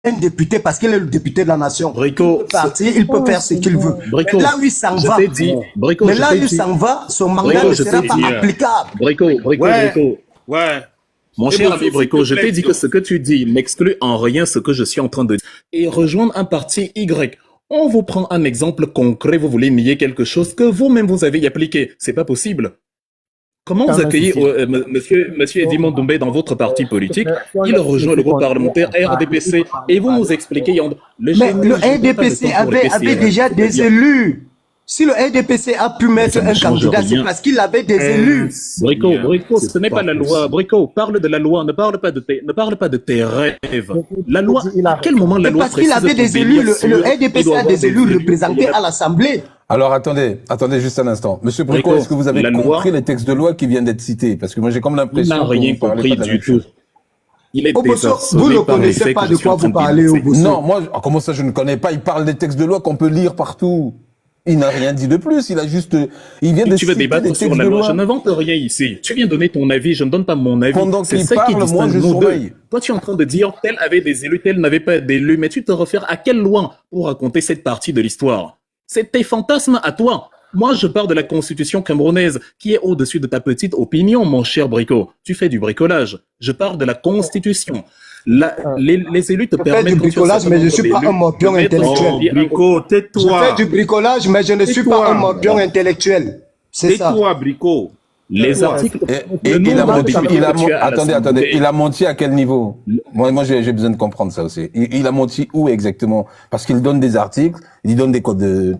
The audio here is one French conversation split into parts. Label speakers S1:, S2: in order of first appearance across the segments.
S1: un député parce qu'il est le député de la nation.
S2: Brico,
S1: il peut partir, il peut faire ce qu'il veut.
S2: Brico,
S1: mais là où il s'en va,
S2: Brico,
S1: mais là où il s'en va, son mandat ne sera pas applicable.
S2: Brico.
S3: Ouais.
S2: Mon cher ami Brico, je t'ai dit que ce que tu dis n'exclut en rien ce que je suis en train de dire. Et rejoindre un parti Y. On vous prend un exemple concret, vous voulez nier quelque chose que vous-même vous avez appliqué. C'est pas possible. Comment vous accueillez monsieur Edimond Doumbé dans votre parti politique? Il rejoint le groupe parlementaire RDPC et vous nous expliquez...
S1: Mais le RDPC avait déjà des élus. Si le RDPC a pu mettre un candidat, c'est parce qu'il avait des élus.
S2: Brico, ce n'est pas la loi. Brico, parle de la loi, ne parle pas de tes rêves. La loi, à quel moment la loi
S1: parce qu'il avait des élus, le RDPC a des élus représentés à l'Assemblée.
S4: Alors attendez juste un instant. Monsieur Brico, est-ce que vous avez compris les textes de loi qui viennent d'être cités? Parce que moi j'ai comme l'impression
S2: que vous n'a rien compris du tout. Il est
S1: vous ne connaissez pas de quoi vous parlez, Obosso.
S4: Non, moi, comment ça je ne connais pas? Il parle des textes de loi qu'on peut lire partout. Il n'a rien dit de plus, il a juste... Il vient de
S2: tu veux débattre sur la loi, je n'invente rien ici. Tu viens donner ton avis, je ne donne pas mon avis.
S4: Pendant qu'il parle, moi je surveille.
S2: Toi tu es en train de dire tel avait des élus, tel n'avait pas d'élus, mais tu te réfères à quelle loi pour raconter cette partie de l'histoire? C'est tes fantasmes à toi. Moi je parle de la constitution camerounaise qui est au-dessus de ta petite opinion, mon cher Brico. Tu fais du bricolage. Je parle de la constitution. Les élus te permettent...
S1: Je fais du bricolage, mais je ne suis pas un morpion intellectuel.
S3: Brico, tais-toi.
S1: Je fais du bricolage, mais je ne suis pas un morpion intellectuel. C'est ça.
S3: Tais-toi, Brico.
S2: Les articles...
S4: Attendez, il a menti à quel niveau? Moi j'ai besoin de comprendre ça aussi. Il a menti où exactement? Parce qu'il donne des articles, il donne des codes de...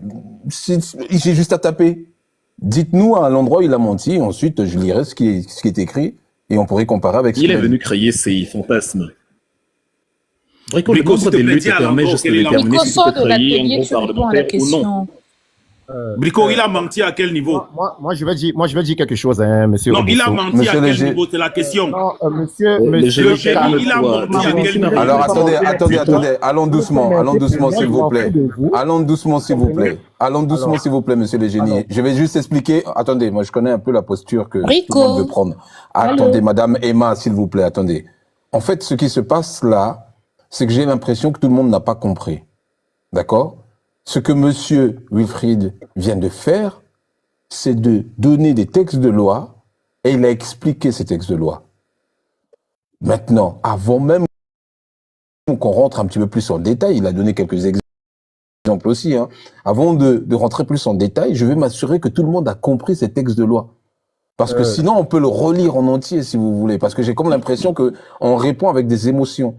S4: J'ai juste à taper. Dites-nous à l'endroit où il a menti, ensuite je lirai ce qui est écrit, et on pourrait comparer avec ce
S2: qu'il a dit. Il est venu créer ces fantasmes. Brico, le nombre d'élus te permet juste de déterminer si tu peux créer un groupe parlementaire ou non.
S3: Brico, il a menti à quel niveau?
S5: Moi, je vais dire quelque chose, hein, monsieur.
S3: Non, il a menti à quel niveau, c'est la question.
S5: Non, monsieur,
S3: il a menti à quel niveau?
S4: Alors, attendez, allons doucement, s'il vous plaît. Allons doucement, s'il vous plaît, monsieur le génie. Je vais juste expliquer. Attendez, moi, je connais un peu la posture que tout le monde veut prendre. Attendez, madame Emma, s'il vous plaît, attendez. En fait, ce qui se passe là, c'est que j'ai l'impression que tout le monde n'a pas compris. D'accord? Ce que monsieur Wilfried vient de faire, c'est de donner des textes de loi, et il a expliqué ces textes de loi. Maintenant, avant même qu'on rentre un petit peu plus en détail, il a donné quelques exemples aussi, hein. Avant de rentrer plus en détail, je vais m'assurer que tout le monde a compris ces textes de loi. Parce que sinon, on peut le relire en entier, si vous voulez. Parce que j'ai comme l'impression que on répond avec des émotions.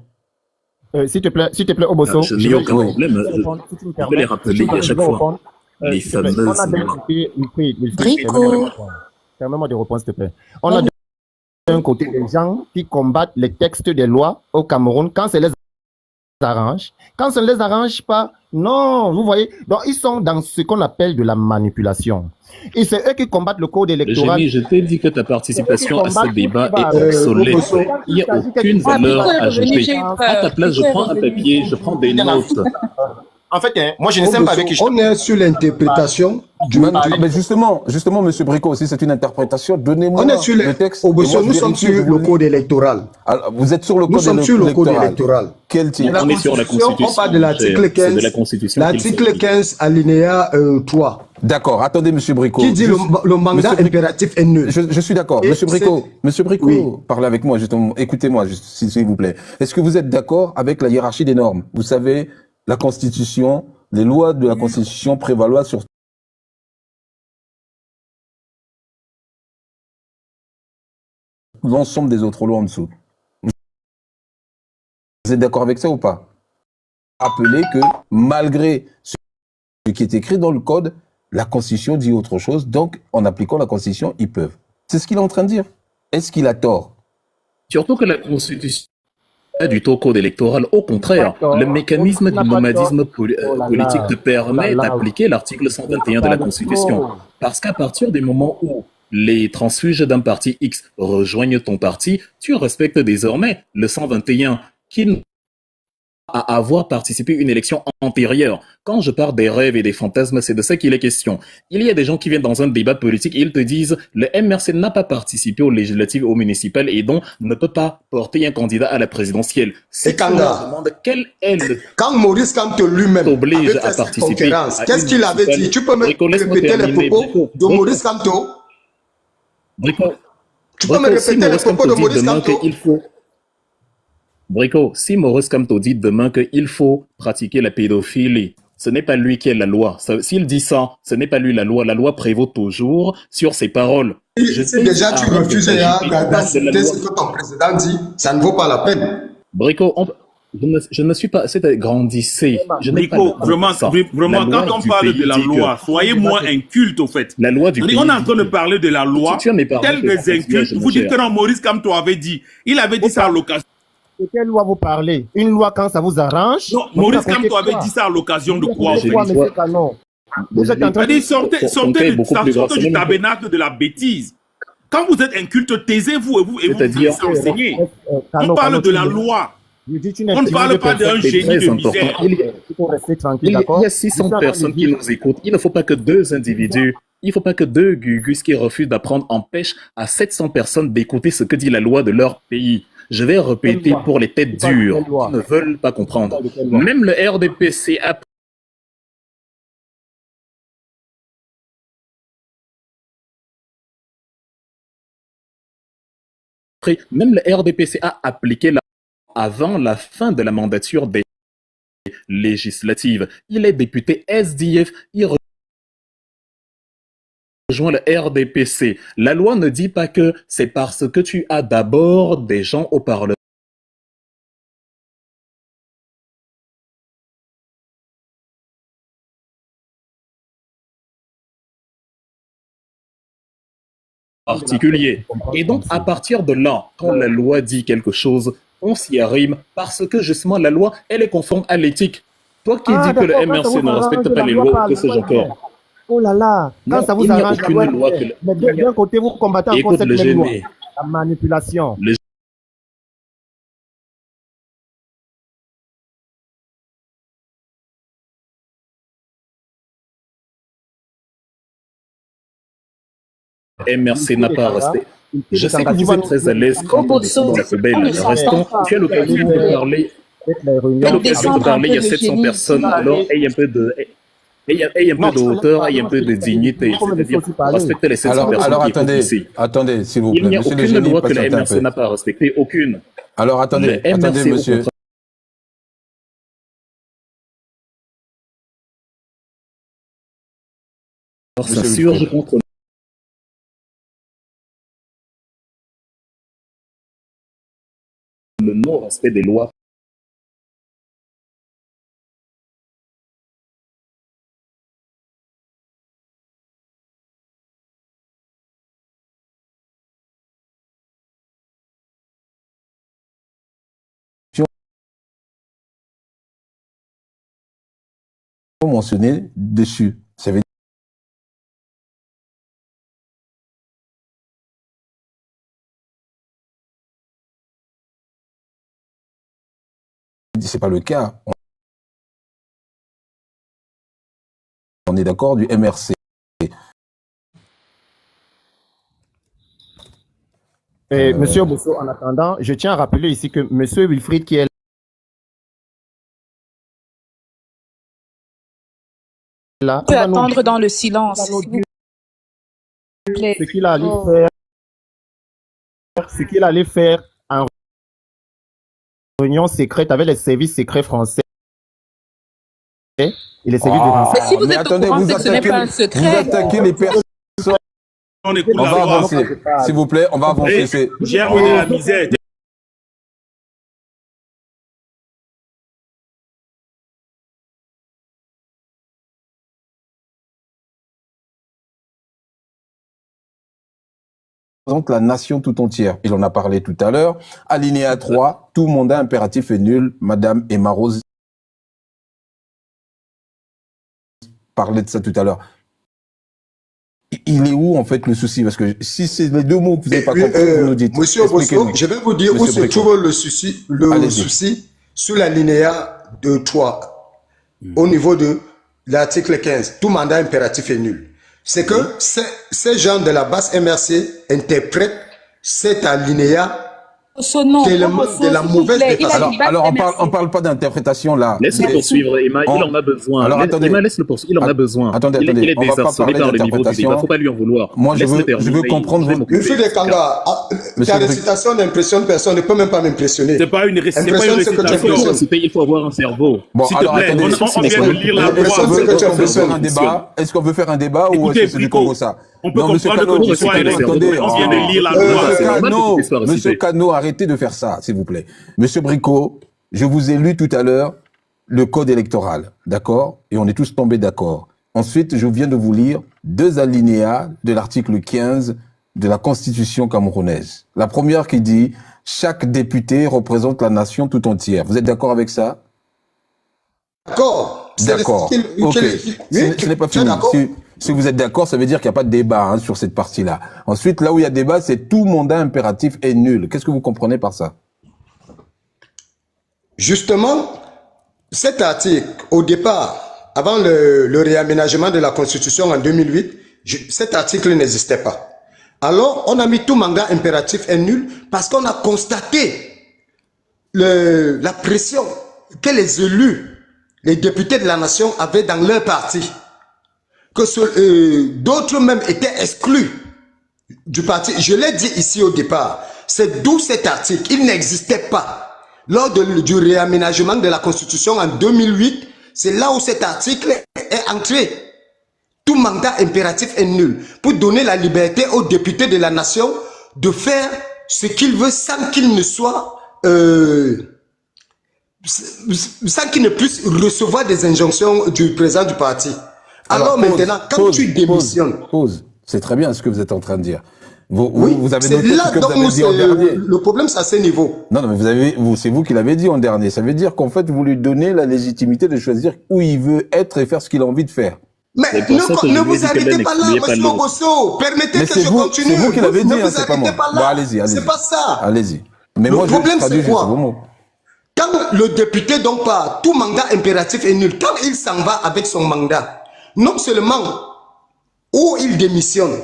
S5: S'il te plaît, Obosso.
S2: Je n'ai aucun problème. Je vais les rappeler à chaque fois. Les fameuses lois.
S5: Permets-moi de répondre, s'il te plaît. On a d'un côté des gens qui combattent les textes des lois au Cameroun quand ça les arrange. Quand ça ne les arrange pas, non, vous voyez. Donc, ils sont dans ce qu'on appelle de la manipulation. Et c'est eux qui combattent le code électoral.
S2: Je t'ai dit que ta participation à ce débat est obsolète. Il n'y a aucune valeur ajoutée. À ta place, je prends un papier, je prends des notes.
S5: En fait, moi, je ne sais pas avec qui je...
S1: On est sur l'interprétation du...
S4: Mais justement, monsieur Brico, si c'est une interprétation, donnez-moi le texte.
S1: Nous sommes sur le code électoral.
S4: Alors, vous êtes sur le code électoral.
S1: Nous sommes sur le code électoral.
S4: Quel type?
S2: On est sur la Constitution.
S1: On parle de l'article 15. L'article 15, alinéa 3.
S4: D'accord, attendez, monsieur Brico.
S1: Qui dit le mandat impératif est nul.
S4: Je suis d'accord. Monsieur Brico, oui. Parlez avec moi, justement. Écoutez-moi, s'il vous plaît. Est-ce que vous êtes d'accord avec la hiérarchie des normes? Vous savez, la Constitution, les lois de la Constitution prévaloir sur l'ensemble des autres lois en dessous. Vous êtes d'accord avec ça ou pas? Rappelez que malgré ce qui est écrit dans le code, la Constitution dit autre chose, donc en appliquant la Constitution, ils peuvent. C'est ce qu'il est en train de dire. Est-ce qu'il a tort?
S2: Surtout que la Constitution du tout code électoral. Au contraire, le mécanisme du nomadisme politique te permet d'appliquer l'article 121 de la Constitution. Parce qu'à partir du moment où les transfuges d'un parti X rejoignent ton parti, tu respectes désormais le 121 qui à avoir participé à une élection antérieure. Quand je parle des rêves et des fantasmes, c'est de ça qu'il est question. Il y a des gens qui viennent dans un débat politique et ils te disent le MRC n'a pas participé aux législatives, aux municipales et donc ne peut pas porter un candidat à la présidentielle.
S1: Et quand
S2: quelle aide
S1: quand Maurice Kamto lui-même
S2: t'oblige
S1: avait
S2: à
S1: fait cette
S2: participer
S1: conférence,
S2: à
S1: qu'est-ce
S2: une
S1: qu'il avait dit?
S2: municipale?
S1: Tu peux me
S2: Brico, laisse-moi
S1: répéter les
S2: terminer,
S1: propos de Maurice Kamto?
S2: Brico,
S1: Tu peux me
S2: si
S1: répéter les
S2: Maurice
S1: propos de
S2: Kamto dit
S1: Maurice
S2: demain
S1: Kamto?
S2: qu'il faut... Brico, si Maurice Kamto dit demain qu'il faut pratiquer la pédophilie, ce n'est pas lui qui est la loi. S'il dit ça, ce n'est pas lui la loi. La loi prévaut toujours sur ses paroles.
S1: Si déjà tu refuses d'accepter ce que ton président dit, ça ne vaut pas la peine.
S2: Brico, je ne suis pas... C'est grandissé.
S3: Brico, vraiment, quand on parle de la loi, soyez moins inculte au fait.
S2: La loi du pays.
S3: On est en train de parler de la loi, tel des incultes. Vous dites que non, Maurice Kamto avait dit. Il avait dit ça à l'occasion.
S5: De quelle loi vous parlez? Une loi quand ça vous arrange?
S3: Non, Maurice Kamto avait dit ça à l'occasion de quoi?
S5: Monsieur Canon? Vous êtes en train de...
S3: Sortez du tabernacle de la bêtise. Quand vous êtes inculte, taisez-vous et vous laissez enseigner. On parle de la loi. On ne parle pas d'un génie de misère.
S2: Il y a 600 personnes qui nous écoutent. Il ne faut pas que deux individus, il ne faut pas que deux gugus qui refusent d'apprendre empêchent à 700 personnes d'écouter ce que dit la loi de leur pays. Je vais répéter pour les têtes dures qui ne veulent pas comprendre. Même le RDPC a même le RDPC a appliqué la avant la fin de la mandature des législatives. Il est député SDF, il rejoint le RDPC. La loi ne dit pas que c'est parce que tu as d'abord des gens au Parlement particulier. Et donc, à partir de là, quand la loi dit quelque chose, on s'y arrive parce que justement la loi, elle est conforme à l'éthique. Toi qui dis que le MRC ne respecte pas les lois, que sais-je encore?
S5: Oh là là, quand ça vous arrange, mais d'un côté vous combattez encore cette même loi, la manipulation.
S2: MRC n'a pas resté. Je sais que vous êtes très à l'aise quand on décide dans la poubelle. Restons, tu as l'occasion de parler. Il y a 700 personnes, alors ayez un peu de... Ayez un peu de hauteur, ayez un peu de dignité. C'est-à-dire, respectez les 700 personnes
S4: alors,
S2: qui écoutent ici.
S4: Attendez, s'il vous plaît.
S2: Il n'y a aucune loi que la MRC n'a pas respectée, aucune.
S4: Alors, attendez, monsieur.
S2: S'insurge contre le non-respect des lois.
S4: Mentionné dessus. Ça veut dire c'est pas le cas. On est d'accord du MRC.
S5: Monsieur Bosso, en attendant, je tiens à rappeler ici que monsieur Wilfried qui est là,
S6: peut attendre dans le silence.
S5: Ce qu'il allait faire en réunion secrète avec les services secrets français et les services de renseignement.
S6: Mais si vous êtes au courant que ce n'est pas un secret.
S4: Vous attaquez les personnes.
S3: On écoute
S4: On
S3: la
S4: va
S3: loi.
S4: avancer. S'il vous plaît, on va avancer.
S3: Germe de la misère.
S4: La nation tout entière. Il en a parlé tout à l'heure. Alinéa 3, tout mandat impératif est nul. Madame Emma Rose parlait de ça tout à l'heure. Il est où en fait le souci? Parce que si c'est les deux mots que vous n'avez pas compris, vous nous dites.
S1: Monsieur Bosso, je vais vous dire où se trouve le souci sur l'alinéa 2, 3, au niveau de l'article 15, tout mandat impératif est nul. C'est que ces gens de la base MRC interprètent cet alinéa tellement de la mauvaise façon.
S4: Alors on parle pas d'interprétation là.
S2: Laisse-le poursuivre, Emma, il en a besoin.
S4: Alors attendez.
S2: Emma, laisse-le poursuivre, il en a besoin.
S4: Attendez,
S2: il est
S4: on va pas
S2: désarçonné
S4: parler
S2: par le niveau du débat,
S4: d'interprétation.
S2: faut pas lui en vouloir.
S4: Moi je veux comprendre votre...
S1: Monsieur de Kanga, ta récitation n'impressionne personne, ne peut même pas m'impressionner.
S3: C'est pas une récitation.
S2: Il faut avoir un cerveau.
S4: Bon,
S3: S'il te plaît, on vient de lire la loi.
S4: Est-ce qu'on veut faire un débat ou est-ce que c'est du Congo ça?
S3: On peut comprendre que tu sois on vient de lire la loi.
S4: Monsieur Cano, arrêtez de faire ça, s'il vous plaît. Monsieur Bricot, je vous ai lu tout à l'heure le code électoral, d'accord? Et on est tous tombés d'accord. Ensuite, je viens de vous lire 2 alinéas de l'article 15 de la Constitution camerounaise. La première qui dit « Chaque député représente la nation tout entière ». Vous êtes d'accord avec ça?
S1: D'accord.
S4: D'accord. Ok. Ce n'est pas fini. Si vous êtes d'accord, ça veut dire qu'il n'y a pas de débat sur cette partie-là. Ensuite, là où il y a débat, c'est tout mandat impératif est nul. Qu'est-ce que vous comprenez par ça?
S1: Justement, cet article, au départ, avant le réaménagement de la Constitution en 2008, cet article n'existait pas. Alors, on a mis tout mandat impératif est nul parce qu'on a constaté la pression que les élus, les députés de la nation avaient dans leur parti. Que d'autres même étaient exclus du parti. Je l'ai dit ici au départ, c'est d'où cet article, il n'existait pas. Lors du réaménagement de la Constitution en 2008, c'est là où cet article est entré. Tout mandat impératif est nul. Pour donner la liberté aux députés de la nation de faire ce qu'ils veulent sans qu'ils ne soient... sans qu'ils ne puissent recevoir des injonctions du président du parti. Alors maintenant, quand tu démissionnes...
S4: C'est très bien ce que vous êtes en train de dire.
S1: Oui,
S4: vous avez
S1: c'est
S4: noté
S1: là
S4: ce que vous
S1: donc
S4: avez dit en dernier.
S1: Le problème, c'est à ce niveau.
S4: Non, mais c'est vous qui l'avez dit en dernier. Ça veut dire qu'en fait, vous lui donnez la légitimité de choisir où il veut être et faire ce qu'il a envie de faire.
S1: Mais ne vous arrêtez pas là, monsieur Mogosso. Permettez que je continue.
S4: C'est vous qui l'avez dit, c'est pas moi.
S1: Bon,
S4: allez-y.
S1: C'est pas ça.
S4: Allez-y. Mais
S1: le
S4: moi,
S1: problème, c'est quoi?
S4: vos mots.
S1: Quand le député donc part, tout mandat impératif est nul. Quand il s'en va avec son mandat, non seulement où il démissionne,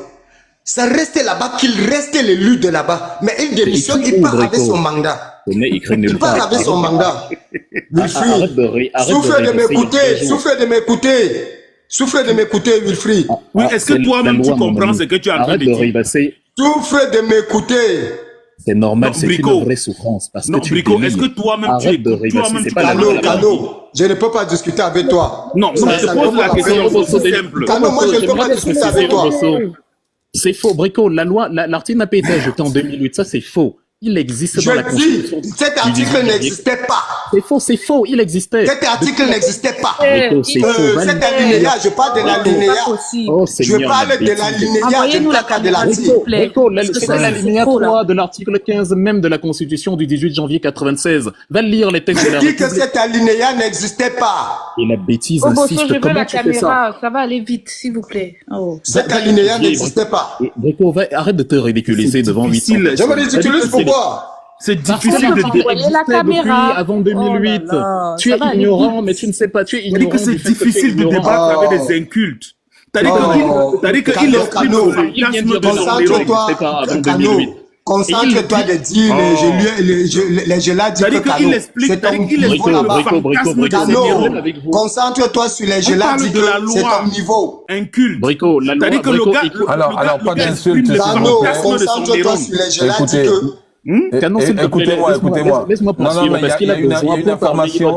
S1: ça reste là-bas qu'il reste l'élu de là-bas. Mais il démissionne, il part avec son mandat. Il part avec son mandat. Wilfried, souffrez de m'écouter, Wilfried.
S3: Oui, est-ce que toi-même tu comprends ce que tu as en train de dire?
S1: Souffrez de m'écouter.
S2: C'est normal, c'est une vraie souffrance. Parce que tu
S3: est-ce que toi-même tu
S1: Cano, je ne peux pas discuter avec toi.
S3: Non, je te pose la question simple.
S1: Cano, moi je ne peux pas discuter avec toi.
S2: C'est faux, Brico. L'article n'a pas été ajouté en 2008. Ça, c'est faux. Il existe dans la Constitution.
S1: Cet article n'existait pas.
S2: C'est faux, il existait.
S1: Cet article n'existait pas.
S2: C'est faux.
S1: Cet alinéa, je parle de l'alinéa. Je parle de l'alinéa, je ne parle pas de l'article.
S2: C'est l'alinéa 3 de l'article 15 même de la Constitution du 18 janvier 96. Va lire les textes de la
S1: République. Je dis que cet alinéa n'existait pas.
S2: Et la bêtise insiste. Comment tu fais ça?
S6: Ça va aller vite, s'il vous plaît.
S1: Cet alinéa n'existait pas.
S2: Brico, arrête de te ridiculiser devant 800.
S1: Je me ridiculise pourquoi?
S3: C'est difficile de
S6: envoyer la caméra
S2: avant 2008.
S6: Oh là là,
S2: tu es ignorant, mais tu ne sais pas. Tu es ignorant.
S3: que c'est difficile de débattre avec des incultes. T'as dit qu'il exprime le fantasme de l'Europe.
S1: Concentre-toi de dire, je l'ai dit que Cano, c'est ton niveau là-bas. Concentre-toi sur les je l'ai dit que c'est ton niveau.
S3: Inculte.
S2: Brico, la loi.
S4: Alors, pas d'insulte.
S1: Cano, concentre-toi sur les je l'ai dit que...
S4: Écoutez-moi.
S2: Laisse-moi poursuivre parce qu'il a besoin
S4: une information.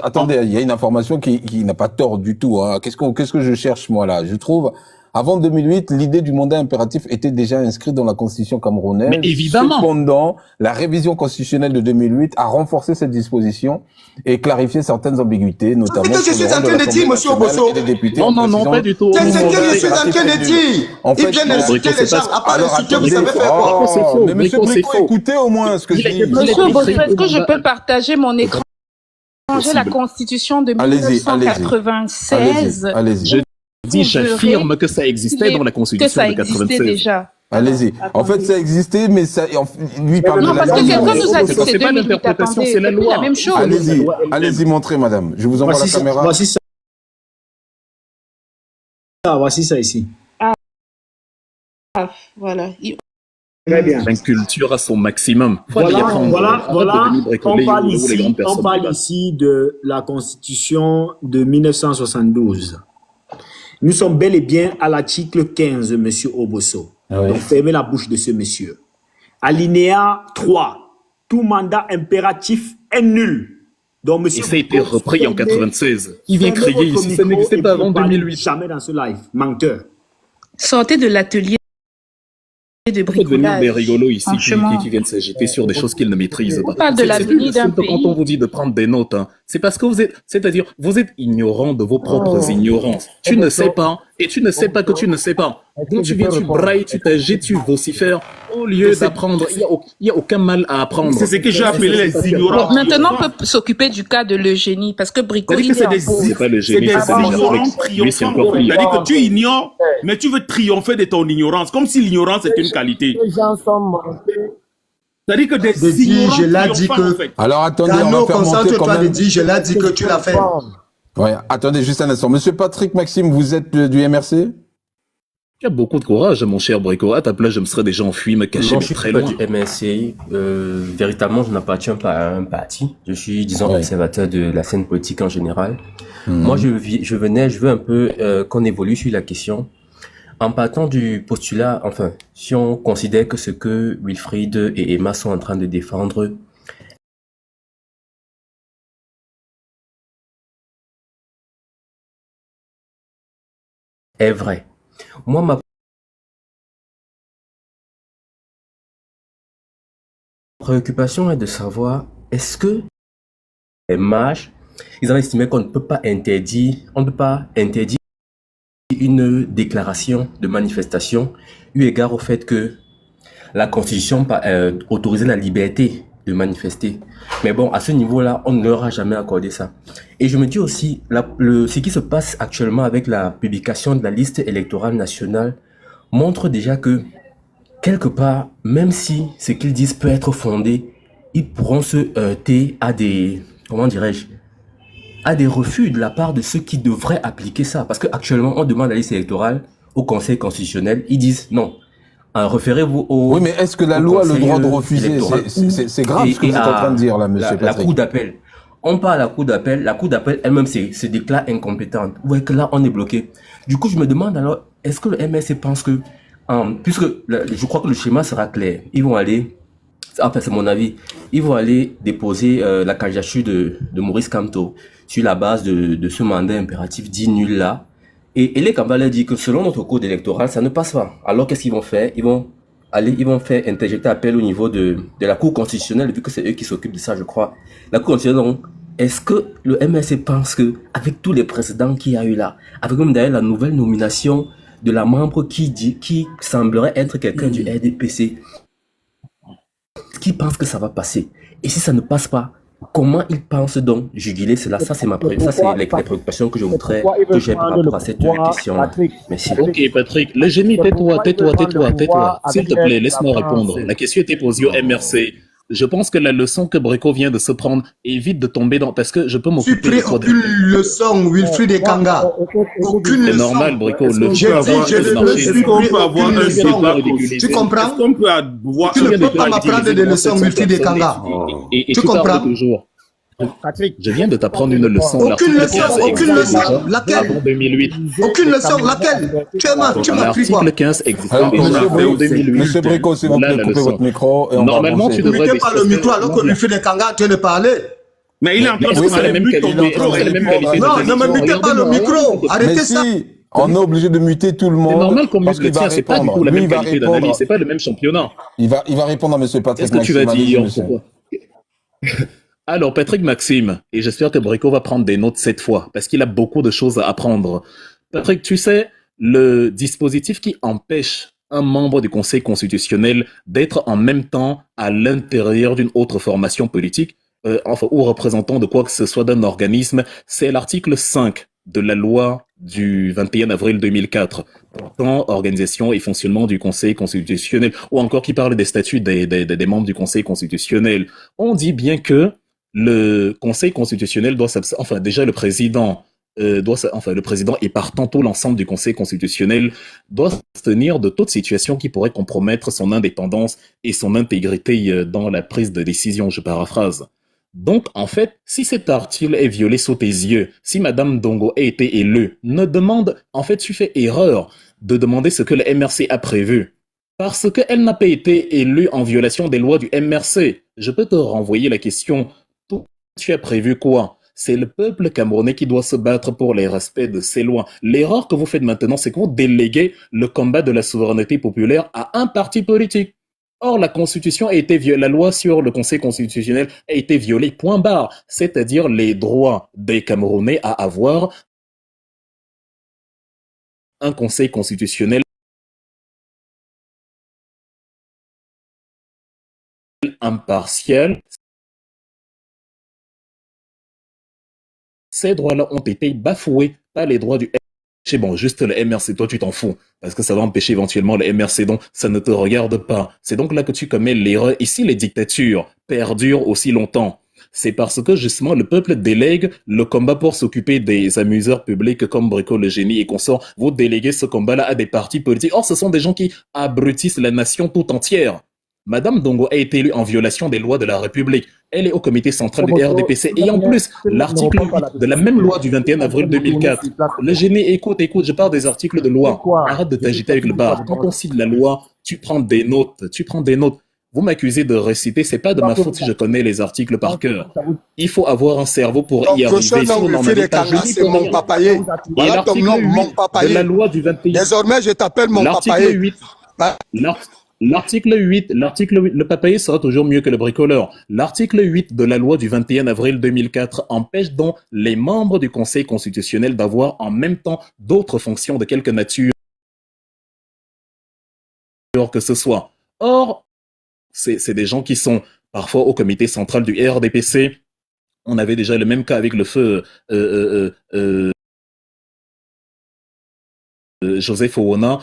S2: Attendez,
S4: il y a une information qui n'a pas tort du tout. Qu'est-ce que je cherche moi là? Je trouve, avant 2008, l'idée du mandat impératif était déjà inscrite dans la Constitution camerounaise.
S2: Mais évidemment.
S4: Cependant, la révision constitutionnelle de 2008 a renforcé cette disposition et clarifié certaines ambiguïtés, notamment.
S1: C'est ce que je suis en train de dire, monsieur Obosso.
S2: Non, pas du tout.
S1: C'est ce que je suis en train de dire. Il vient d'insulter les gens. À part insulter, vous savez faire quoi?
S4: Mais monsieur Brico, écoutez au moins ce que je dis.
S6: Monsieur Obosso, est-ce que je peux partager mon écran? Changer la Constitution de 1996.
S4: Allez-y.
S2: J'affirme que ça existait dans la Constitution de 96.
S6: Que ça existait déjà.
S4: Allez-y. En fait, ça existait, mais ça, lui parle
S6: Non,
S4: de la
S6: parce que
S4: loi.
S6: quelqu'un nous a dit
S2: C'est
S6: c'est
S2: pas
S6: 2008.
S2: l'interprétation,
S6: Attendez,
S2: c'est la
S6: c'est plus
S2: loi.
S6: la même chose.
S4: Allez-y, allez-y, montrez, madame. Je vous envoie la caméra.
S7: Voici ça ici.
S6: Ah, voilà.
S7: Très bien.
S2: L'inculture à son maximum.
S7: Voilà, on parle
S2: ici
S7: ici de la Constitution de 1972. Nous sommes bel et bien à l'article 15, monsieur Obosso. Donc, fermez la bouche de ce monsieur. Alinéa 3. Tout mandat impératif est nul. Donc, monsieur,
S2: et ça a été repris en 96. Il vient crier ici, ça n'existait pas avant 2008.
S7: Jamais dans ce live. Menteur.
S6: Sortez de l'atelier de
S2: Vous devenir
S6: bricolage.
S2: des rigolos ici
S6: Franchement.
S2: qui viennent s'agiter sur des choses qu'ils ne maîtrisent pas.
S6: On parle de l'avenir d'un pays.
S2: Quand on vous dit de prendre des notes, hein, c'est parce que c'est-à-dire, vous êtes ignorant de vos propres ignorances. Tu ne sais pas, et tu ne sais pas que tu ne sais pas. Donc tu viens, tu brailles, tu t'agites, tu vocifères, au lieu d'apprendre. Il n'y a aucun mal à apprendre.
S3: C'est ce que j'ai appelé les ignorants.
S6: Bon, maintenant, on peut s'occuper du cas de l'Eugénie, parce que Brico,
S3: C'est-à-dire que
S6: il est en pause.
S2: C'est pas le
S3: c'est
S2: génie,
S3: des
S2: c'est pas
S3: ignorants
S2: Lui, c'est encore
S3: triomphants.
S2: pire.
S3: C'est-à-dire que tu ignores, mais tu veux triompher de ton ignorance, comme si l'ignorance était une qualité.
S5: Les gens sont montés.
S3: C'est-à-dire que des
S1: De dire,
S3: ignorants
S1: je l'ai dit
S3: triomphants,
S1: que-
S3: en fait.
S4: Alors, attendez, on
S1: Cano,
S4: va faire monter quand
S1: concentre-toi de
S4: même.
S1: dire, je l'ai dit que tu l'as fait.
S4: Ouais, attendez juste un instant. Monsieur Patrick Maxime, vous êtes du MRC?
S2: Tu as beaucoup de courage, mon cher Brico. À ta place, je me serais déjà enfui, me cacher
S8: Non,
S2: mais
S8: je suis
S2: très
S8: pas
S2: loin.
S8: du MSCI. Véritablement, je n'appartiens pas à un parti. Je suis, disons,
S4: Ouais.
S8: observateur de la scène politique en général. Moi, je veux un peu qu'on évolue sur la question. En partant du postulat, enfin, si on considère que ce que Wilfried et Emma sont en train de défendre est vrai. Moi, ma préoccupation est de savoir, est-ce que les mages, ils ont estimé qu'on ne peut pas interdire une déclaration de manifestation, eu égard au fait que la Constitution autorisait la liberté de manifester. Mais bon, à ce niveau-là, on ne leur a jamais accordé ça. Et je me dis aussi, ce qui se passe actuellement avec la publication de la liste électorale nationale montre déjà que, quelque part, même si ce qu'ils disent peut être fondé, ils pourront se heurter à des, comment dirais-je, à des refus de la part de ceux qui devraient appliquer ça. Parce qu'actuellement, on demande la liste électorale au Conseil constitutionnel. Ils disent non. Référez-vous au...
S4: Oui, mais est-ce que la loi a le droit de refuser? C'est grave ce que vous êtes en train de dire là, monsieur
S8: La
S4: Patrick.
S8: Cour d'appel. On parle à la Cour d'appel. La Cour d'appel elle-même se déclare incompétente. Vous voyez que là, on est bloqué. Du coup, je me demande alors, est-ce que le MSC pense que, puisque je crois que le schéma sera clair, ils vont aller, enfin c'est mon avis, ils vont aller déposer la candidature de Maurice Kamto sur la base de ce mandat impératif dit nul là. Et les Kambala dit que selon notre code électoral, ça ne passe pas. Alors qu'est-ce qu'ils vont faire? Ils vont faire interjecter appel au niveau de la Cour constitutionnelle, vu que c'est eux qui s'occupent de ça, je crois. La Cour constitutionnelle, donc, est-ce que le MSC pense que, avec tous les précédents qu'il y a eu là, avec même d'ailleurs la nouvelle nomination de la membre qui semblerait être quelqu'un du RDPC, qui pense que ça va passer? Et si ça ne passe pas, comment ils pensent donc juguler cela? Ça, c'est les préoccupations que j'ai par rapport à cette question-là. Merci.
S2: Ok, Patrick, le génie, tais-toi. S'il te plaît, laisse-moi répondre. La question était posée au MRC. Je pense que la leçon que Brico vient de se prendre évite de tomber dans... Parce que je peux
S1: Tu
S2: m'occuper
S1: pris
S2: de toi.
S1: aucune leçon, Wilfried et Kanga. Aucune
S2: C'est
S1: leçon.
S2: normal, Brico. Le
S1: J'ai dit, je ne me suis
S3: Est-ce qu'on
S1: pris
S3: peut avoir
S1: aucune
S3: un
S1: leçon.
S3: débat
S1: Tu comprends?
S3: Est-ce qu'on peut avoir
S1: Tu ne peux pas m'apprendre des leçons, Wilfried et Kanga.
S2: Et
S1: Tu
S2: tu
S1: comprends?
S2: parles toujours.
S5: Patrick,
S2: Je viens de t'apprendre une leçon.
S1: Aucune
S2: L'article
S1: leçon,
S2: 15
S1: aucune
S2: existe
S1: leçon.
S2: déjà
S1: Laquelle?
S2: avant 2008.
S1: Aucune leçon, laquelle? Tu m'as pris quoi?
S2: L'article 15 existe
S4: Alors,
S2: déjà
S4: monsieur
S2: avant 2008.
S4: Monsieur Brico, s'il vous
S2: Voilà
S4: plaît,
S2: la
S4: coupez
S2: leçon.
S4: votre micro et on va
S2: Normalement,
S4: avancer.
S2: tu
S1: Ne
S2: devrais
S1: mettez pas le micro alors que Wilfried et Kanga est en train de parler.
S3: Mais il est en train
S2: Est-ce
S3: de
S2: que c'est la même
S3: mute ton
S2: qualité?
S3: micro.
S2: Est-ce que c'est la même qualité?
S1: Non, ne me mutez pas le micro.
S4: Mais
S1: Arrêtez ça.
S4: si, on est obligé de muter tout le monde.
S2: C'est normal qu'on
S4: parce
S2: mute le
S4: qu'il va
S2: tien, c'est pas du
S4: répondre.
S2: tout la
S4: Lui,
S2: même
S4: il va
S2: qualité
S4: répondre.
S2: d'analyse, c'est pas le même championnat.
S4: Il va répondre à monsieur Patrick
S2: Qu'est-ce que tu vas
S4: Maxime. Allez-y,
S2: dire?
S4: monsieur.
S2: Pourquoi? Alors, Patrick Maxime, et j'espère que Brico va prendre des notes cette fois, parce qu'il a beaucoup de choses à apprendre. Patrick, tu sais, le dispositif qui empêche un membre du Conseil constitutionnel d'être en même temps à l'intérieur d'une autre formation politique, ou représentant de quoi que ce soit d'un organisme, c'est l'article 5 de la loi du 21 avril 2004. portant organisation et fonctionnement du Conseil constitutionnel, ou encore qui parle des statuts des membres du Conseil constitutionnel. On dit bien que le Conseil constitutionnel doit s'abstenir, enfin déjà le président le président et partant tout l'ensemble du Conseil constitutionnel doit s'abstenir de toute situation qui pourrait compromettre son indépendance et son intégrité dans la prise de décision, je paraphrase. Donc, en fait, si cet article est violé sous tes yeux, si Madame Dongo a été élue, tu fais erreur de demander ce que le MRC a prévu. Parce qu'elle n'a pas été élue en violation des lois du MRC. Je peux te renvoyer la question. Tu as prévu quoi? C'est le peuple camerounais qui doit se battre pour les respects de ces lois. L'erreur que vous faites maintenant, c'est que vous déléguez le combat de la souveraineté populaire à un parti politique. Or, la Constitution a été violée, la loi sur le Conseil constitutionnel a été violée, point barre. C'est-à-dire les droits des Camerounais à avoir un Conseil constitutionnel impartial. Ces droits-là ont été bafoués par les droits du MRC. Bon, juste le MRC, toi tu t'en fous, parce que ça va empêcher éventuellement le MRC, donc ça ne te regarde pas. C'est donc là que tu commets l'erreur. Et si les dictatures perdurent aussi longtemps, c'est parce que justement le peuple délègue le combat pour s'occuper des amuseurs publics comme Brico le Génie et consorts. Vous déléguez ce combat-là à des partis politiques. Or, ce sont des gens qui abrutissent la nation tout entière. Madame Dongo a été élue en violation des lois de la République. Elle est au comité central du RDPC. Et en plus, l'article 8 de la même loi du 21 avril 2004, le génie, écoute, je parle des articles de loi. Arrête de t'agiter avec le bar. Quand on cite la loi, tu prends des notes. Vous m'accusez de réciter, c'est pas de ma faute si je connais les articles par cœur. Il faut avoir un cerveau pour y arriver. Si on n'en avait pas,
S1: c'est mon papaye.
S2: Et l'article 8 de la loi du 21...
S1: Désormais, je t'appelle mon papaye.
S2: L'article 8, le papaye sera toujours mieux que le bricoleur. L'article 8 de la loi du 21 avril 2004 empêche donc les membres du Conseil constitutionnel d'avoir en même temps d'autres fonctions de quelque nature que ce soit. Or, c'est des gens qui sont parfois au comité central du RDPC. On avait déjà le même cas avec le feu Joseph Owona.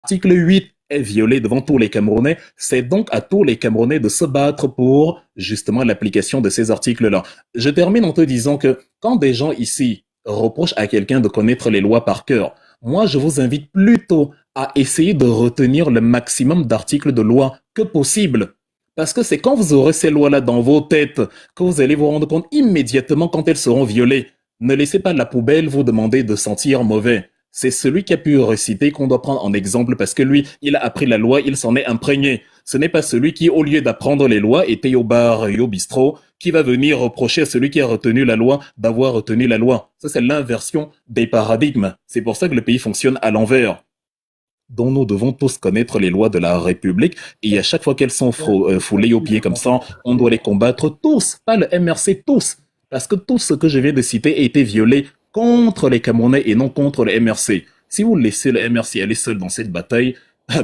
S2: L'article 8 est violé devant tous les Camerounais. C'est donc à tous les Camerounais de se battre pour justement l'application de ces articles-là. Je termine en te disant que quand des gens ici reprochent à quelqu'un de connaître les lois par cœur, moi je vous invite plutôt à essayer de retenir le maximum d'articles de loi que possible. Parce que c'est quand vous aurez ces lois-là dans vos têtes que vous allez vous rendre compte immédiatement quand elles seront violées. Ne laissez pas la poubelle vous demander de sentir mauvais. C'est celui qui a pu réciter qu'on doit prendre en exemple parce que lui, il a appris la loi, il s'en est imprégné. Ce n'est pas celui qui, au lieu d'apprendre les lois, était au bar et au bistrot, qui va venir reprocher à celui qui a retenu la loi d'avoir retenu la loi. Ça, c'est l'inversion des paradigmes. C'est pour ça que le pays fonctionne à l'envers. Donc nous devons tous connaître les lois de la République et à chaque fois qu'elles sont foulées aux pieds comme ça, on doit les combattre tous, pas le MRC, tous. Parce que tout ce que je viens de citer a été violé contre les Camerounais et non contre le MRC. Si vous laissez le MRC aller seul dans cette bataille,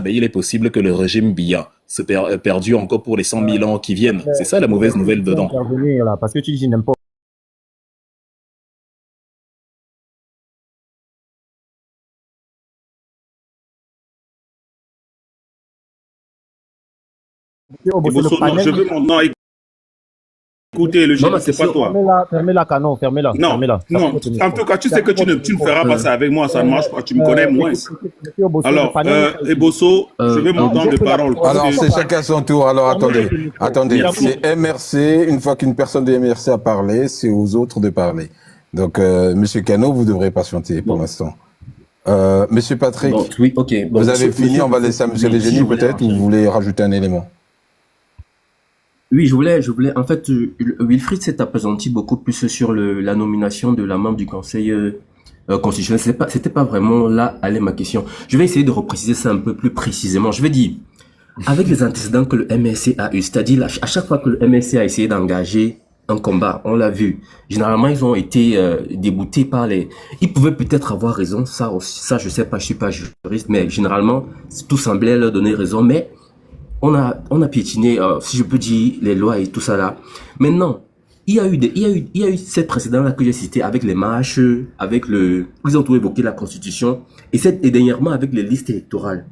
S2: il est possible que le régime Biya se perdure encore pour les 100 000 ans qui viennent. C'est ça la mauvaise nouvelle dedans.
S5: Là, parce que tu dis n'importe
S3: je veux mon nom. Écoutez, le génie, c'est pas toi.
S5: Fermez-la, canon, fermez-la.
S3: Non, en tout cas, tu sais que tu ne feras pas ça avec moi, ça ne marche pas, tu me connais moins. Alors, Ebosso, je veux mon temps de parole.
S4: Alors, c'est chacun son tour. Alors, attendez. C'est MRC, une fois qu'une personne de MRC a parlé, c'est aux autres de parler. Donc, Monsieur Cano, vous devrez patienter pour l'instant. Monsieur Patrick,
S8: oui, okay.
S4: Vous avez fini, on va laisser à Monsieur Legénie peut-être, ou vous voulez rajouter un élément?
S8: Oui, je voulais, en fait, Wilfried s'est appesanti beaucoup plus sur la nomination de la membre du Conseil constitutionnel. C'était pas vraiment là, allez, ma question. Je vais essayer de repréciser ça un peu plus précisément. Je vais dire, avec les antécédents que le MSC a eu, c'est-à-dire à chaque fois que le MSC a essayé d'engager un combat, on l'a vu. Généralement, ils ont été déboutés par les... Ils pouvaient peut-être avoir raison, ça je sais pas, je suis pas juriste, mais généralement, tout semblait leur donner raison, mais on a piétiné, si je peux dire, les lois et tout ça là. Maintenant, il y a eu cette précédente-là que j'ai cité avec les marches, avec ils ont tout évoqué la Constitution, et dernièrement avec les listes électorales.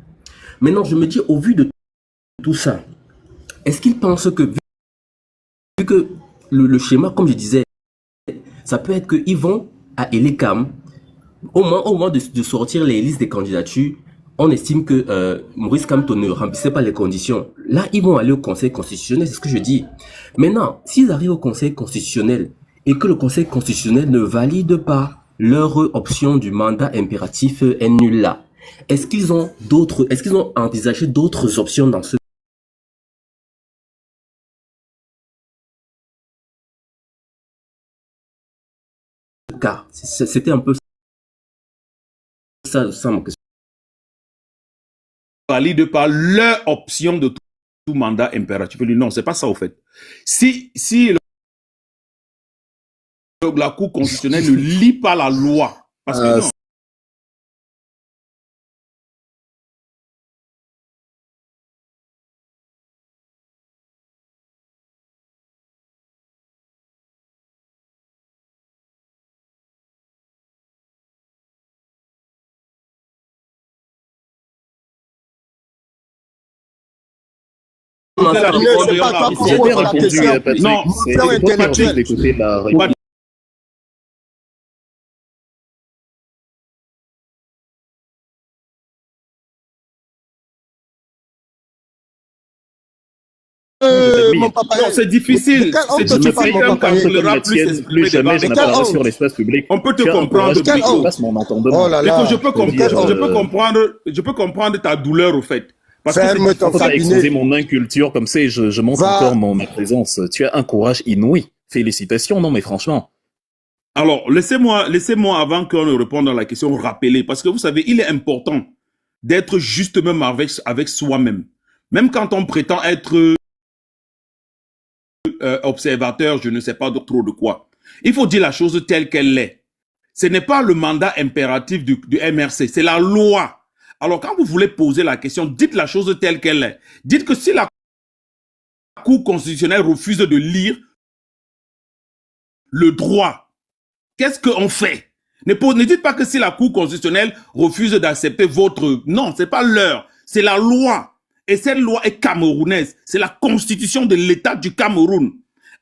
S8: Maintenant, je me dis, au vu de tout ça, est-ce qu'ils pensent que, vu que le schéma, comme je disais, ça peut être qu'ils vont à Elecam, au moment de sortir les listes des candidatures, on estime que Maurice Kamto ne remplissait pas les conditions. Là, ils vont aller au Conseil constitutionnel, c'est ce que je dis. Maintenant, s'ils arrivent au Conseil constitutionnel et que le Conseil constitutionnel ne valide pas leur option du mandat impératif est nul là, est-ce qu'ils ont envisagé d'autres options dans ce cas? C'était un peu ça ma question.
S3: Valide pas leur option de tout mandat impératif. Non, c'est pas ça au fait. Si la Cour constitutionnelle ne lit pas la loi, parce que non.
S2: J'ai répondu à Patrick.
S3: Non,
S2: c'est intellectuel d'écouter la réponse.
S3: Mon papa, non, c'est difficile. C'est difficile
S2: Plus jamais je n'apparaîtrai sur l'espace public.
S3: On peut te comprendre.
S2: Oh là là.
S3: Je peux comprendre ta douleur au fait.
S2: Parce que tu as exposé mon inculture comme ça et je montre encore ma présence. Tu as un courage inouï. Félicitations, non mais franchement.
S3: Alors, laissez-moi avant qu'on ne réponde à la question, rappeler. Parce que vous savez, il est important d'être juste même avec soi-même. Même quand on prétend être observateur, je ne sais pas trop de quoi. Il faut dire la chose telle qu'elle est. Ce n'est pas le mandat impératif du MRC, c'est la loi. Alors, quand vous voulez poser la question, dites la chose telle qu'elle est. Dites que si la Cour constitutionnelle refuse de lire le droit, qu'est-ce qu'on fait? Ne dites pas que si la Cour constitutionnelle refuse d'accepter votre... Non, c'est pas l'heure, c'est la loi. Et cette loi est camerounaise. C'est la constitution de l'État du Cameroun.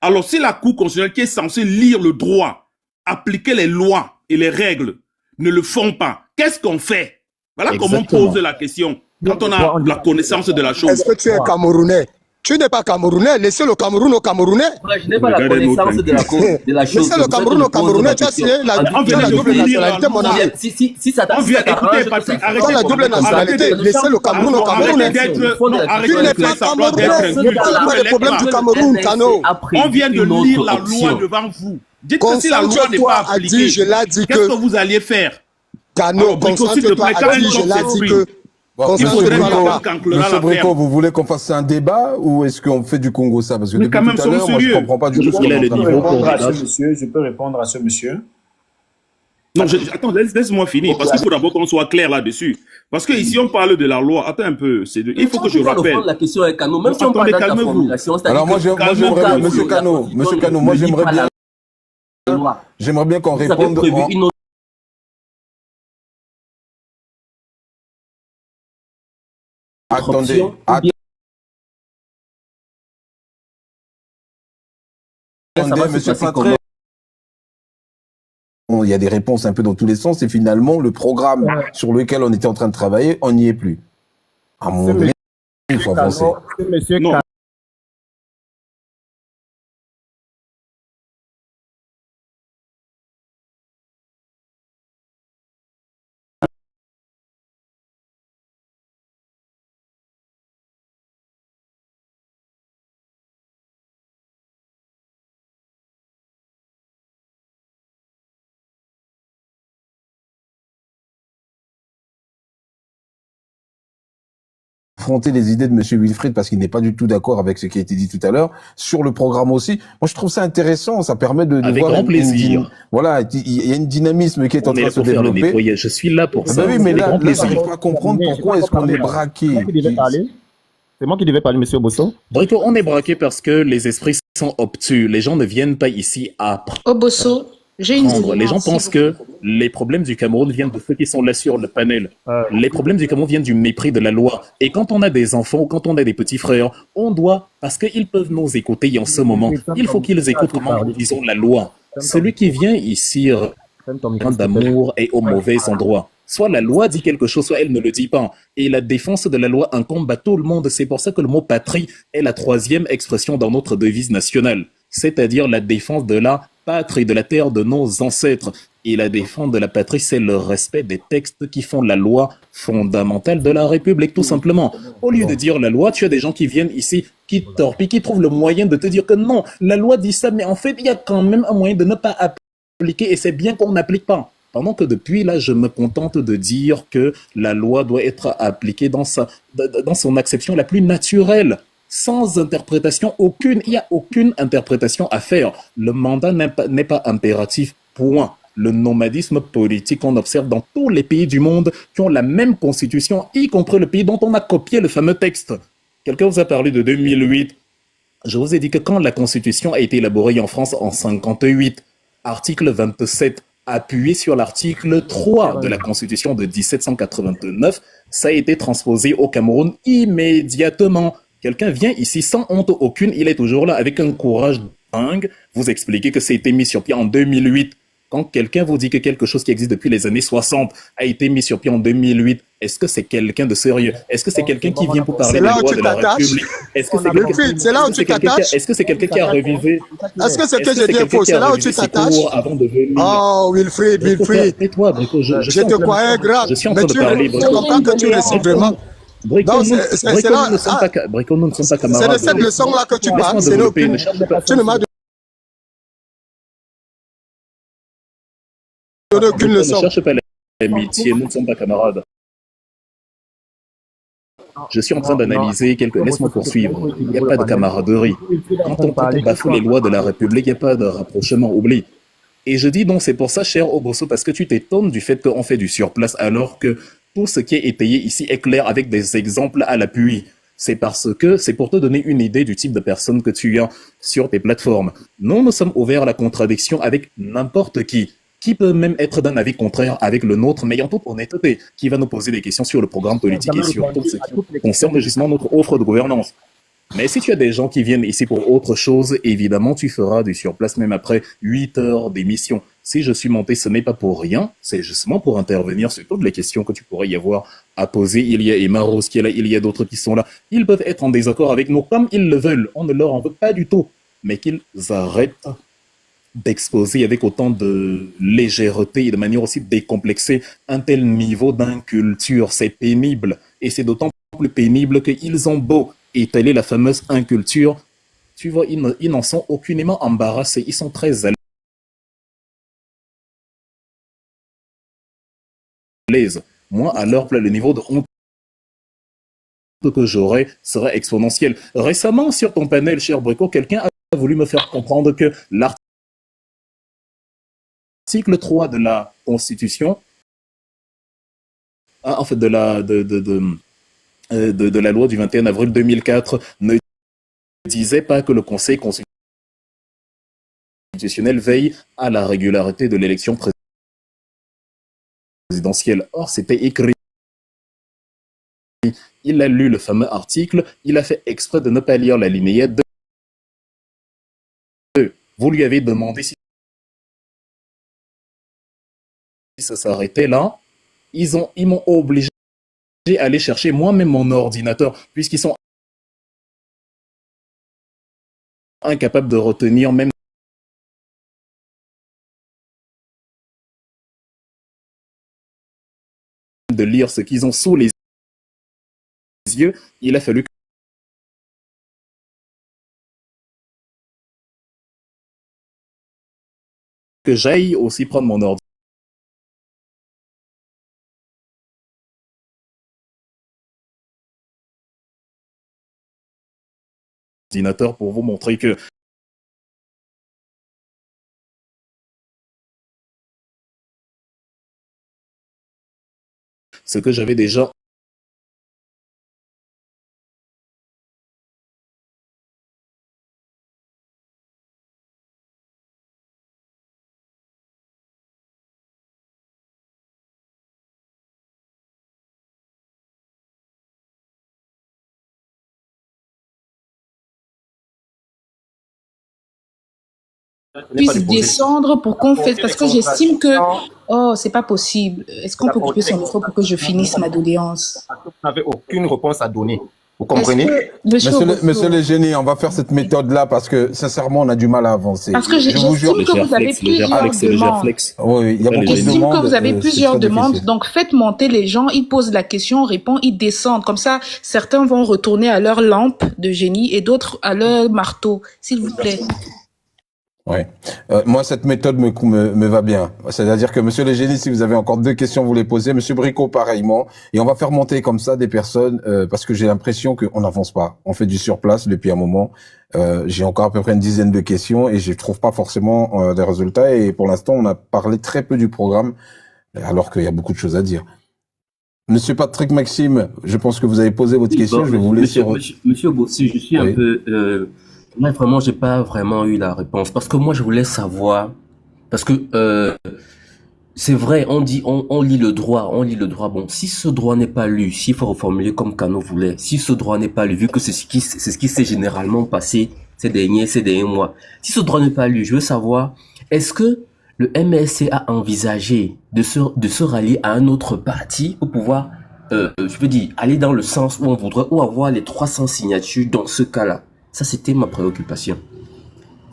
S3: Alors, si la Cour constitutionnelle qui est censée lire le droit, appliquer les lois et les règles, ne le font pas, qu'est-ce qu'on fait? Voilà comment on pose la question quand on a la connaissance de la chose.
S1: Est-ce que tu es Camerounais? Tu n'es pas Camerounais. Laissez le Cameroun aux Camerounais.
S8: Ouais, je n'ai pas la connaissance de la chose.
S1: Laissez le Cameroun aux Camerounais. Tu as signé la double nationalité, mon ami.
S8: Si ça
S3: on vient écouter, Patrick, arrêtez
S1: la double nationalité. Laissez le Cameroun aux Camerounais. Tu n'es pas Camerounais. Tu pas le problème du Cameroun, Kano.
S3: On vient de lire la loi devant vous. Dites que si la loi n'est pas appliquée, qu'est-ce que vous alliez faire?
S1: Kano, concentre-toi, a dit, je l'ai dit que...
S4: Bon, Monsieur Brico, vous voulez qu'on fasse un débat ou est-ce qu'on fait du Congo ça? Parce que depuis tout à l'heure, moi je comprends pas du tout ce
S7: Je peux répondre à ce monsieur.
S3: Non, attends, laisse-moi finir, parce qu'il faut d'abord qu'on soit clair là-dessus. Parce que ici on parle de la loi. Attends un peu, il faut que je rappelle.
S8: La question est Kano, même si on parle de la formulation.
S4: Alors moi j'aimerais bien, Monsieur Kano, moi j'aimerais bien qu'on réponde. Attendez. Attendez, monsieur Patrick. Il y a des réponses un peu dans tous les sens et finalement, le programme sur lequel on était en train de travailler, on n'y est plus. À mon avis, il faut avancer.
S5: Non.
S4: Affronter les idées de monsieur Wilfried parce qu'il n'est pas du tout d'accord avec ce qui a été dit tout à l'heure sur le programme aussi. Moi, je trouve ça intéressant. Ça permet de
S2: avec
S4: voir
S2: grand plaisir.
S4: Voilà, il y a une dynamisme qui est en train de se développer.
S2: Je suis là pour ça.
S4: Oui, mais là, j'arrive pas à comprendre pourquoi est-ce qu'on est braqué.
S5: C'est moi qui devais parler, monsieur Bosso.
S2: Brico, on est braqué parce que les esprits sont obtus. Les gens ne viennent pas ici à
S6: Obosso, j'ai une
S2: prendre. Les gens
S6: demande,
S2: pensent
S6: s'il vous
S2: que les problèmes du Cameroun viennent de ceux qui sont là sur le panel. Les problèmes du Cameroun viennent du mépris de la loi. Et quand on a des enfants ou quand on a des petits frères, on doit, parce qu'ils peuvent nous écouter en ce moment, il faut qu'ils écoutent comment nous disons la loi. Celui qui vient ici d'amour est au mauvais endroit. Soit la loi dit quelque chose, soit elle ne le dit pas. Et la défense de la loi incombe à tout le monde. C'est pour ça que le mot patrie est la troisième expression dans notre devise nationale. C'est-à-dire la défense de la patrie, de la terre de nos ancêtres. Et la défense de la patrie, c'est le respect des textes qui font la loi fondamentale de la République, tout simplement. Au lieu de dire la loi, tu as des gens qui viennent ici, qui torpillent, qui trouvent le moyen de te dire que non, la loi dit ça, mais en fait, il y a quand même un moyen de ne pas appliquer, et c'est bien qu'on n'applique pas. Pendant que depuis là, je me contente de dire que la loi doit être appliquée dans son acception la plus naturelle, sans interprétation aucune. Il n'y a aucune interprétation à faire. Le mandat n'est pas impératif, point. Le nomadisme politique qu'on observe dans tous les pays du monde qui ont la même constitution, y compris le pays dont on a copié le fameux texte. Quelqu'un vous a parlé de 2008. Je vous ai dit que quand la constitution a été élaborée en France en 58, article 27, appuyé sur l'article 3 de la Constitution de 1789, ça a été transposé au Cameroun immédiatement. Quelqu'un vient ici sans honte aucune, il est toujours là avec un courage dingue, vous expliquez que ça a été mis sur pied en 2008. Quand quelqu'un vous dit que quelque chose qui existe depuis les années 60 a été mis sur pied en 2008, est-ce que c'est quelqu'un de sérieux? Est-ce que c'est quelqu'un qui vient pour parler des lois de la République? Est-ce que c'est quelqu'un qui a révisé?
S1: Est-ce que c'est que je dis faux? C'est là où tu t'attaches. Oh, Wilfried.
S2: Tais-toi, Brico, je
S1: Je te croyais grave.
S2: Je suis en train de parler.
S1: Je comprends que tu récites vraiment.
S2: Brico, nous ne sommes pas camarades.
S1: C'est de cette leçon-là que tu parles. Tu ne m'as donné aucune leçon.
S2: Ne cherche pas l'amitié, nous ne sommes pas camarades. Je suis en train d'analyser quelques... Laisse-moi poursuivre. Il n'y a pas de camaraderie. Quand on bafoue les lois de la République, il n'y a pas de rapprochement, oublie. Et je dis donc, c'est pour ça, cher Obosso, parce que tu t'étonnes du fait qu'on fait du surplace alors que tout ce qui est étayé ici est clair avec des exemples à l'appui. C'est parce que c'est pour te donner une idée du type de personne que tu as sur tes plateformes. Nous sommes ouverts à la contradiction avec n'importe qui peut même être d'un avis contraire avec le nôtre, mais en toute honnêteté, qui va nous poser des questions sur le programme politique et sur tout ce qui concerne justement notre offre de gouvernance. Mais si tu as des gens qui viennent ici pour autre chose, évidemment, tu feras du surplace même après 8 heures d'émission. Si je suis monté, ce n'est pas pour rien, c'est justement pour intervenir sur toutes les questions que tu pourrais y avoir à poser. Il y a Emma Rose qui est là, il y a d'autres qui sont là. Ils peuvent être en désaccord avec nous comme ils le veulent. On ne leur en veut pas du tout. Mais qu'ils arrêtent d'exposer avec autant de légèreté et de manière aussi décomplexée un tel niveau d'inculture. C'est pénible. Et c'est d'autant plus pénible qu'ils ont beau étaler la fameuse inculture. Tu vois, ils n'en sont aucunement embarrassés. Ils sont très à l'aise. Moi, à leur place, le niveau de honte que j'aurais serait exponentiel. Récemment, sur ton panel, cher Brico, quelqu'un a voulu me faire comprendre que l'article 3 de la Constitution, en fait, de la loi du 21 avril 2004, ne disait pas que le Conseil constitutionnel veille à la régularité de l'élection présidentielle. Or, c'était écrit. Il a lu le fameux article, il a fait exprès de ne pas lire la linéa 2. Vous lui avez demandé si ça s'arrêtait là. Ils m'ont obligé à aller chercher moi-même mon ordinateur, puisqu'ils sont incapables de retenir même de lire ce qu'ils ont sous les yeux. Il a fallu que j'aille aussi prendre mon ordinateur pour vous montrer que ce que j'avais déjà
S6: puisse descendre pour qu'on fasse, parce que j'estime que, oh, c'est pas possible. Est-ce qu'on peut couper son micro pour que je finisse ma doléance?
S5: Vous n'avez aucune réponse à donner. Vous comprenez?
S4: Monsieur le génie, on va faire cette méthode-là parce que, sincèrement, on a du mal à avancer.
S6: Parce que j'estime que vous avez plusieurs demandes.
S4: Oui, il y a beaucoup de
S6: J'estime
S4: demandes.
S6: que vous avez plusieurs demandes.
S4: Difficile.
S6: Donc, faites monter les gens, ils posent la question, répondent, ils descendent. Comme ça, certains vont retourner à leur lampe de génie et d'autres à leur marteau. S'il vous plaît.
S4: Ouais. Moi, cette méthode me va bien. C'est-à-dire que, monsieur le génie, si vous avez encore 2 questions, vous les posez. Monsieur Bricot, pareillement. Et on va faire monter comme ça des personnes, parce que j'ai l'impression qu'on n'avance pas. On fait du surplace depuis un moment. J'ai encore à peu près une dizaine de questions et je trouve pas forcément des résultats. Et pour l'instant, on a parlé très peu du programme, alors qu'il y a beaucoup de choses à dire. Monsieur Patrick Maxime, je pense que vous avez posé votre question.
S8: Bon,
S4: je vais vous laisser.
S8: Monsieur Bossu, je suis un peu... Là, vraiment, j'ai pas vraiment eu la réponse. Parce que moi, je voulais savoir... Parce que c'est vrai, on lit le droit. Bon, si ce droit n'est pas lu, s'il faut reformuler comme Kano voulait, si ce droit n'est pas lu, vu que c'est ce qui s'est généralement passé ces derniers mois, si ce droit n'est pas lu, je veux savoir, est-ce que le MSC a envisagé de se rallier à un autre parti pour pouvoir, je veux dire, aller dans le sens où on voudrait, ou avoir les 300 signatures dans ce cas-là? Ça, c'était ma préoccupation.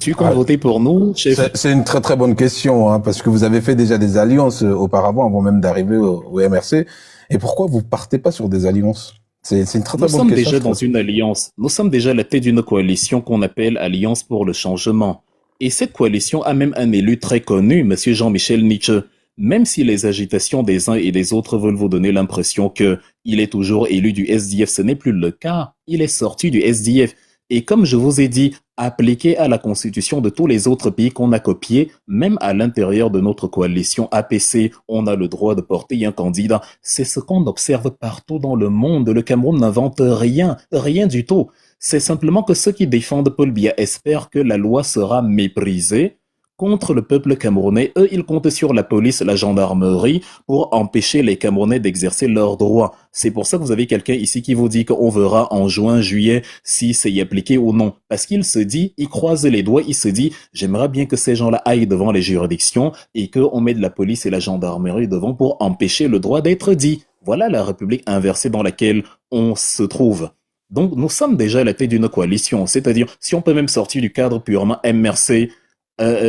S2: Tu comptes voter pour nous, chef?
S4: C'est une très très bonne question, hein, parce que vous avez fait déjà des alliances auparavant, avant même d'arriver au MRC. Et pourquoi vous partez pas sur des alliances? C'est une très très bonne question.
S2: Nous sommes déjà dans une alliance. Nous sommes déjà à la tête d'une coalition qu'on appelle Alliance pour le changement. Et cette coalition a même un élu très connu, Monsieur Jean-Michel Nietzsche. Même si les agitations des uns et des autres veulent vous donner l'impression que il est toujours élu du SDF, ce n'est plus le cas. Il est sorti du SDF. Et comme je vous ai dit, appliqué à la constitution de tous les autres pays qu'on a copiés, même à l'intérieur de notre coalition APC, on a le droit de porter un candidat. C'est ce qu'on observe partout dans le monde. Le Cameroun n'invente rien, rien du tout. C'est simplement que ceux qui défendent Paul Biya espèrent que la loi sera méprisée contre le peuple camerounais. Eux, ils comptent sur la police, la gendarmerie pour empêcher les Camerounais d'exercer leurs droits. C'est pour ça que vous avez quelqu'un ici qui vous dit qu'on verra en juin, juillet si c'est y appliqué ou non. Parce qu'il se dit, il croise les doigts, il se dit, j'aimerais bien que ces gens-là aillent devant les juridictions et qu'on mette la police et la gendarmerie devant pour empêcher le droit d'être dit. Voilà la République inversée dans laquelle on se trouve. Donc, nous sommes déjà à la tête d'une coalition. C'est-à-dire, si on peut même sortir du cadre purement MRC,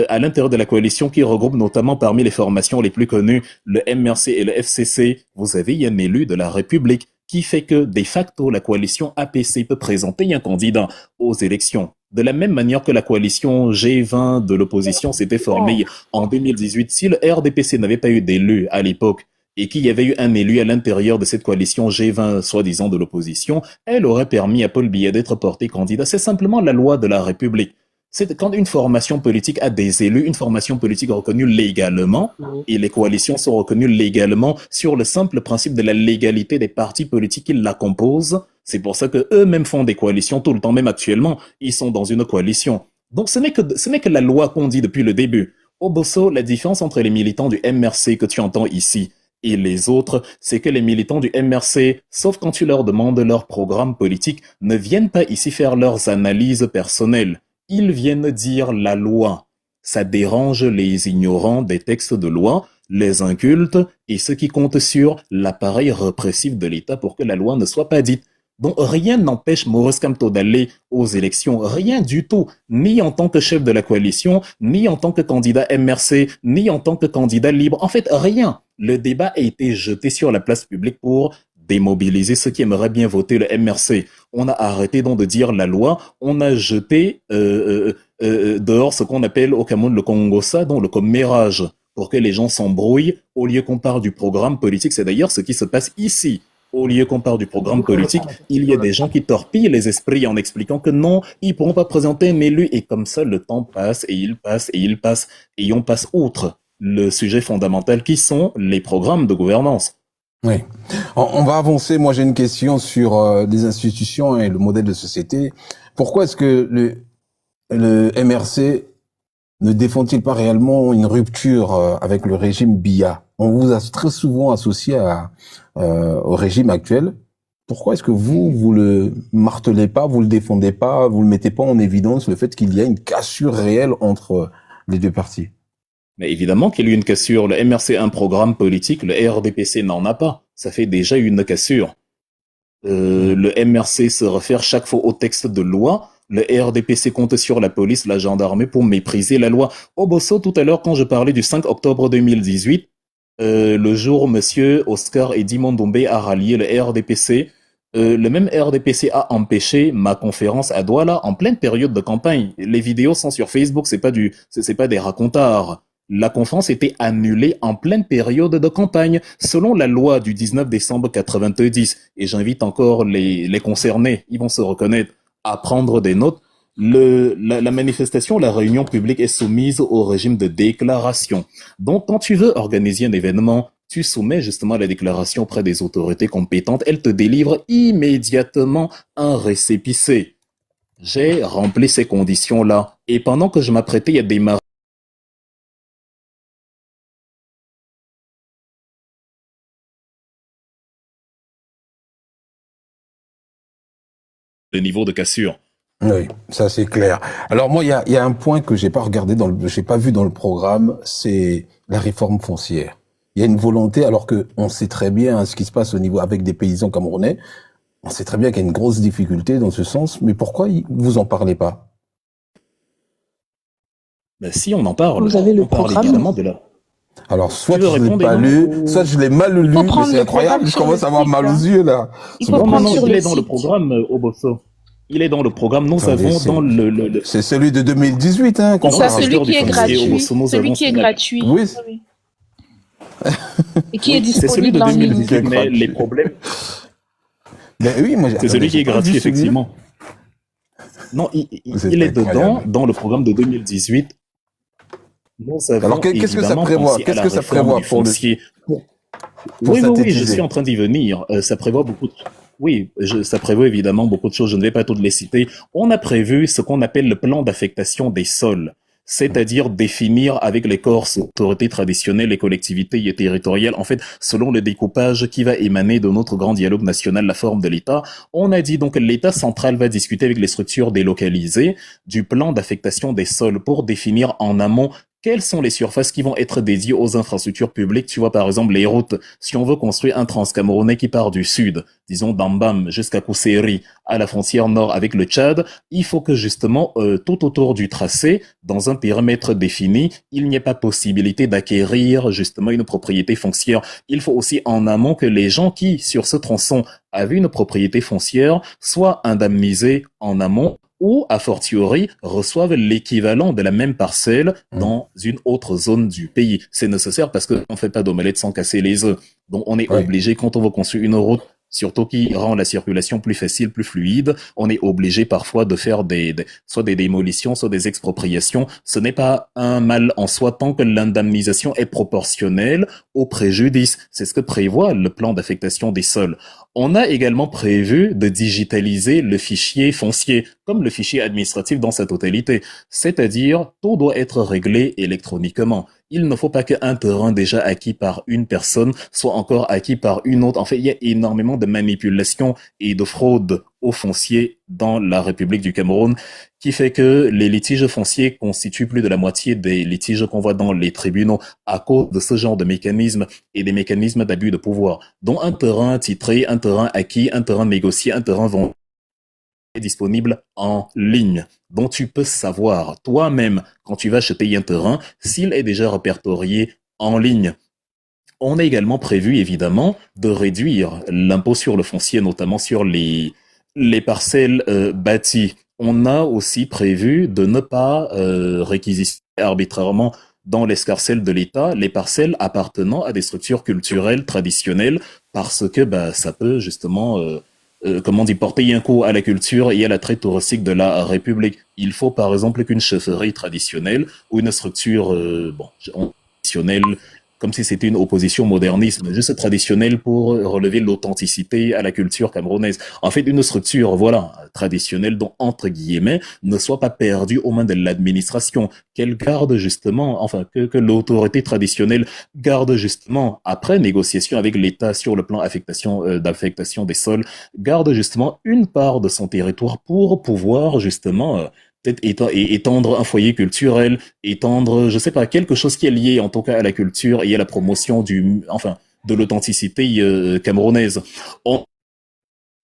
S2: à l'intérieur de la coalition qui regroupe notamment parmi les formations les plus connues, le MRC et le FCC, vous avez un élu de la République qui fait que, de facto, la coalition APC peut présenter un candidat aux élections. De la même manière que la coalition G20 de l'opposition s'était formée en 2018, si le RDPC n'avait pas eu d'élu à l'époque, et qu'il y avait eu un élu à l'intérieur de cette coalition G20, soi-disant de l'opposition, elle aurait permis à Paul Biya d'être porté candidat. C'est simplement la loi de la République. C'est quand une formation politique a des élus, une formation politique reconnue légalement, et les coalitions sont reconnues légalement sur le simple principe de la légalité des partis politiques qui la composent. C'est pour ça que eux-mêmes font des coalitions tout le temps, même actuellement, ils sont dans une coalition. Donc ce n'est que la loi qu'on dit depuis le début. Au Bosso, la différence entre les militants du MRC que tu entends ici et les autres, c'est que les militants du MRC, sauf quand tu leur demandes leur programme politique, ne viennent pas ici faire leurs analyses personnelles. Ils viennent dire la loi. Ça dérange les ignorants des textes de loi, les incultes et ceux qui comptent sur l'appareil répressif de l'État pour que la loi ne soit pas dite. Donc rien n'empêche Maurice Kamto d'aller aux élections, rien du tout, ni en tant que chef de la coalition, ni en tant que candidat MRC, ni en tant que candidat libre. En fait, rien. Le débat a été jeté sur la place publique pour démobiliser ceux qui aimeraient bien voter le MRC. On a arrêté donc de dire la loi, on a jeté dehors ce qu'on appelle au Cameroun le Congossa, donc le commérage, pour que les gens s'embrouillent, au lieu qu'on parle du programme politique. C'est d'ailleurs ce qui se passe ici. Au lieu qu'on parle du programme politique, il y a des gens qui torpillent les esprits en expliquant que non, ils pourront pas présenter un élu. Et comme ça, le temps passe et il passe et il passe et on passe outre le sujet fondamental qui sont les programmes de gouvernance.
S4: Oui. On va avancer. Moi, j'ai une question sur les institutions et le modèle de société. Pourquoi est-ce que le MRC ne défend-il pas réellement une rupture avec le régime Biya? On vous a très souvent associé au régime actuel. Pourquoi est-ce que vous le martelez pas, vous le défendez pas, vous le mettez pas en évidence, le fait qu'il y a une cassure réelle entre les deux partis.
S2: Mais évidemment qu'il y a eu une cassure. Le MRC a un programme politique, le RDPC n'en a pas. Ça fait déjà une cassure. Le MRC se réfère chaque fois au texte de loi. Le RDPC compte sur la police, la gendarmerie pour mépriser la loi. Obosso, tout à l'heure, quand je parlais du 5 octobre 2018, le jour où monsieur Oscar Eddy Ndombé a rallié le RDPC, le même RDPC a empêché ma conférence à Douala en pleine période de campagne. Les vidéos sont sur Facebook, c'est pas des racontards. La conférence était annulée en pleine période de campagne, selon la loi du 19 décembre 90. Et j'invite encore les concernés, ils vont se reconnaître, à prendre des notes. La manifestation, la réunion publique est soumise au régime de déclaration. Donc, quand tu veux organiser un événement, tu soumets justement la déclaration auprès des autorités compétentes. Elles te délivrent immédiatement un récépissé. J'ai rempli ces conditions-là. Et pendant que je m'apprêtais à démarrer le niveau de cassure.
S4: Oui, ça c'est clair. Alors moi, il y a un point que j'ai pas vu dans le programme, c'est la réforme foncière. Il y a une volonté, alors que on sait très bien ce qui se passe au niveau avec des paysans camerounais. On sait très bien qu'il y a une grosse difficulté dans ce sens, mais pourquoi vous en parlez pas?
S2: Ben, si on en parle,
S6: Vous avez le
S2: on parle
S6: programme.
S2: évidemment de la...
S4: Alors, soit
S2: Tu veux
S4: je l'ai
S2: répondre,
S4: pas
S2: Emma,
S4: lu,
S2: ou-
S4: soit je l'ai mal lu, mais
S6: prendre
S4: c'est
S6: le
S4: incroyable,
S6: programme
S4: je
S6: sur
S4: commence
S6: le
S4: à avoir
S6: site,
S4: mal
S6: là.
S4: aux yeux, là.
S6: Il faut prendre sur
S2: il
S6: le
S2: est dans le
S6: site.
S2: programme, Obosso. Il est dans le programme. Nous
S4: Attendez,
S2: avons
S4: c'est-
S2: dans le-
S4: C'est celui de 2018, hein, qu'on
S2: Non,
S6: Ça,
S4: parle.
S6: celui qui est
S2: du foncier,
S6: gratuit.
S2: Obosso, nous
S6: Celui
S2: avons
S6: qui est
S2: signé.
S6: gratuit.
S4: Oui.
S6: Oui. Et qui est
S2: C'est celui de
S6: disponible en ligne.
S2: 2018, mais
S4: gratuit.
S2: les problèmes,
S4: Mais oui, moi,
S2: c'est celui qui est gratuit, effectivement. Non,
S4: Vous êtes
S2: il est dedans,
S4: incroyable.
S2: dans le programme de 2018. Nous avons
S4: Alors, qu'est-ce que ça
S2: évidemment
S4: prévoit?
S2: pensé à
S4: Qu'est-ce
S2: la
S4: que ça
S2: réforme
S4: prévoit
S2: du
S4: pour le-
S2: foncier.
S4: pour
S2: Oui, je
S4: synthétiser?
S2: suis en train d'y venir. Ça prévoit beaucoup de... Oui, ça prévoit évidemment beaucoup de choses. Je ne vais pas toutes les citer. On a prévu ce qu'on appelle le plan d'affectation des sols, c'est-à-dire définir avec les corps, autorités traditionnelles et collectivités territoriales, en fait, selon le découpage qui va émaner de notre grand dialogue national, la forme de l'État. On a dit donc que l'État central va discuter avec les structures délocalisées du plan d'affectation des sols pour définir en amont quelles sont les surfaces qui vont être dédiées aux infrastructures publiques. Tu vois, par exemple, les routes. Si on veut construire un transcamerounais qui part du sud, disons d'Ambam jusqu'à Kousséri, à la frontière nord avec le Tchad, il faut que justement, tout autour du tracé, dans un périmètre défini, il n'y ait pas possibilité d'acquérir justement une propriété foncière. Il faut aussi en amont que les gens qui, sur ce tronçon, avaient une propriété foncière, soient indemnisés en amont ou, a fortiori, reçoivent l'équivalent de la même parcelle dans une autre zone du pays. C'est nécessaire parce qu'on ne fait pas d'omelette sans casser les œufs. Donc, on est
S4: Ouais.
S2: obligé, quand on veut construire une route, surtout qui rend la circulation plus facile, plus fluide, on est obligé parfois de faire soit des démolitions, soit des expropriations. Ce n'est pas un mal en soi tant que l'indemnisation est proportionnelle au préjudice. C'est ce que prévoit le plan d'affectation des sols. On a également prévu de digitaliser le fichier foncier, comme le fichier administratif dans sa totalité. C'est-à-dire, tout doit être réglé électroniquement. Il ne faut pas qu'un terrain déjà acquis par une personne soit encore acquis par une autre. En fait, il y a énormément de manipulations et de fraudes au foncier dans la République du Cameroun, qui fait que les litiges fonciers constituent plus de la moitié des litiges qu'on voit dans les tribunaux à cause de ce genre de mécanismes et des mécanismes d'abus de pouvoir, dont un terrain titré, un terrain acquis, un terrain négocié, un terrain vendu est disponible en ligne, dont tu peux savoir toi-même quand tu vas acheter un terrain s'il est déjà répertorié en ligne. On a également prévu évidemment de réduire l'impôt sur le foncier, notamment sur les parcelles bâties. On a aussi prévu de ne pas réquisitionner arbitrairement dans l'escarcelle de l'État les parcelles appartenant à des structures culturelles traditionnelles parce que ça peut justement comment on dit, porter un coup à la culture et à l'attrait touristique de la République. Il faut par exemple qu'une chefferie traditionnelle ou une structure traditionnelle, comme si c'était une opposition au modernisme, juste traditionnelle pour relever l'authenticité à la culture camerounaise. En fait, une structure, traditionnelle dont, entre guillemets, ne soit pas perdue aux mains de l'administration, qu'elle garde justement, que l'autorité traditionnelle garde justement, après négociation avec l'État sur le plan d'affectation des sols, garde justement une part de son territoire pour pouvoir justement peut-être étendre un foyer culturel, étendre, je sais pas, quelque chose qui est lié en tout cas à la culture et à la promotion de l'authenticité camerounaise.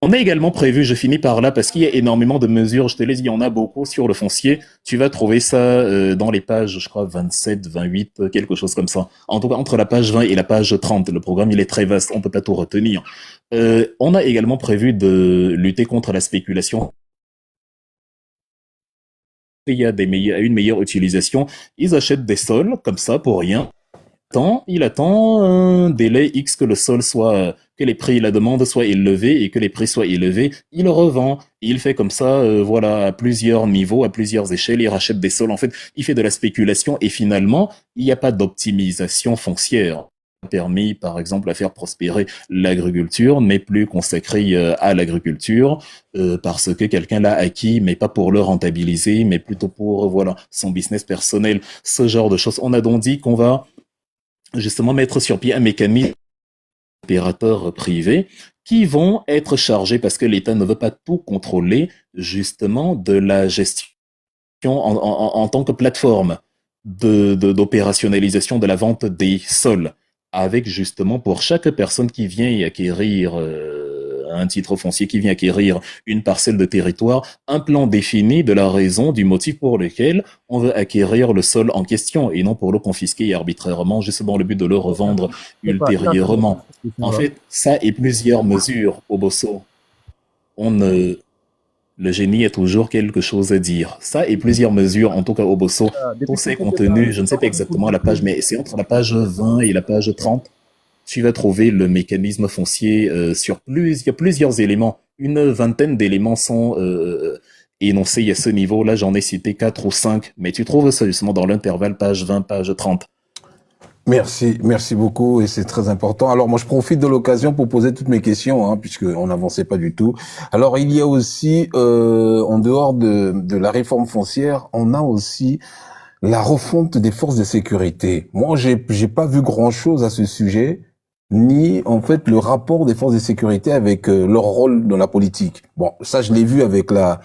S2: On a également prévu, je finis par là parce qu'il y a énormément de mesures, je te l'ai dit, il y en a beaucoup sur le foncier. Tu vas trouver ça dans les pages, je crois, 27, 28, quelque chose comme ça. En tout cas, entre la page 20 et la page 30, le programme, il est très vaste, on peut pas tout retenir. On a également prévu de lutter contre la spéculation. Il y a une meilleure utilisation. Ils achètent des sols comme ça pour rien. Il attend un délai X que le sol soit, que les prix, la demande soient élevés et que les prix soient élevés. Il revend. Il fait comme ça, voilà, à plusieurs niveaux, à plusieurs échelles. Il rachète des sols. En fait, il fait de la spéculation et finalement, il n'y a pas d'optimisation foncière. Permis, par exemple, à faire prospérer l'agriculture n'est plus consacré à l'agriculture parce que quelqu'un l'a acquis, mais pas pour le rentabiliser, mais plutôt pour, voilà, son business personnel, ce genre de choses. On a donc dit qu'on va justement mettre sur pied un mécanisme d'opérateurs privés qui vont être chargés, parce que l'État ne veut pas tout contrôler, justement, de la gestion en tant que plateforme d'opérationnalisation de la vente des sols, avec justement pour chaque personne qui vient y acquérir un titre foncier, qui vient acquérir une parcelle de territoire, un plan défini de la raison, du motif pour lequel on veut acquérir le sol en question et non pour le confisquer arbitrairement, juste dans le but de le revendre ultérieurement. En fait, ça et plusieurs mesures au Bosso. Le génie a toujours quelque chose à dire. Ça et plusieurs mesures, en tout cas au Bosso, tous ces contenus, je ne sais pas exactement la page, mais c'est entre la page 20 et la page 30. Tu vas trouver le mécanisme foncier il y a plusieurs éléments. Une vingtaine d'éléments sont énoncés à ce niveau. Là, j'en ai cité 4 ou 5, mais tu trouves ça justement dans l'intervalle page 20, page 30.
S4: Merci beaucoup et c'est très important. Alors moi je profite de l'occasion pour poser toutes mes questions, puisque on n'avançait pas du tout. Alors il y a aussi, en dehors de la réforme foncière, on a aussi la refonte des forces de sécurité. Moi j'ai pas vu grand chose à ce sujet, ni en fait le rapport des forces de sécurité avec leur rôle dans la politique. Bon, ça je l'ai vu avec la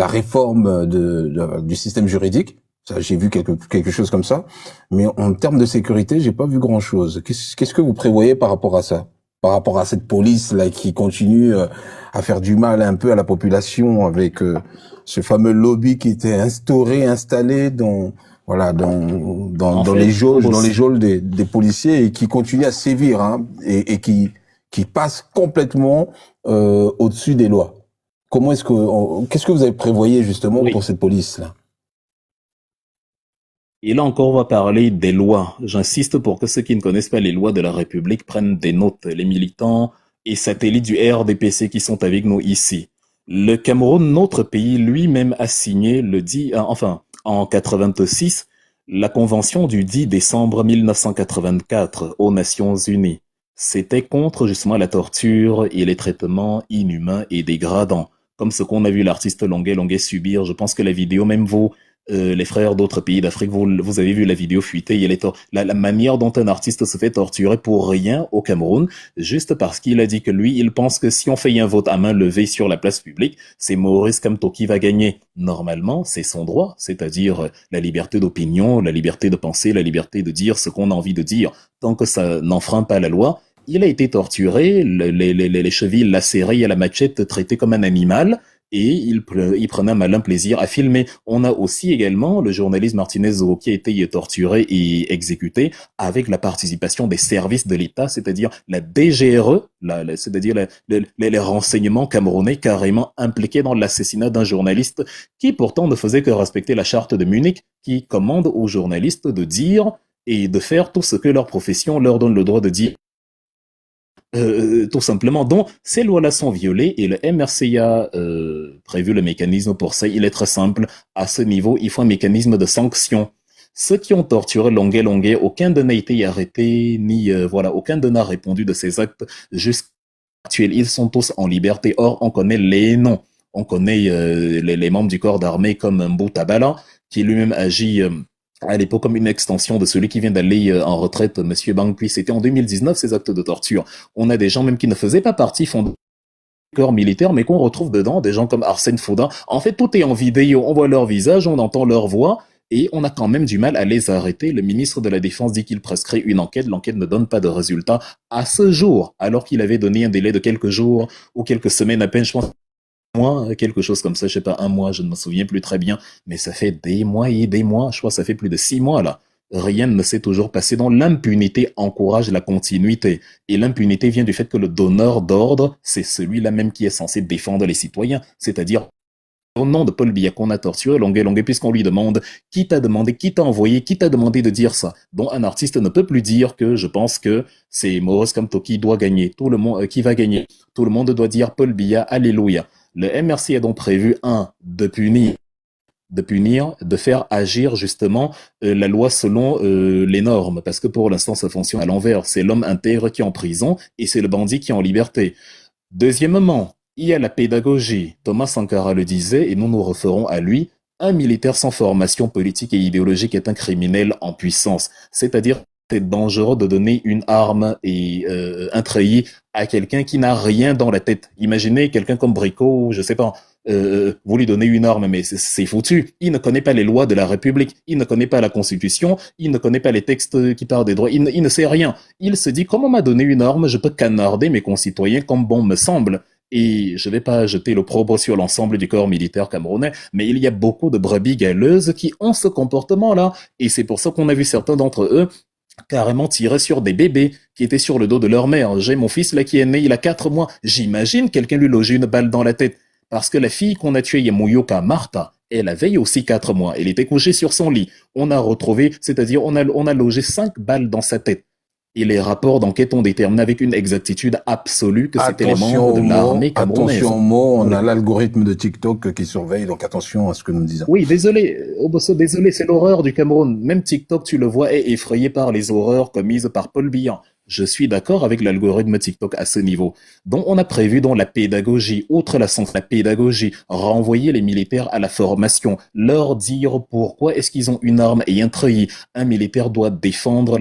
S4: réforme du système juridique. Ça, j'ai vu quelque chose comme ça, mais en termes de sécurité, j'ai pas vu grand chose. Qu'est-ce que vous prévoyez par rapport à ça, par rapport à cette police là qui continue à faire du mal un peu à la population avec ce fameux lobby qui était installé dans les geôles des policiers et qui continue à sévir et qui passe complètement au-dessus des lois. Qu'est-ce que vous avez prévoyé justement pour cette police là?
S2: Et là encore, on va parler des lois. J'insiste pour que ceux qui ne connaissent pas les lois de la République prennent des notes. Les militants et satellites du RDPC qui sont avec nous ici. Le Cameroun, notre pays, lui-même a signé en 86, la convention du 10 décembre 1984 aux Nations Unies. C'était contre justement la torture et les traitements inhumains et dégradants, comme ce qu'on a vu l'artiste Longuet subir. Je pense que la vidéo même vaut les frères d'autres pays d'Afrique, vous avez vu la vidéo fuitée, la manière dont un artiste se fait torturer pour rien au Cameroun, juste parce qu'il a dit que lui, il pense que si on fait un vote à main levée sur la place publique, c'est Maurice Kamto qui va gagner. Normalement, c'est son droit, c'est-à-dire la liberté d'opinion, la liberté de penser, la liberté de dire ce qu'on a envie de dire, tant que ça n'enfreint pas la loi. Il a été torturé, les chevilles lacérées à la machette, traité comme un animal, et il prenait un malin plaisir à filmer. On a aussi également le journaliste Martinez Zoro qui a été torturé et exécuté avec la participation des services de l'État, c'est-à-dire la DGRE, c'est-à-dire les renseignements camerounais carrément impliqués dans l'assassinat d'un journaliste qui pourtant ne faisait que respecter la charte de Munich qui commande aux journalistes de dire et de faire tout ce que leur profession leur donne le droit de dire. Tout simplement. Donc, ces lois-là sont violées et le MRC a prévu le mécanisme pour ça. Il est très simple. À ce niveau, il faut un mécanisme de sanction. Ceux qui ont torturé Longuet, aucun d'eux n'a été arrêté, aucun d'eux n'a répondu de ces actes jusqu'à actuel. Ils sont tous en liberté. Or, on connaît les noms. On connaît les membres du corps d'armée comme Mboutabala, qui lui-même agit à l'époque comme une extension de celui qui vient d'aller en retraite, Monsieur Bangui. C'était en 2019 ces actes de torture. On a des gens même qui ne faisaient pas partie corps militaire, mais qu'on retrouve dedans des gens comme Arsène Foudin. En fait, tout est en vidéo. On voit leur visage, on entend leur voix, et on a quand même du mal à les arrêter. Le ministre de la Défense dit qu'il prescrit une enquête. L'enquête ne donne pas de résultat à ce jour, alors qu'il avait donné un délai de quelques jours ou quelques semaines à peine, je pense. Mois, quelque chose comme ça, je sais pas, un mois, je ne me souviens plus très bien, mais ça fait des mois et des mois, je crois que ça fait plus de 6 mois là. Rien ne s'est toujours passé. Donc l'impunité encourage la continuité. Et l'impunité vient du fait que le donneur d'ordre, c'est celui-là même qui est censé défendre les citoyens, c'est-à-dire au nom de Paul Biya qu'on a torturé Longuet, puisqu'on lui demande qui t'a demandé, qui t'a envoyé, qui t'a demandé de dire ça. Donc un artiste ne peut plus dire que je pense que c'est Maurice Kamto qui doit gagner, tout le monde qui va gagner. Tout le monde doit dire Paul Biya, alléluia. Le MRC a donc prévu de punir, de faire agir justement la loi selon les normes, parce que pour l'instant ça fonctionne à l'envers. C'est l'homme intègre qui est en prison et c'est le bandit qui est en liberté. Deuxièmement, il y a la pédagogie. Thomas Sankara le disait, et nous nous referons à lui, un militaire sans formation politique et idéologique est un criminel en puissance. C'est-à-dire, c'est dangereux de donner une arme et un treillis à quelqu'un qui n'a rien dans la tête. Imaginez quelqu'un comme Brico, je sais pas, vous lui donnez une arme, mais c'est foutu. Il ne connaît pas les lois de la République, il ne connaît pas la Constitution, il ne connaît pas les textes qui parlent des droits, il ne sait rien. Il se dit, comme on m'a donné une arme, je peux canarder mes concitoyens comme bon me semble. Et je vais pas jeter l'opprobre sur l'ensemble du corps militaire camerounais, mais il y a beaucoup de brebis galeuses qui ont ce comportement-là. Et c'est pour ça qu'on a vu certains d'entre eux carrément tirer sur des bébés qui étaient sur le dos de leur mère. J'ai mon fils là qui est né, il a 4 mois. J'imagine quelqu'un lui loger une balle dans la tête. Parce que la fille qu'on a tuée, Yamuyoka Martha, elle avait aussi 4 mois. Elle était couchée sur son lit. On a retrouvé, c'est-à-dire on a logé 5 balles dans sa tête. Et les rapports d'enquête ont déterminé avec une exactitude absolue que c'était les membres de l'armée camerounaise.
S4: Attention aux mots, on a l'algorithme de TikTok qui surveille, donc attention à ce que nous disons.
S2: Oui, désolé, Obosso, désolé, c'est l'horreur du Cameroun. Même TikTok, tu le vois, est effrayé par les horreurs commises par Paul Biya. Je suis d'accord avec l'algorithme TikTok à ce niveau. Donc, on a prévu dans la pédagogie, outre la pédagogie, renvoyer les militaires à la formation, leur dire pourquoi est-ce qu'ils ont une arme et un treillis. Un militaire doit défendre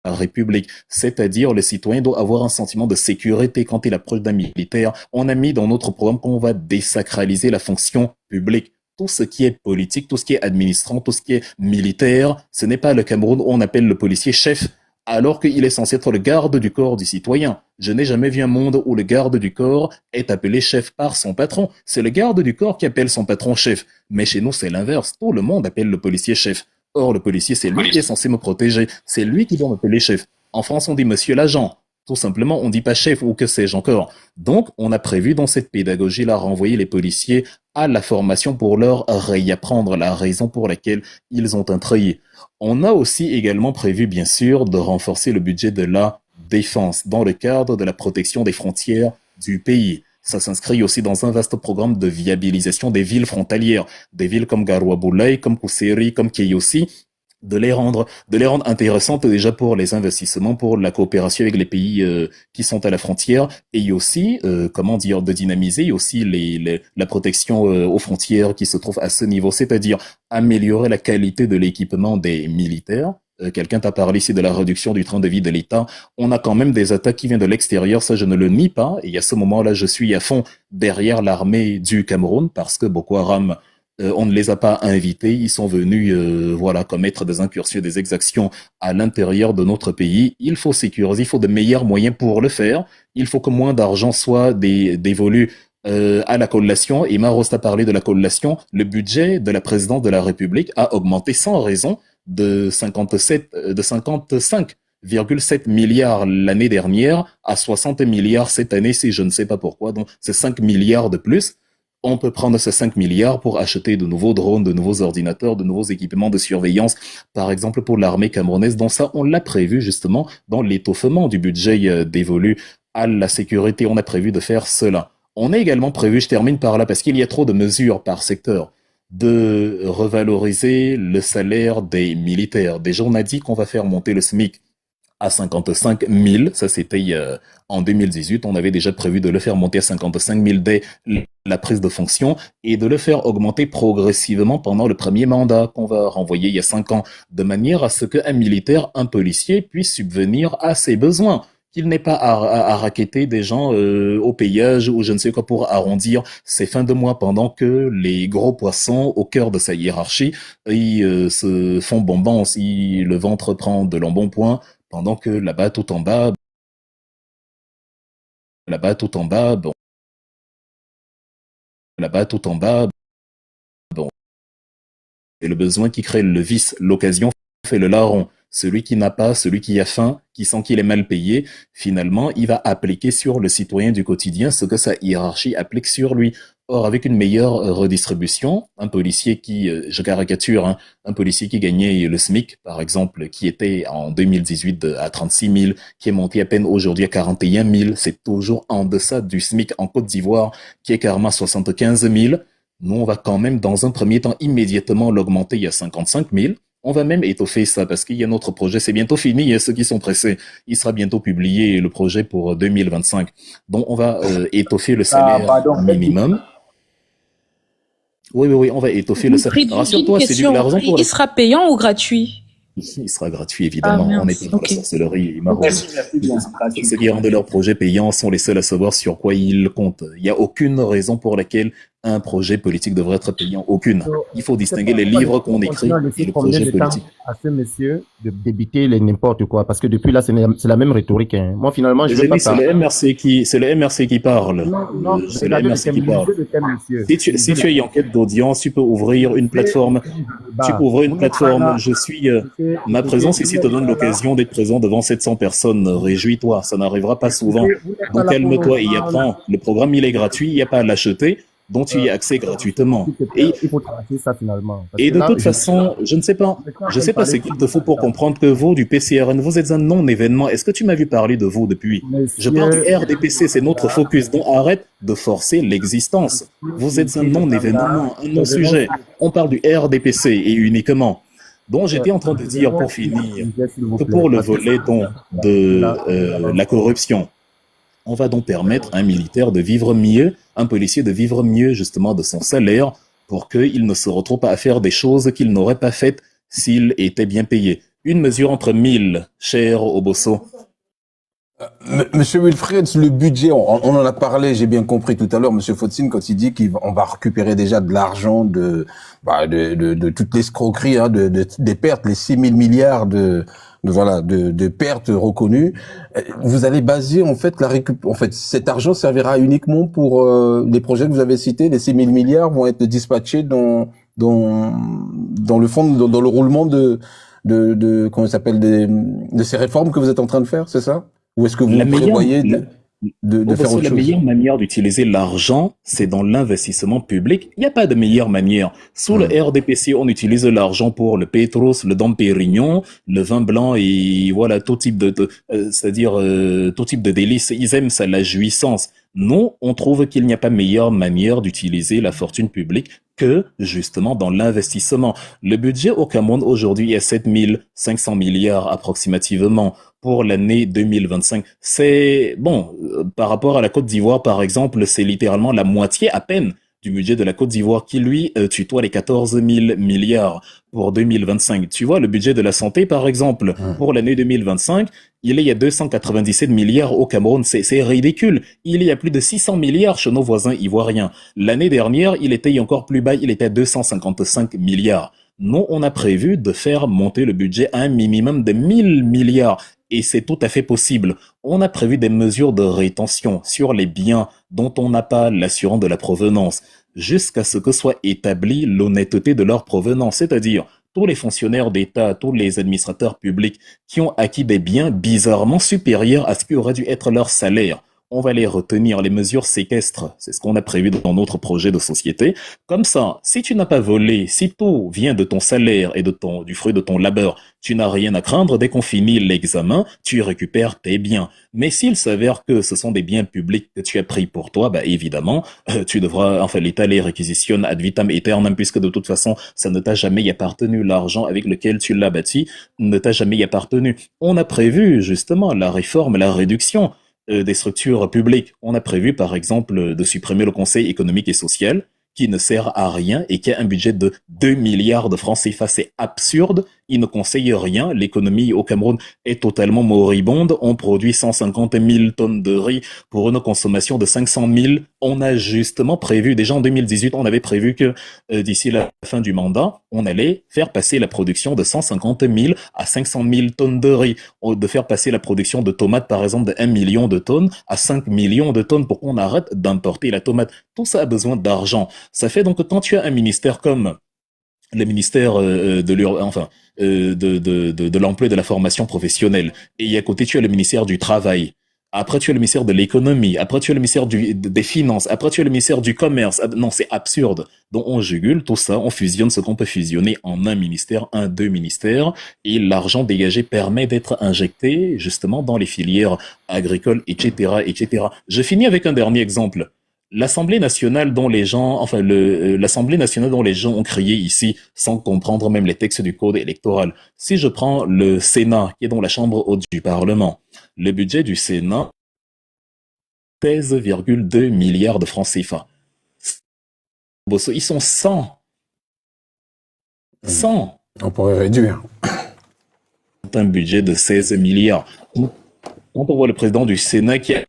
S2: la République, c'est-à-dire le citoyen doit avoir un sentiment de sécurité quand il approche d'un militaire. On a mis dans notre programme qu'on va désacraliser la fonction publique. Tout ce qui est politique, tout ce qui est administrant, tout ce qui est militaire, ce n'est pas le Cameroun où on appelle le policier chef, alors qu'il est censé être le garde du corps du citoyen. Je n'ai jamais vu un monde où le garde du corps est appelé chef par son patron. C'est le garde du corps qui appelle son patron chef. Mais chez nous, c'est l'inverse. Tout le monde appelle le policier chef. Or, le policier, c'est lui qui est censé me protéger. C'est lui qui doit m'appeler chef. En France, on dit monsieur l'agent. Tout simplement, on dit pas chef ou que sais-je encore. Donc, on a prévu dans cette pédagogie-là renvoyer les policiers à la formation pour leur réapprendre la raison pour laquelle ils ont un treillis. On a aussi également prévu, bien sûr, de renforcer le budget de la défense dans le cadre de la protection des frontières du pays. Ça s'inscrit aussi dans un vaste programme de viabilisation des villes frontalières, des villes comme Garoua-Boulay, comme Kousséri, comme Kéyossi, de les rendre intéressantes déjà pour les investissements, pour la coopération avec les pays qui sont à la frontière, et aussi, de dynamiser aussi la protection aux frontières qui se trouvent à ce niveau, c'est-à-dire améliorer la qualité de l'équipement des militaires. Quelqu'un t'a parlé ici de la réduction du train de vie de l'État. On a quand même des attaques qui viennent de l'extérieur, ça je ne le nie pas. Et à ce moment-là, je suis à fond derrière l'armée du Cameroun parce que Boko Haram, on ne les a pas invités. Ils sont venus commettre des incursions, des exactions à l'intérieur de notre pays. Il faut sécuriser, il faut de meilleurs moyens pour le faire. Il faut que moins d'argent soit dévolu à la collation. Et Maros a parlé de la collation. Le budget de la présidence de la République a augmenté sans raison de 55,7 milliards l'année dernière à 60 milliards cette année, si je ne sais pas pourquoi. Donc, c'est 5 milliards de plus. On peut prendre ces 5 milliards pour acheter de nouveaux drones, de nouveaux ordinateurs, de nouveaux équipements de surveillance, par exemple pour l'armée camerounaise. Donc ça, on l'a prévu justement dans l'étoffement du budget dévolu à la sécurité. On a prévu de faire cela. On a également prévu, je termine par là, parce qu'il y a trop de mesures par secteur, de revaloriser le salaire des militaires. Déjà, on a dit qu'on va faire monter le SMIC à 55 000. Ça, c'était en 2018. On avait déjà prévu de le faire monter à 55 000 dès la prise de fonction et de le faire augmenter progressivement pendant le premier mandat qu'on va renvoyer il y a 5 ans, de manière à ce qu'un militaire, un policier puisse subvenir à ses besoins. qu'il n'ait pas à racketter des gens au payage ou je ne sais quoi pour arrondir ses fins de mois pendant que les gros poissons au cœur de sa hiérarchie ils se font bonbons si le ventre prend de l'embonpoint pendant que là-bas tout en bas, bon, là-bas tout en bas, bon, c'est le besoin qui crée le vice, l'occasion fait le larron. Celui qui n'a pas, celui qui a faim, qui sent qu'il est mal payé, finalement, il va appliquer sur le citoyen du quotidien ce que sa hiérarchie applique sur lui. Or, avec une meilleure redistribution, un policier qui, je caricature, hein, un policier qui gagnait le SMIC, par exemple, qui était en 2018 à 36 000, qui est monté à peine aujourd'hui à 41 000, c'est toujours en deçà du SMIC en Côte d'Ivoire, qui est carrément à 75 000. Nous, on va quand même, dans un premier temps, immédiatement l'augmenter à 55 000. On va même étoffer ça parce qu'il y a notre projet, c'est bientôt fini, il y a ceux qui sont pressés. Il sera bientôt publié, le projet pour 2025. Donc, on va étoffer le salaire minimum. Oui, on va étoffer le salaire. Rassure-toi, c'est la raison pour
S6: il sera payant ou gratuit?
S2: Il sera gratuit, évidemment. On est dans la sorcellerie.
S7: Merci bien.
S2: Ceux qui rendent leur projet payant sont les seuls à savoir sur quoi ils comptent. Il n'y a aucune raison pour laquelle un projet politique devrait être payant. Aucune. Il faut distinguer les livres qu'on écrit et le projet politique.
S5: À ce monsieur de débiter les n'importe quoi, parce que depuis là, c'est la même rhétorique. Hein. Moi, finalement, je vais pas
S2: c'est le MRC qui parle.
S5: Non,
S2: c'est le MRC qui parle. Si tu es en quête d'audience, tu peux ouvrir une plateforme. Je suis, ma présence ici te donne l'occasion d'être présent devant 700 personnes. Réjouis-toi, ça n'arrivera pas souvent. Donc calme-toi et apprends. Le programme, il est gratuit, il n'y a pas à l'acheter. Dont tu y as accès gratuitement.
S5: Il faut tracer ça finalement.
S2: Et de toute façon, je ne sais pas ce qu'il te faut pour comprendre que vous, du PCRN, vous êtes un non-événement. Est-ce que tu m'as vu parler de vous depuis? Je parle du RDPC, c'est notre focus. Donc arrête de forcer l'existence. Vous êtes un non-événement, un non-sujet. On parle du RDPC et uniquement. Donc j'étais en train de dire pour finir que pour le volet de la corruption, on va donc permettre à un militaire de vivre mieux, un policier de vivre mieux justement de son salaire pour qu'il ne se retrouve pas à faire des choses qu'il n'aurait pas faites s'il était bien payé. Une mesure entre 1000, cher Obosso.
S4: Monsieur Wilfred, le budget, on en a parlé, j'ai bien compris tout à l'heure, Monsieur Fotzin, quand il dit qu'on va récupérer déjà de l'argent de toutes l'escroquerie, hein, des pertes, les 6 000 milliards de pertes reconnues. Vous allez baser, en fait, cet argent servira uniquement pour les projets que vous avez cités, les 6 000 milliards vont être dispatchés dans le fond, dans le roulement de comment ça s'appelle, de ces réformes que vous êtes en train de faire, c'est ça? Ou est-ce que vous prévoyez de faire autre chose?
S2: La meilleure manière d'utiliser l'argent, c'est dans l'investissement public. Il n'y a pas de meilleure manière. Sous le RDPC, on utilise l'argent pour le pétros, le Dom Pérignon, le vin blanc et voilà, tout type tout type de délices. Ils aiment ça, la jouissance. Nous, on trouve qu'il n'y a pas meilleure manière d'utiliser la fortune publique que, justement, dans l'investissement. Le budget au Cameroun aujourd'hui est 7 500 milliards approximativement pour l'année 2025. C'est, bon, par rapport à la Côte d'Ivoire, par exemple, c'est littéralement la moitié à peine du budget de la Côte d'Ivoire qui, lui, tutoie les 14 000 milliards pour 2025. Tu vois, le budget de la santé, par exemple, pour l'année 2025, il y a 297 milliards au Cameroun. C'est ridicule. Il y a plus de 600 milliards chez nos voisins ivoiriens. L'année dernière, il était encore plus bas. Il était à 255 milliards. Nous, on a prévu de faire monter le budget à un minimum de 1000 milliards. Et c'est tout à fait possible. On a prévu des mesures de rétention sur les biens dont on n'a pas l'assurance de la provenance, jusqu'à ce que soit établie l'honnêteté de leur provenance, c'est-à-dire tous les fonctionnaires d'État, tous les administrateurs publics qui ont acquis des biens bizarrement supérieurs à ce qui aurait dû être leur salaire. On va les retenir, les mesures séquestres. C'est ce qu'on a prévu dans notre projet de société. Comme ça, si tu n'as pas volé, si tout vient de ton salaire et du fruit de ton labeur, tu n'as rien à craindre. Dès qu'on finit l'examen, tu récupères tes biens. Mais s'il s'avère que ce sont des biens publics que tu as pris pour toi, bah évidemment, tu devras, l'État les réquisitionne ad vitam aeternam, puisque de toute façon, ça ne t'a jamais appartenu. L'argent avec lequel tu l'as bâti ne t'a jamais appartenu. On a prévu justement la réforme, la réduction des structures publiques. On a prévu, par exemple, de supprimer le Conseil économique et social, qui ne sert à rien et qui a un budget de 2 milliards de francs CFA. C'est absurde ils ne conseillent rien. L'économie au Cameroun est totalement moribonde. On produit 150 000 tonnes de riz pour une consommation de 500 000. On a justement prévu, déjà en 2018, on avait prévu que d'ici la fin du mandat, on allait faire passer la production de 150 000 à 500 000 tonnes de riz, de faire passer la production de tomates, par exemple, de 1 million de tonnes à 5 millions de tonnes pour qu'on arrête d'importer la tomate. Tout ça a besoin d'argent. Ça fait donc que quand tu as un ministère comme le ministère de l'emploi et de la formation professionnelle, et à côté tu as le ministère du travail, après tu as le ministère de l'économie, après tu as le ministère des finances, après tu as le ministère du commerce. Non, c'est absurde. Donc on jugule tout ça, on fusionne ce qu'on peut fusionner en un ministère, deux ministères, et l'argent dégagé permet d'être injecté justement dans les filières agricoles, etc., etc. Je finis avec un dernier exemple. L'Assemblée nationale dont les gens, l'Assemblée nationale dont les gens ont crié ici sans comprendre même les textes du code électoral. Si je prends le Sénat, qui est dans la chambre haute du Parlement, le budget du Sénat, 16,2 milliards de francs CFA. Ils sont 100.
S4: On pourrait réduire.
S2: Un budget de 16 milliards. Quand on voit le président du Sénat qui est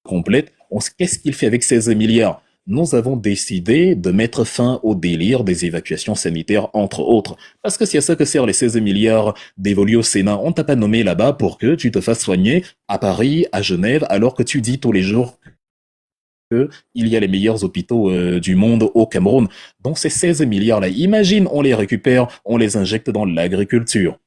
S2: complète, qu'est-ce qu'il fait avec 16 milliards? Nous avons décidé de mettre fin au délire des évacuations sanitaires, entre autres. Parce que c'est à ça que servent les 16 milliards dévolus au Sénat. On t'a pas nommé là-bas pour que tu te fasses soigner à Paris, à Genève, alors que tu dis tous les jours qu'il y a les meilleurs hôpitaux du monde au Cameroun. Donc ces 16 milliards-là, imagine, on les récupère, on les injecte dans l'agriculture.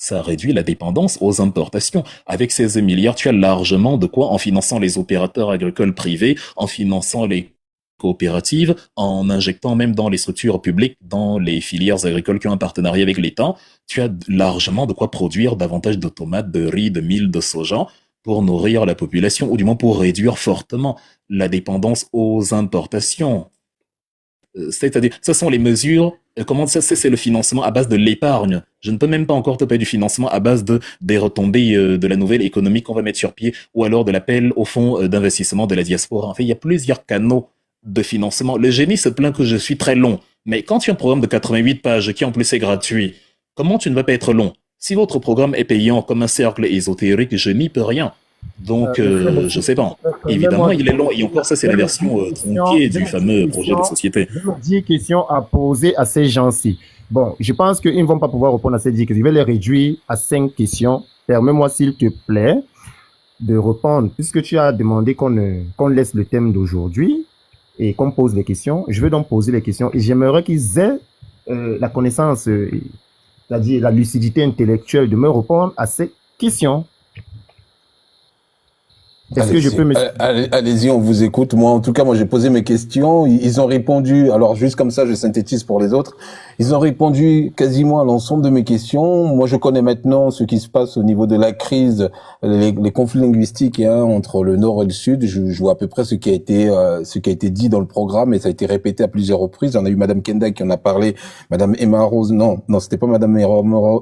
S2: Ça réduit la dépendance aux importations. Avec 16 milliards, tu as largement de quoi, en finançant les opérateurs agricoles privés, en finançant les coopératives, en injectant même dans les structures publiques, dans les filières agricoles qui ont un partenariat avec l'État, tu as largement de quoi produire davantage de tomates, de riz, de mil, de soja pour nourrir la population, ou du moins pour réduire fortement la dépendance aux importations. C'est-à-dire, ce sont les mesures, comment ça, c'est le financement à base de l'épargne. Je ne peux même pas encore te payer du financement à base des retombées de la nouvelle économie qu'on va mettre sur pied, ou alors de l'appel au fonds d'investissement de la diaspora. En fait, il y a plusieurs canaux de financement. Le génie se plaint que je suis très long, mais quand tu as un programme de 88 pages qui en plus est gratuit, comment tu ne vas pas être long? Si votre programme est payant comme un cercle ésotérique, je n'y peux rien. Donc, je sais pas. Évidemment, il est long. Et encore, ça, c'est la version tronquée du fameux projet de société.
S5: 10 questions à poser à ces gens-ci. Bon, je pense qu'ils ne vont pas pouvoir répondre à ces 10 questions. Je vais les réduire à 5 questions. Permets-moi, s'il te plaît, de répondre. Puisque tu as demandé qu'on laisse le thème d'aujourd'hui et qu'on pose les questions, je vais donc poser les questions. Et j'aimerais qu'ils aient la connaissance, c'est-à-dire la lucidité intellectuelle de me répondre à ces questions. Est-ce que je peux me...
S4: Allez-y, on vous écoute. Moi, en tout cas, j'ai posé mes questions. Ils ont répondu. Alors, juste comme ça, je synthétise pour les autres. Ils ont répondu quasiment à l'ensemble de mes questions. Moi, je connais maintenant ce qui se passe au niveau de la crise, les conflits linguistiques entre le Nord et le Sud. Je vois à peu près ce qui a été dit dans le programme et ça a été répété à plusieurs reprises. On a eu Madame Kenda qui en a parlé, Madame Emma Rose. Non, c'était pas Madame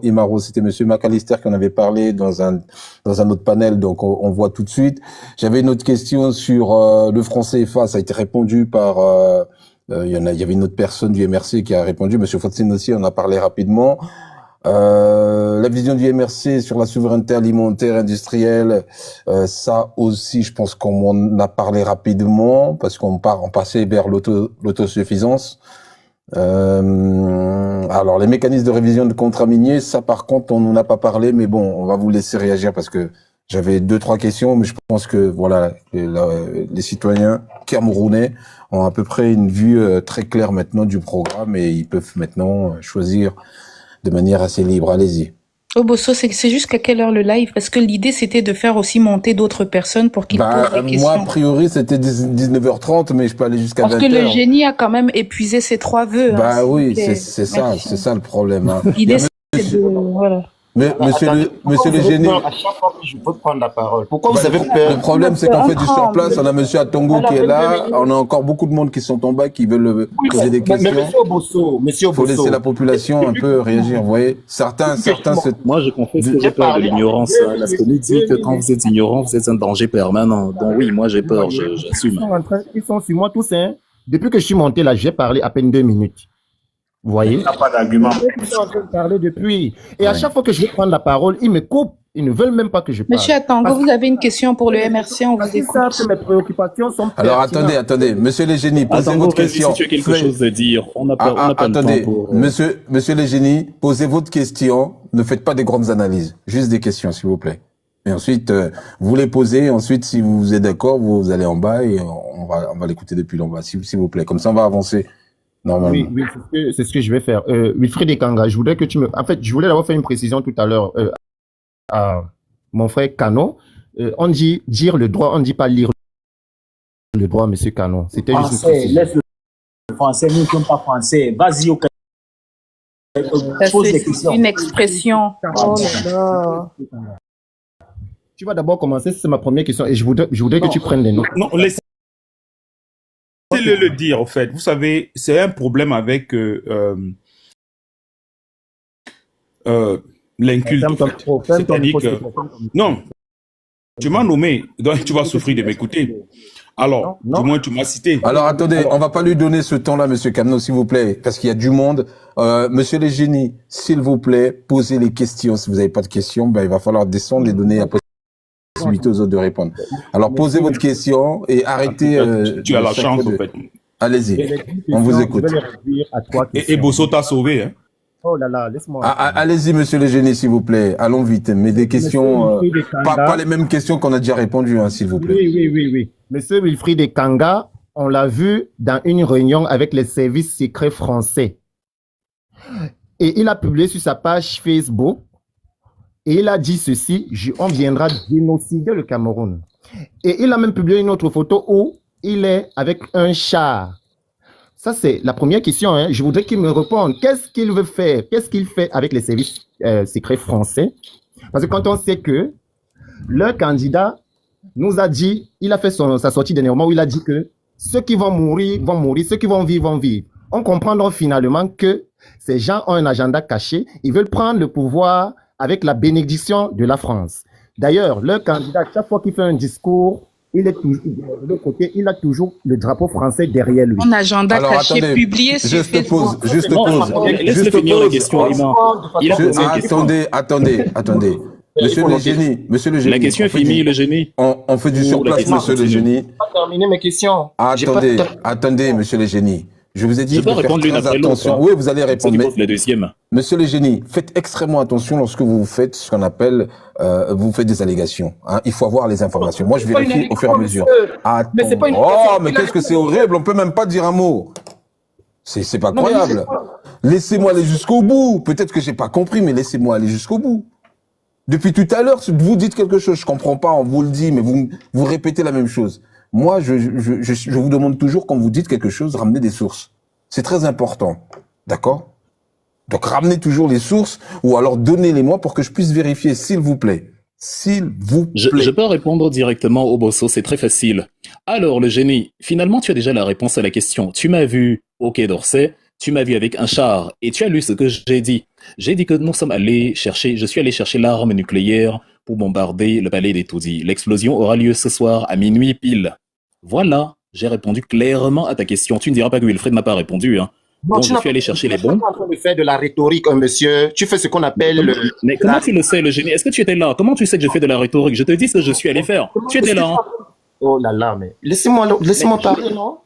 S4: Emma Rose, c'était Monsieur McAllister qui en avait parlé dans un autre panel. Donc, on voit tout de suite. J'avais une autre question sur le franc CFA, ça a été répondu par il y avait une autre personne du MRC qui a répondu, Monsieur Fotzin aussi, on a parlé rapidement. La vision du MRC sur la souveraineté alimentaire industrielle, ça aussi, je pense qu'on en a parlé rapidement parce on passait vers l'autosuffisance. Alors les mécanismes de révision de contrats miniers, ça par contre on n'en a pas parlé, mais bon, on va vous laisser réagir parce que j'avais 2-3 questions, mais je pense que voilà, les citoyens camerounais ont à peu près une vue très claire maintenant du programme et ils peuvent maintenant choisir de manière assez libre. Allez-y.
S6: Obosso, c'est jusqu'à quelle heure le live? Parce que l'idée, c'était de faire aussi monter d'autres personnes pour qu'ils posent des questions.
S4: Moi, a priori, c'était 19h30, mais je peux aller jusqu'à 20h.
S6: Parce que le génie a quand même épuisé ses 3 vœux.
S4: Oui, c'est ça le problème.
S6: L'idée, c'est de... Voilà.
S4: Mais monsieur le génie,
S5: à chaque fois que je peux prendre la parole. Pourquoi vous avez peur?
S4: Le problème, c'est qu'en fait, du sur place, on a monsieur Atongo qui est là, on a encore beaucoup de monde qui sont en bas, qui veulent poser des questions.
S5: Mais monsieur Obosso,
S4: faut laisser la population un peu réagir, vous voyez. Certains
S2: Moi, je confesse que j'ai peur de l'ignorance. La SCONI dit que quand vous êtes ignorant, vous êtes un danger permanent. Donc oui, moi, j'ai peur, j'assume.
S5: Ils sont sur moi tous, hein. Depuis que je suis monté là, j'ai parlé à peine 2 minutes. Vous voyez?
S7: Il n'a pas d'argument.
S5: Ils sont en train de parler depuis. Et à chaque fois que je vais prendre la parole, ils me coupent. Ils ne veulent même pas que je parle.
S6: Monsieur Atango, vous avez une question pour le MRC, on vous
S5: Ils
S6: écoute.
S5: savent que mes préoccupations sont
S4: Alors
S5: pertinentes.
S4: attendez, monsieur le génie, posez
S2: Atango,
S4: votre
S2: vas-y,
S4: question.
S2: si tu as quelque chose à dire, on n'a pas, on n'a pas
S4: Attendez,
S2: le temps pour...
S4: monsieur le génie, posez votre question. Ne faites pas des grandes analyses, juste des questions, s'il vous plaît. Et ensuite, vous les posez. Ensuite, si vous êtes d'accord, vous allez en bas et on va l'écouter depuis l'en bas, s'il vous plaît. Comme ça, on va avancer normalement.
S5: Oui, c'est ce que je vais faire. Wilfried Ekanga, je voudrais que tu me... En fait, je voulais d'abord faire une précision tout à l'heure à mon frère Cano. On dit dire le droit, on ne dit pas lire le droit, monsieur Cano. C'était juste une
S7: Français,
S5: précision.
S7: laisse le français, nous ne sommes pas français. Vas-y au
S6: Ça,
S7: pose des
S6: c'est
S7: questions.
S6: une expression. Oh là là.
S5: Tu vas d'abord commencer, c'est ma première question, et je voudrais que tu prennes les notes.
S3: Non, laissez-le le dire, en fait. Vous savez, c'est un problème avec l'inculte. en fait. C'est-à-dire que... Non, tu m'as nommé, donc tu vas souffrir de m'écouter. Alors, du moins, tu m'as cité.
S4: Alors attendez, on va pas lui donner ce temps-là, monsieur Cano, s'il vous plaît, parce qu'il y a du monde. Monsieur le génie, s'il vous plaît, posez les questions. Si vous n'avez pas de questions, ben il va falloir descendre et donner la possibilité aux autres de répondre. Alors posez votre question et arrêtez.
S3: Tu as la chance, en fait.
S4: Allez-y, on vous écoute.
S3: Et Bosso t'a sauvé, hein.
S5: Oh là là, laisse-moi.
S4: Allez-y, monsieur le génie, s'il vous plaît. Allons vite. Mais des questions, pas les mêmes questions qu'on a déjà répondu, hein, s'il vous plaît.
S5: Oui. Monsieur Wilfried Ekanga, on l'a vu dans une réunion avec les services secrets français. Et il a publié sur sa page Facebook, et il a dit ceci, on viendra génocider le Cameroun. Et il a même publié une autre photo où il est avec un char. Ça, c'est la première question. Hein. Je voudrais qu'il me réponde. Qu'est-ce qu'il veut faire? Qu'est-ce qu'il fait avec les services secrets français? Parce que quand on sait que le candidat nous a dit, il a fait sa sortie dernièrement où il a dit que ceux qui vont mourir, ceux qui vont vivre, On comprend donc finalement que ces gens ont un agenda caché. Ils veulent prendre le pouvoir avec la bénédiction de la France. D'ailleurs, le candidat, chaque fois qu'il fait un discours, il est toujours de l'autre côté, il a toujours le drapeau français derrière lui.
S6: Un agenda caché publié sur Facebook.
S2: Laisse-le finir la question, Iman. Il a posé une question.
S4: Attendez. Monsieur le génie.
S2: La question est finie, le génie.
S4: On fait du surplace, monsieur le génie.
S5: Je vais pas terminer mes questions.
S4: Attendez, monsieur le génie. Je vous ai dit de faire très attention. Oui, vous allez répondre. Mais,
S2: la deuxième.
S4: monsieur le génie, faites extrêmement attention lorsque vous faites ce qu'on appelle, vous faites des allégations. Hein. Il faut avoir les informations. Moi, je vérifie au fur et à mesure. Mais qu'est-ce que c'est horrible. On peut même pas dire un mot. C'est pas croyable. Laissez-moi aller jusqu'au bout. Peut-être que j'ai pas compris, mais laissez-moi aller jusqu'au bout. Depuis tout à l'heure, vous dites quelque chose, je comprends pas, on vous le dit, mais vous répétez la même chose. Moi, je vous demande toujours, quand vous dites quelque chose, ramenez des sources. C'est très important. D'accord? Donc, ramenez toujours les sources, ou alors donnez-les-moi pour que je puisse vérifier, s'il vous plaît. S'il vous plaît.
S2: Je peux répondre directement au Bosso, c'est très facile. Alors, le génie, finalement, tu as déjà la réponse à la question. Tu m'as vu au Quai d'Orsay, tu m'as vu avec un char, et tu as lu ce que j'ai dit. J'ai dit que je suis allé chercher l'arme nucléaire pour bombarder le palais des Toudis. L'explosion aura lieu ce soir à minuit pile. Voilà, j'ai répondu clairement à ta question. Tu ne diras pas que Wilfried n'a pas répondu, hein.
S5: Non,
S2: donc je suis allé chercher les bombes.
S5: Tu es en train de faire de la rhétorique, monsieur. Tu fais ce qu'on appelle
S2: Mais comment tu le sais, le génie? Est-ce que tu étais là? Comment tu sais que je fais de la rhétorique? Je te dis ce que je suis allé faire. Tu étais là, hein.
S5: Oh là là, mais laissez-moi parler, non?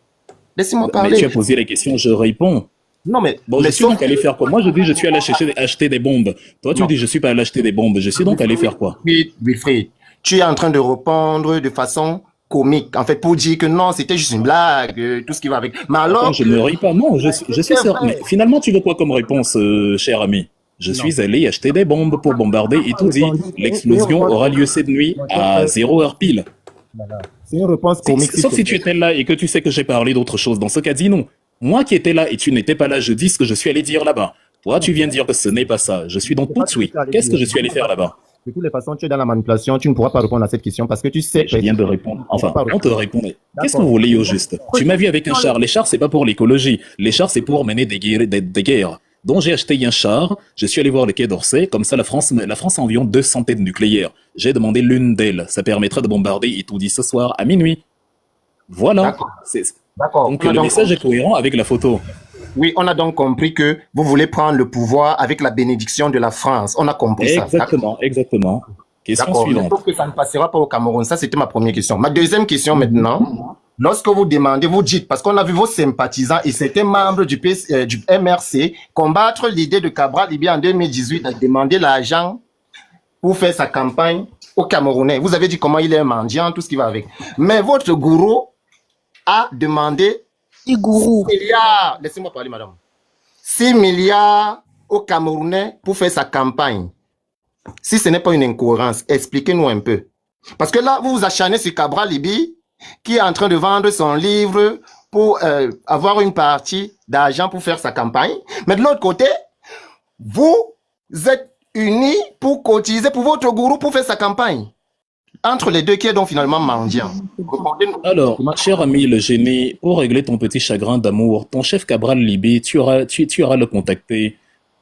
S5: Laissez-moi parler.
S2: Mais tu as posé la question, je réponds.
S5: Non, mais...
S2: Bon, je suis donc allé faire quoi? Moi, je dis je suis allé acheter des bombes. Toi, tu dis je suis pas allé acheter des bombes. Je suis donc allé faire quoi?
S5: Wilfried, tu es en train de répondre de façon comique, en fait, pour dire que non, c'était juste une blague, tout ce qui va avec. Mais alors...
S2: Non, je ne ris pas, non, je suis sûr. Mais finalement, tu veux quoi comme réponse, cher ami? Je suis allé acheter des bombes pour bombarder et tout dit. L'explosion aura lieu cette nuit à 0h pile.
S5: C'est une réponse comique.
S2: Sauf si tu étais là et que tu sais que j'ai parlé d'autre chose. Dans ce cas, dis non. Moi qui étais là et tu n'étais pas là, je dis ce que je suis allé dire là-bas. Toi, tu viens de dire que ce n'est pas ça. Je suis donc tout de suite. Qu'est-ce que je suis allé faire là-bas?
S5: De toutes les façons, tu es dans la manipulation, tu ne pourras pas répondre à cette question parce que tu sais...
S2: Je viens de répondre. Enfin, on te répondait. Qu'est-ce que vous voulez au juste? Tu m'as vu avec un char. Les chars, c'est pas pour l'écologie. Les chars, c'est pour mener des guerres. Donc j'ai acheté un char, je suis allé voir le Quai d'Orsay, comme ça la France a environ 2 centaines nucléaires. J'ai demandé l'une d'elles, ça permettrait de bombarder et tout dit ce soir à minuit. Voilà.
S5: D'accord.
S2: Donc le message est cohérent avec la photo.
S5: Oui, on a donc compris que vous voulez prendre le pouvoir avec la bénédiction de la France. On a compris ça.
S2: Exactement, exactement. Question
S5: D'accord. Je
S2: suivante.
S5: trouve que ça ne passera pas au Cameroun. Ça, c'était ma première question. Ma deuxième question maintenant. Lorsque vous demandez, vous dites, parce qu'on a vu vos sympathisants et certains membres du MRC combattre l'idée de Cabral Libye en 2018 à demander l'argent pour faire sa campagne au Camerounais. Vous avez dit comment il est un mendiant, tout ce qui va avec. Mais votre gourou a demandé 6 milliards, laissez-moi parler madame, 6 milliards au Camerounais pour faire sa campagne. Si ce n'est pas une incohérence, expliquez-nous un peu. Parce que là, vous vous acharnez sur Cabral Libye, qui est en train de vendre son livre pour avoir une partie d'argent pour faire sa campagne. Mais de l'autre côté, vous êtes unis pour cotiser pour votre gourou pour faire sa campagne. Entre les deux, qui est donc finalement mendiant?
S2: Alors, ma chère amie le génie, pour régler ton petit chagrin d'amour, ton chef Cabral Libye, tu auras le contacter.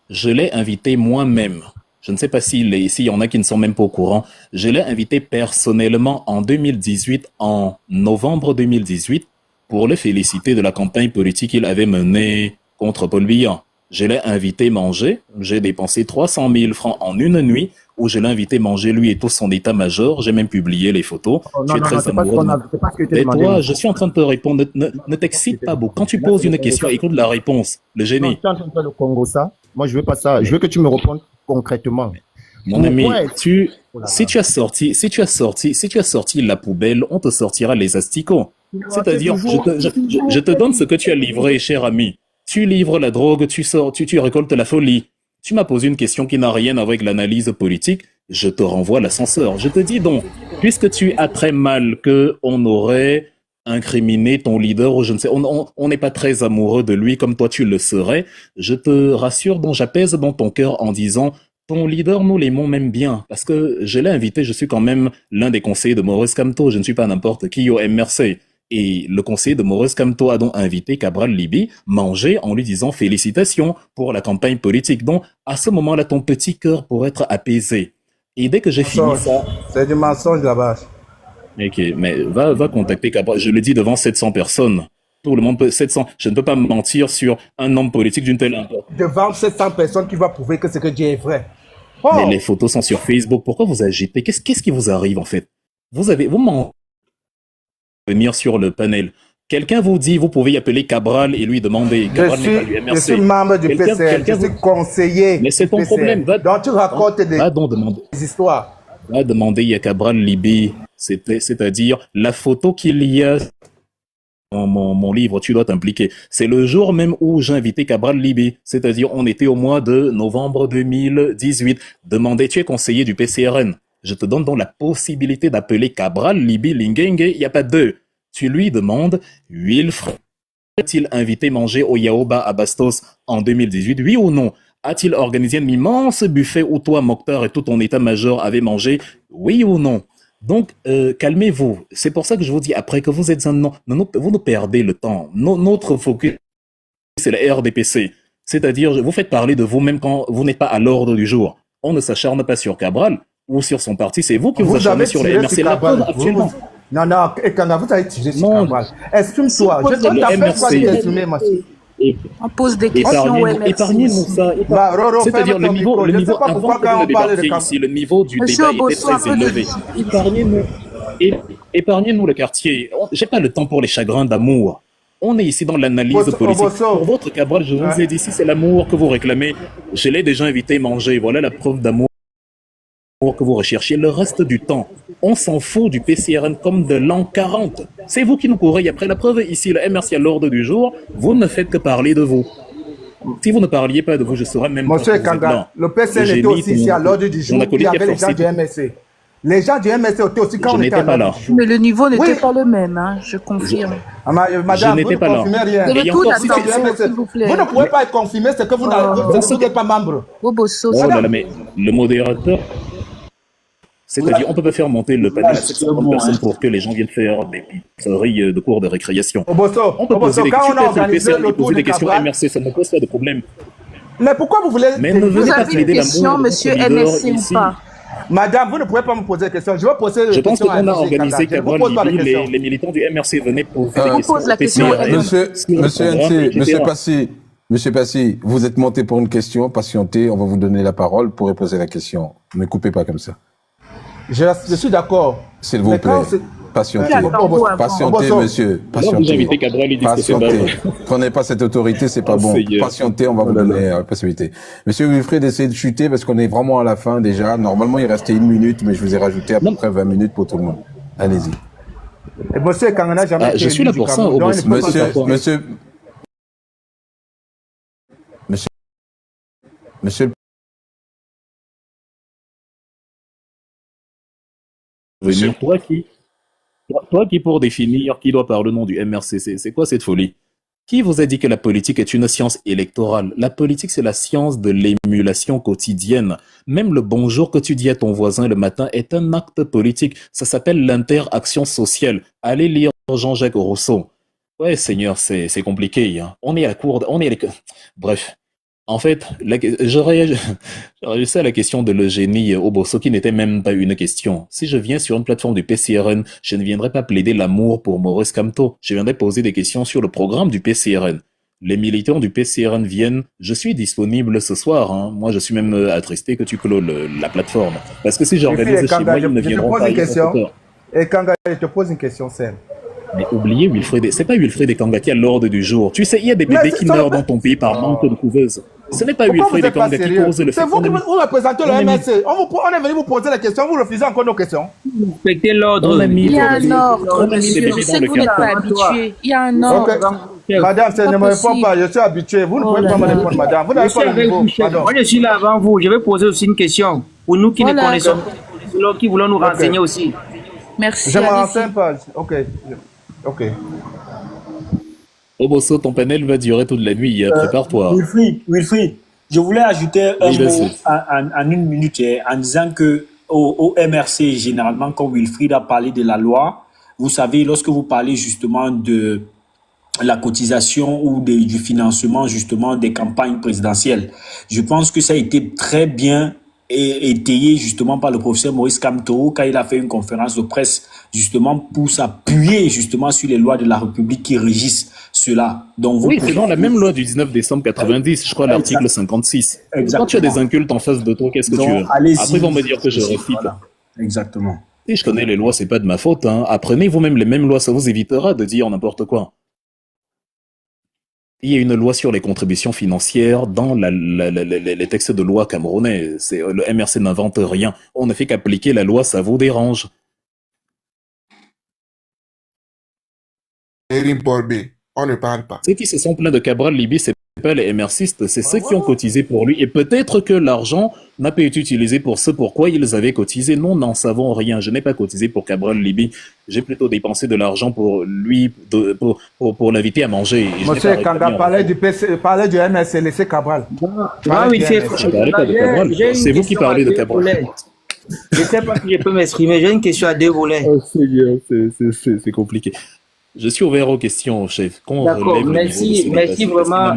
S2: Je l'ai invité moi-même. Je ne sais pas s'il y en a qui ne sont même pas au courant. Je l'ai invité personnellement en 2018, en novembre 2018, pour le féliciter de la campagne politique qu'il avait menée contre Paul Biya. Je l'ai invité manger. J'ai dépensé 300 000 francs en une nuit où je l'ai invité manger lui et tout son état-major. J'ai même publié les photos. Tu es très amoureux. Et toi, je suis en train de te répondre. Ne t'excite pas beaucoup. Quand tu poses une question, écoute la réponse. Le génie.
S5: Non, tu es en train de faire le Congo ça. Moi, je veux pas ça. Je veux que tu me répondes concrètement.
S2: Mon ami, si tu as sorti la poubelle, on te sortira les asticots. C'est-à-dire, je te donne ce que tu as livré, cher ami. Tu livres la drogue, tu récoltes la folie. Tu m'as posé une question qui n'a rien à voir avec l'analyse politique, je te renvoie l'ascenseur. Je te dis donc, puisque tu as très mal qu'on aurait incriminé ton leader, ou je ne sais, on n'est pas très amoureux de lui comme toi tu le serais, je te rassure, donc j'apaise dans ton cœur en disant, ton leader, nous l'aimons même bien, parce que je l'ai invité, je suis quand même l'un des conseillers de Maurice Kamto, je ne suis pas n'importe qui au MRC. Et le conseiller de Maurice Kamto a donc invité Cabral Libye manger en lui disant félicitations pour la campagne politique. Donc, à ce moment-là, ton petit cœur pourrait être apaisé. Et dès que j'ai fini ça...
S9: C'est du mensonge là-bas.
S2: Ok, mais va contacter Cabral. Je le dis devant 700 personnes. Tout le monde peut... 700. Je ne peux pas mentir sur un homme politique d'une telle importance.
S9: Devant 700 personnes qui va prouver que ce que Dieu est vrai. Oh.
S2: Mais les photos sont sur Facebook. Pourquoi vous agitez? Qu'est-ce qui vous arrive en fait? Vous mentez. Venir sur le panel. Quelqu'un vous dit, vous pouvez y appeler Cabral et lui demander. Cabral n'est pas du MRC.
S9: Je suis membre du PCR, je suis conseiller.
S2: Mais c'est ton problème.
S9: Donc tu racontes des histoires.
S2: Va demander à Cabral Libye, c'est-à-dire la photo qu'il y a dans mon livre, tu dois t'impliquer. C'est le jour même où j'ai invité Cabral Libye, c'est-à-dire on était au mois de novembre 2018. Demandez, tu es conseiller du PCRN. Je te donne donc la possibilité d'appeler Cabral Libye Lingenge, il n'y a pas deux. Tu lui demandes, Wilfred, a-t-il invité manger au Yaoba à Bastos en 2018, oui ou non? A-t-il organisé un immense buffet où toi, Mokhtar et tout ton état-major avaient mangé, oui ou non? Donc, calmez-vous. C'est pour ça que je vous dis, après que vous êtes un non, vous nous perdez le temps. Notre focus, c'est la RDPC. C'est-à-dire, vous faites parler de vous-même quand vous n'êtes pas à l'ordre du jour. On ne s'acharne pas sur Cabral ou sur son parti, c'est vous qui vous acharnez sur les MRC. La preuve actuellement.
S9: Non, vous avez tiré sur Cabral. Exprime-toi. Je
S2: t'appelle pas
S9: d'exprimer,
S6: on pose des questions au MRC.
S2: Épargnez-nous ça. C'est-à-dire le niveau avant que vous débattiez ici, le niveau du débat était très élevé. Épargnez-nous le quartier. J'ai pas le temps pour les chagrins d'amour. On est ici dans l'analyse politique. Pour votre Cabral, je vous ai dit, si c'est l'amour que vous réclamez, je l'ai déjà invité manger. Voilà la preuve d'amour que vous recherchiez. Le reste du temps, on s'en fout du PCRN comme de l'an 40. C'est vous qui nous courez après. La preuve ici, le MRC à l'ordre du jour, vous ne faites que parler de vous. Si vous ne parliez pas de vous, je serais même
S9: Monsieur Kanga, le PCRN était aussi ici à l'ordre du jour. Il y avait les gens du MRC. Les gens du MRC étaient aussi quand on était
S2: pas là.
S6: Mais le niveau n'était pas le même, hein, je confirme.
S9: Madame,
S2: je n'étais pas là.
S9: Vous ne pouvez pas être confirmé, c'est que vous n'êtes pas membre.
S2: Mais le modérateur... C'est-à-dire, on ne peut pas faire monter le panel à 750 personnes pour que les gens viennent faire des sonneries de cours de récréation. On peut poser des questions MRC, ça ne pose pas de problème.
S9: Mais pourquoi vous voulez...
S2: Mais ne venez pas plaider l'amour
S6: monsieur MRC ou pas?
S9: Madame, vous ne pouvez pas me poser des questions. Je vais poser des questions.
S2: Je pense qu'on a organisé Cabral Libye, les militants du MRC venaient poser des questions.
S4: Monsieur Passy, Monsieur Passy, vous êtes monté pour une question, patientez, on va vous donner la parole pour poser la question. Ne coupez pas comme ça.
S9: Je suis d'accord.
S4: S'il vous plaît, patientez. Patientez, monsieur. Patientez. Patientez. Prenez pas cette autorité, c'est pas bon. Patientez, on va vous donner la possibilité. Monsieur Wilfried, essayez de chuter parce qu'on est vraiment à la fin déjà. Normalement, il restait 1 minute, mais je vous ai rajouté à peu près 20 minutes pour tout le monde. Allez-y.
S9: Et monsieur Kangana, jamais
S2: je suis là pour ça.
S4: Monsieur,
S2: Toi qui pour définir qui doit parler au nom du MRCC, c'est quoi cette folie? Qui vous a dit que la politique est une science électorale? La politique, c'est la science de l'émulation quotidienne. Même le bonjour que tu dis à ton voisin le matin est un acte politique. Ça s'appelle l'interaction sociale. Allez lire Jean-Jacques Rousseau. Ouais, Seigneur, c'est compliqué. Hein. On est à court... Bref. En fait, j'aurais réussi à la question de l'Eugénie Obosso qui n'était même pas une question. Si je viens sur une plateforme du PCRN, je ne viendrai pas plaider l'amour pour Maurice Kamto. Je viendrai poser des questions sur le programme du PCRN. Les militants du PCRN viennent. Je suis disponible ce soir. Hein. Moi, je suis même attristé que tu clôt la plateforme. Parce que si j'organise chez moi, ils ne viendront pas.
S9: Et Kanga, je te pose une question, Sam.
S2: Mais oubliez Wilfried, c'est pas Wilfried et Kanga qui a l'ordre du jour. Tu sais, il y a des bébés qui meurent dans ton pays par manque de couveuses. Ce n'est pas Wilfried et Kanga qui cause le fait.
S9: C'est vous qui vous représentez le MSC. On est venu vous poser la question, vous refusez encore nos questions.
S10: Respectez l'ordre.
S6: Il y a un ordre, monsieur. Je sais que vous n'êtes pas habitué. Il y a un ordre.
S9: Madame, ne me réponds pas, je suis habitué. Vous ne pouvez pas me répondre, madame. Vous n'avez pas le niveau.
S10: Moi, je suis là avant vous. Je vais poser aussi une question. Pour nous qui ne connaissons pas, qui voulons nous renseigner aussi.
S6: Merci.
S9: Je me renseigne pas. Ok.
S2: Obosso, ton panel va durer toute la nuit, prépare-toi.
S7: Wilfried, je voulais ajouter un mot en 1 minute en disant que au MRC, généralement, quand Wilfried a parlé de la loi, vous savez, lorsque vous parlez justement de la cotisation ou du financement justement des campagnes présidentielles, je pense que ça a été très bien étayé justement par le professeur Maurice Kamto quand il a fait une conférence de presse justement pour s'appuyer justement sur les lois de la République qui régissent cela. Donc
S2: oui, c'est dans la même loi du 19 décembre 90, je crois l'article 56. Exactement. Quand tu as des incultes en face de toi, qu'est-ce que tu veux? Après, ils vont me dire que je récite.
S7: Voilà. Exactement.
S2: Et je connais les lois, c'est pas de ma faute. Hein. Apprenez vous-même les mêmes lois, ça vous évitera de dire n'importe quoi. Il y a une loi sur les contributions financières dans les textes de loi camerounais. Le MRC n'invente rien. On ne fait qu'appliquer la loi, ça vous dérange.
S11: On ne parle pas.
S2: Ceux qui se sont plaints de Cabral Libye, c'est pas les MRCistes, c'est ceux qui ont cotisé pour lui. Et peut-être que l'argent n'a pas été utilisé pour ce pourquoi ils avaient cotisé. Nous n'en savons rien. Je n'ai pas cotisé pour Cabral Libye. J'ai plutôt dépensé de l'argent pour lui, pour l'inviter à manger.
S9: Monsieur Kanga parlait du MSC, laissez Cabral.
S10: Oui,
S2: je parlais pas de Cabral. C'est vous qui parlez de Cabral.
S10: Je ne sais pas si je peux m'exprimer. J'ai une question à 2 volets.
S2: Oh, c'est compliqué. Je suis ouvert aux questions, chef.
S10: D'accord, merci vraiment.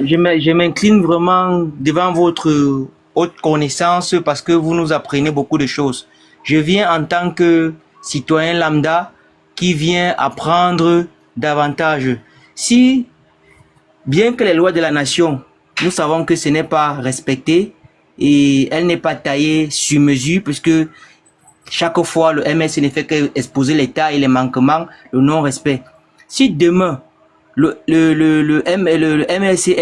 S10: Je m'incline vraiment devant votre haute connaissance parce que vous nous apprenez beaucoup de choses. Je viens en tant que citoyen lambda qui vient apprendre davantage. Si, bien que les lois de la nation, nous savons que ce n'est pas respecté et elle n'est pas taillée sur mesure puisque chaque fois, le MSC ne fait qu'exposer l'état et les manquements, le non-respect. Si demain, le MSC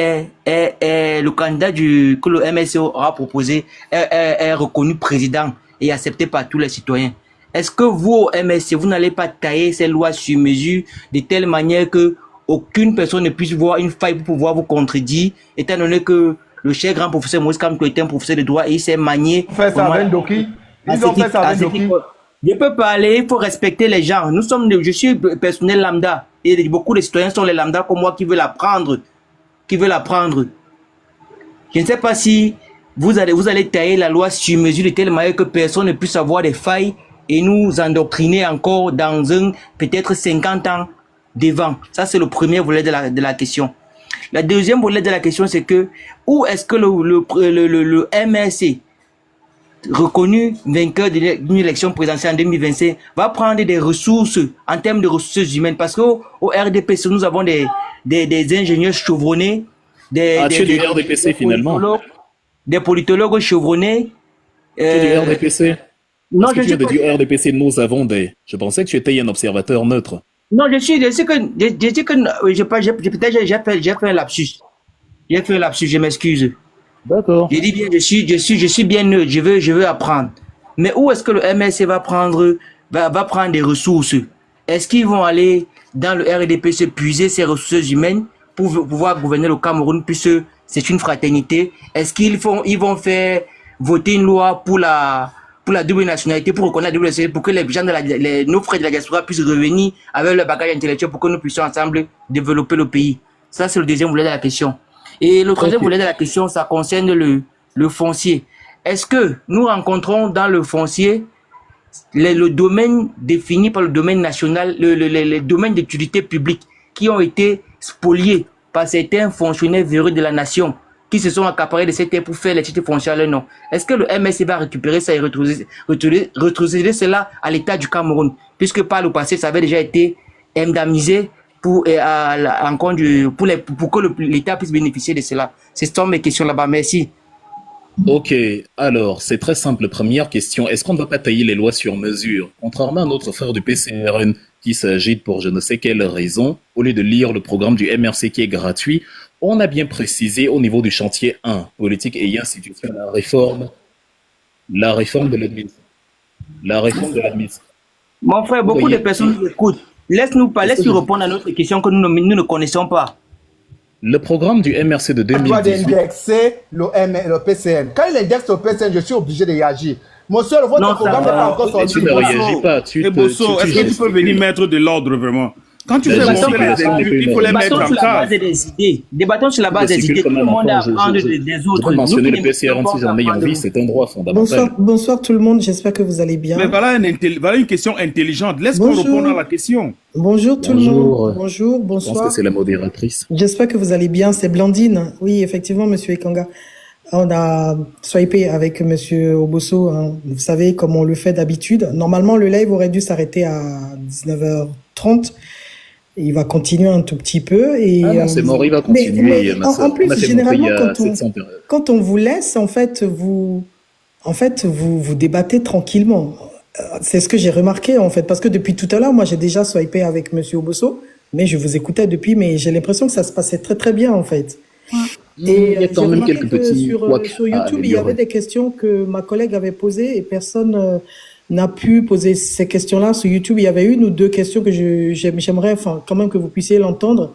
S10: est le candidat que le MSC aura proposé est reconnu président et accepté par tous les citoyens, est-ce que vous, au MSC, vous n'allez pas tailler ces lois sur mesure de telle manière que aucune personne ne puisse voir une faille pour pouvoir vous contredire, étant donné que le cher grand professeur Maurice Kamto était un professeur de droit et il s'est manié...
S9: Fait ça avec Doki. Ils ont fait ça avec Doki.
S10: Je peux parler, il faut respecter les gens. Je suis personnel lambda et beaucoup de citoyens sont les lambda comme moi qui veulent apprendre. Je ne sais pas si vous allez tailler la loi sur mesure de telle manière que personne ne puisse avoir des failles et nous endoctriner encore dans peut-être 50 ans devant. Ça, c'est le premier volet de la question. La deuxième volet de la question, c'est que où est-ce que le MRC reconnu vainqueur d'une élection présidentielle en 2025 va prendre des ressources en termes de ressources humaines parce qu'au RDPC nous avons des ingénieurs chevronnés
S2: tu es du RDPC finalement.
S10: Des politologues chevronnés.
S2: Tu es du RDPC.
S10: Non,
S2: je suis du RDPC. Nous avons des. Je pensais que tu étais un observateur neutre.
S10: Non, je sais que peut-être j'ai fait un lapsus. J'ai fait un lapsus, je m'excuse.
S2: D'accord.
S10: J'ai dit bien, je suis bien neutre, je veux apprendre. Mais où est-ce que le MSC va prendre des ressources? Est-ce qu'ils vont aller dans le RDPC puiser ces ressources humaines pour pouvoir gouverner le Cameroun puisque c'est une fraternité? Est-ce qu'ils vont faire voter une loi pour la double nationalité, pour reconnaître la double nationalité, pour que les gens nos frères de la diaspora puissent revenir avec leur bagage intellectuel pour que nous puissions ensemble développer le pays? Ça, c'est le deuxième volet de la question. Et le troisième volet de la question, ça concerne le foncier. Est-ce que nous rencontrons dans le foncier le domaine défini par le domaine national, les domaines d'utilité publique qui ont été spoliés par certains fonctionnaires véreux de la nation qui se sont accaparés de cette terre pour faire les titres fonciers? Non. Est-ce que le MSC va récupérer ça et retrocéder cela à l'État du Cameroun, puisque par le passé, ça avait déjà été indemnisé pour que l'État puisse bénéficier de cela? Ce sont mes questions là-bas. Merci.
S2: Ok, alors, c'est très simple. Première question, est-ce qu'on ne va pas tailler les lois sur mesure? Contrairement à notre frère du PCRN qui s'agite pour je ne sais quelle raison, au lieu de lire le programme du MRC qui est gratuit, on a bien précisé au niveau du chantier 1, politique et institution, la réforme de l'administration. La réforme de l'administration.
S10: Mon frère, beaucoup de personnes nous écoutent. Laisse-nous répondre à notre question que nous ne connaissons pas.
S2: Le programme du MRC de 2018...
S9: doit indexer le PCN. Quand il indexe le PCN, je suis obligé de réagir. Mon seul, votre programme n'est pas encore sorti.
S2: Tu ne réagis pas.
S3: Est-ce que tu peux venir mettre de l'ordre vraiment? Quand tu fais monter les élus, il faut les mettre en place.
S10: Débattons sur la base des idées. Tout le monde a apprendre des autres.
S2: Je peux mentionner le PCRN si j'en ai envie, c'est un droit fondamental.
S12: Bonsoir tout le monde, j'espère que vous allez bien.
S3: Mais voilà une question intelligente. Laisse-moi répondre à la question.
S12: Bonjour tout le monde. Bonjour, bonsoir.
S2: Je pense que c'est la modératrice.
S12: J'espère que vous allez bien. C'est Blandine. Oui, effectivement, monsieur Ekanga. On a swipé avec monsieur Obosso. Hein. Vous savez, comme on le fait d'habitude. Normalement, le live aurait dû s'arrêter à 19h30. Il va continuer un tout petit peu. Et,
S2: non, c'est mort, il va continuer.
S12: Mais en plus, généralement, quand on vous laisse, en fait, vous débattez tranquillement. C'est ce que j'ai remarqué, en fait, parce que depuis tout à l'heure, moi, j'ai déjà swipé avec monsieur Obosso, mais je vous écoutais depuis, mais j'ai l'impression que ça se passait très, très bien, en fait. Et
S2: il y a quand même quelques petits
S12: sur YouTube, il y avait des questions que ma collègue avait posées et personne n'a pu poser ces questions-là. Sur YouTube, il y avait une ou deux questions que j'aimerais quand même que vous puissiez l'entendre.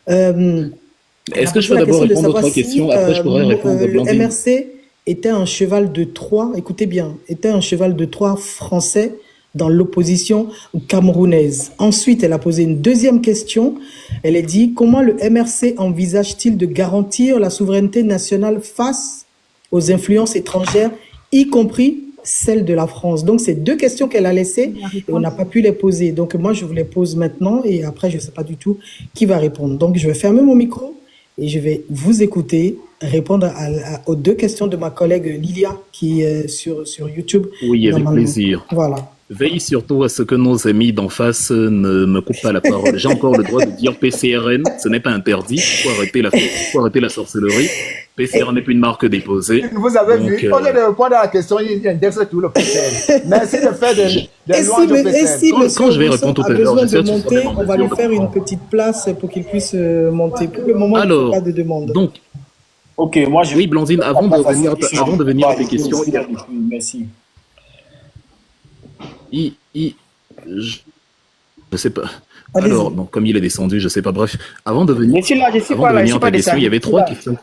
S2: Est-ce que je peux d'abord répondre aux trois questions? Après, je pourrais répondre à Blandine.
S12: Le MRC était un cheval de Troie, écoutez bien, était un cheval de Troie français dans l'opposition camerounaise. Ensuite, elle a posé une deuxième question. Elle a dit, comment le MRC envisage-t-il de garantir la souveraineté nationale face aux influences étrangères, y compris celle de la France? Donc, c'est deux questions qu'elle a laissées et on n'a pas pu les poser. Donc, moi, je vous les pose maintenant et après, je ne sais pas du tout qui va répondre. Donc, je vais fermer mon micro et je vais vous écouter répondre aux deux questions de ma collègue Lilia qui est sur YouTube.
S2: Oui, avec plaisir.
S12: Voilà.
S2: Veille surtout à ce que nos amis d'en face ne me coupent pas la parole. J'ai encore le droit de dire PCRN, ce n'est pas interdit. Il faut arrêter la sorcellerie. PCRN n'est plus une marque déposée.
S9: Vous avez vu, au lieu de répondre à la question, il indexe tout le PCRN. Merci de faire des lois de PCRN.
S2: Quand je vais répondre tout à l'heure,
S12: on va lui faire une petite place pour qu'il puisse monter. Pour le moment, il n'y a pas de demande.
S2: Donc,
S7: ok, moi je...
S2: Oui, Blandine, avant de venir à tes questions...
S7: Merci.
S2: Je sais pas. Alors, bon, comme il est descendu, je sais pas. Bref, avant de venir,
S10: je suis là,
S2: à ta question, il y avait trois questions.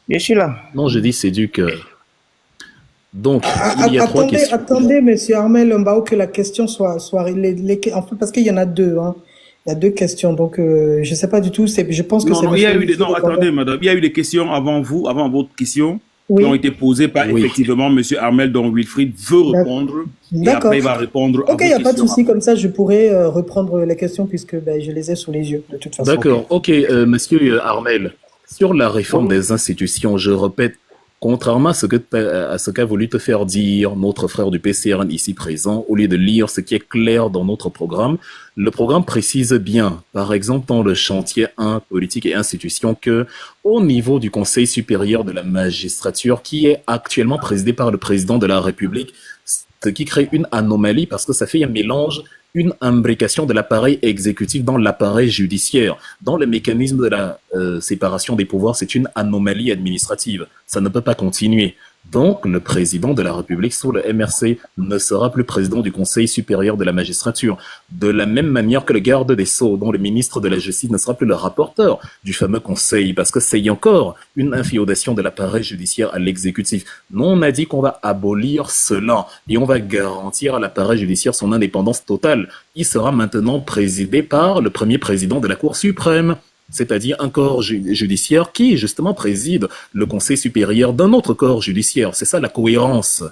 S10: Je suis là.
S2: Non, je dis c'est du que. Donc, il y a trois questions.
S12: Attendez, monsieur Armel Mbao, que la question soit en fait, parce qu'il y en a deux. Hein. Il y a deux questions, donc je sais pas du tout. Je pense que c'est.
S3: Non, attendez, madame. Il y a eu des questions avant vous, avant votre question. Qui ont été posées par effectivement M. Armel, dont Wilfried veut répondre. Et après, il va répondre à vos questions.
S12: Ok, il n'y a pas de souci, comme ça, je pourrais reprendre les questions puisque je les ai sous les yeux, de toute façon.
S2: D'accord, ok, monsieur Armel, sur la réforme des institutions, je répète, Contrairement à ce qu'a voulu te faire dire notre frère du PCRN ici présent, au lieu de lire ce qui est clair dans notre programme, le programme précise bien, par exemple dans le chantier 1, politique et institutions, que au niveau du Conseil supérieur de la magistrature, qui est actuellement présidé par le président de la République, ce qui crée une anomalie parce que ça fait un mélange, une imbrication de l'appareil exécutif dans l'appareil judiciaire. Dans le mécanisme de la séparation des pouvoirs, c'est une anomalie administrative. Ça ne peut pas continuer. Donc, le président de la République sous le MRC ne sera plus président du Conseil supérieur de la magistrature. De la même manière que le garde des Sceaux, dont le ministre de la Justice ne sera plus le rapporteur du fameux Conseil, parce que c'est encore une inféodation de l'appareil judiciaire à l'exécutif. Nous, on a dit qu'on va abolir cela et on va garantir à l'appareil judiciaire son indépendance totale. Il sera maintenant présidé par le premier président de la Cour suprême, c'est-à-dire un corps judiciaire qui, justement, préside le Conseil supérieur d'un autre corps judiciaire. C'est ça la cohérence.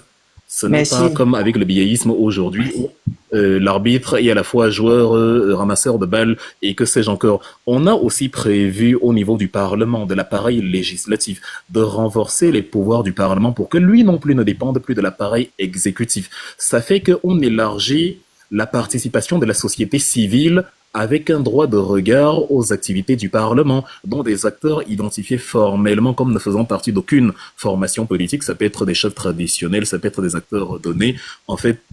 S2: Ce n'est pas comme avec le biéisme aujourd'hui, où l'arbitre est à la fois joueur, ramasseur de balles et que sais-je encore. On a aussi prévu au niveau du Parlement, de l'appareil législatif, de renforcer les pouvoirs du Parlement pour que lui non plus ne dépende plus de l'appareil exécutif. Ça fait qu'on élargit la participation de la société civile avec un droit de regard aux activités du Parlement, dont des acteurs identifiés formellement comme ne faisant partie d'aucune formation politique. Ça peut être des chefs traditionnels, ça peut être des acteurs donnés. En fait,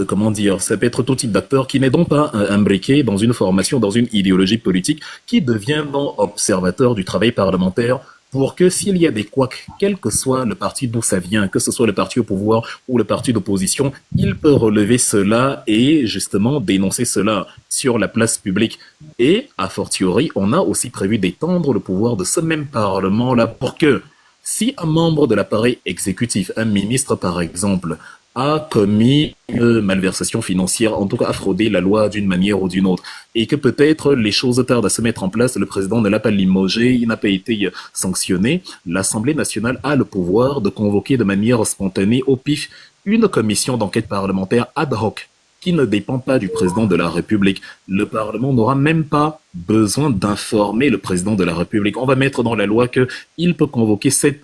S2: comment dire, ça peut être tout type d'acteur qui n'est donc pas imbriqué dans une formation, dans une idéologie politique, qui devient donc observateur du travail parlementaire, pour que s'il y a des couacs, quel que soit le parti d'où ça vient, que ce soit le parti au pouvoir ou le parti d'opposition, il peut relever cela et justement dénoncer cela sur la place publique. Et, a fortiori, on a aussi prévu d'étendre le pouvoir de ce même Parlement-là pour que, si un membre de l'appareil exécutif, un ministre par exemple, a commis une malversation financière, en tout cas a fraudé la loi d'une manière ou d'une autre, et que peut-être les choses tardent à se mettre en place, le président ne l'a pas limogé, il n'a pas été sanctionné, l'Assemblée nationale a le pouvoir de convoquer de manière spontanée au pif une commission d'enquête parlementaire ad hoc qui ne dépend pas du président de la République. Le Parlement n'aura même pas besoin d'informer le président de la République. On va mettre dans la loi qu'il peut convoquer cette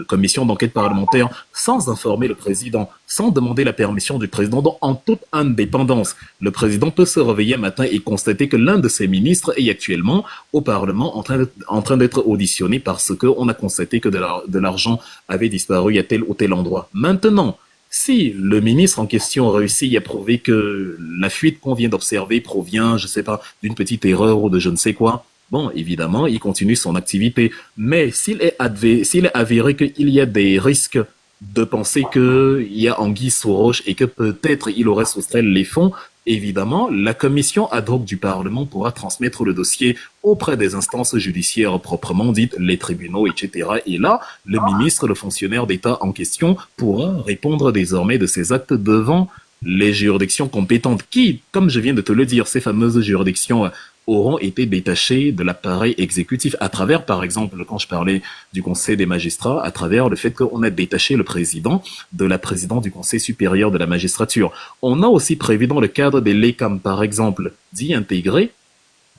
S2: commission d'enquête parlementaire sans informer le président, sans demander la permission du président, donc en toute indépendance. Le président peut se réveiller un matin et constater que l'un de ses ministres est actuellement au Parlement en train d'être auditionné parce qu'on a constaté que de l'argent avait disparu à tel ou tel endroit. Maintenant, si le ministre en question réussit à prouver que la fuite qu'on vient d'observer provient, je sais pas, d'une petite erreur ou de je ne sais quoi, bon, évidemment, il continue son activité. Mais s'il est avéré qu'il y a des risques de penser qu'il y a anguille sous roche et que peut-être il aurait soustrait les fonds, évidemment, la commission ad hoc du Parlement pourra transmettre le dossier auprès des instances judiciaires proprement dites, les tribunaux, etc. Et là, le ministre, le fonctionnaire d'État en question, pourra répondre désormais de ses actes devant les juridictions compétentes qui, comme je viens de te le dire, ces fameuses juridictions auront été détachés de l'appareil exécutif à travers, par exemple, quand je parlais du Conseil des magistrats, à travers le fait qu'on a détaché le président de la présidente du Conseil supérieur de la magistrature. On a aussi prévu dans le cadre des LECAM, par exemple, d'y intégrer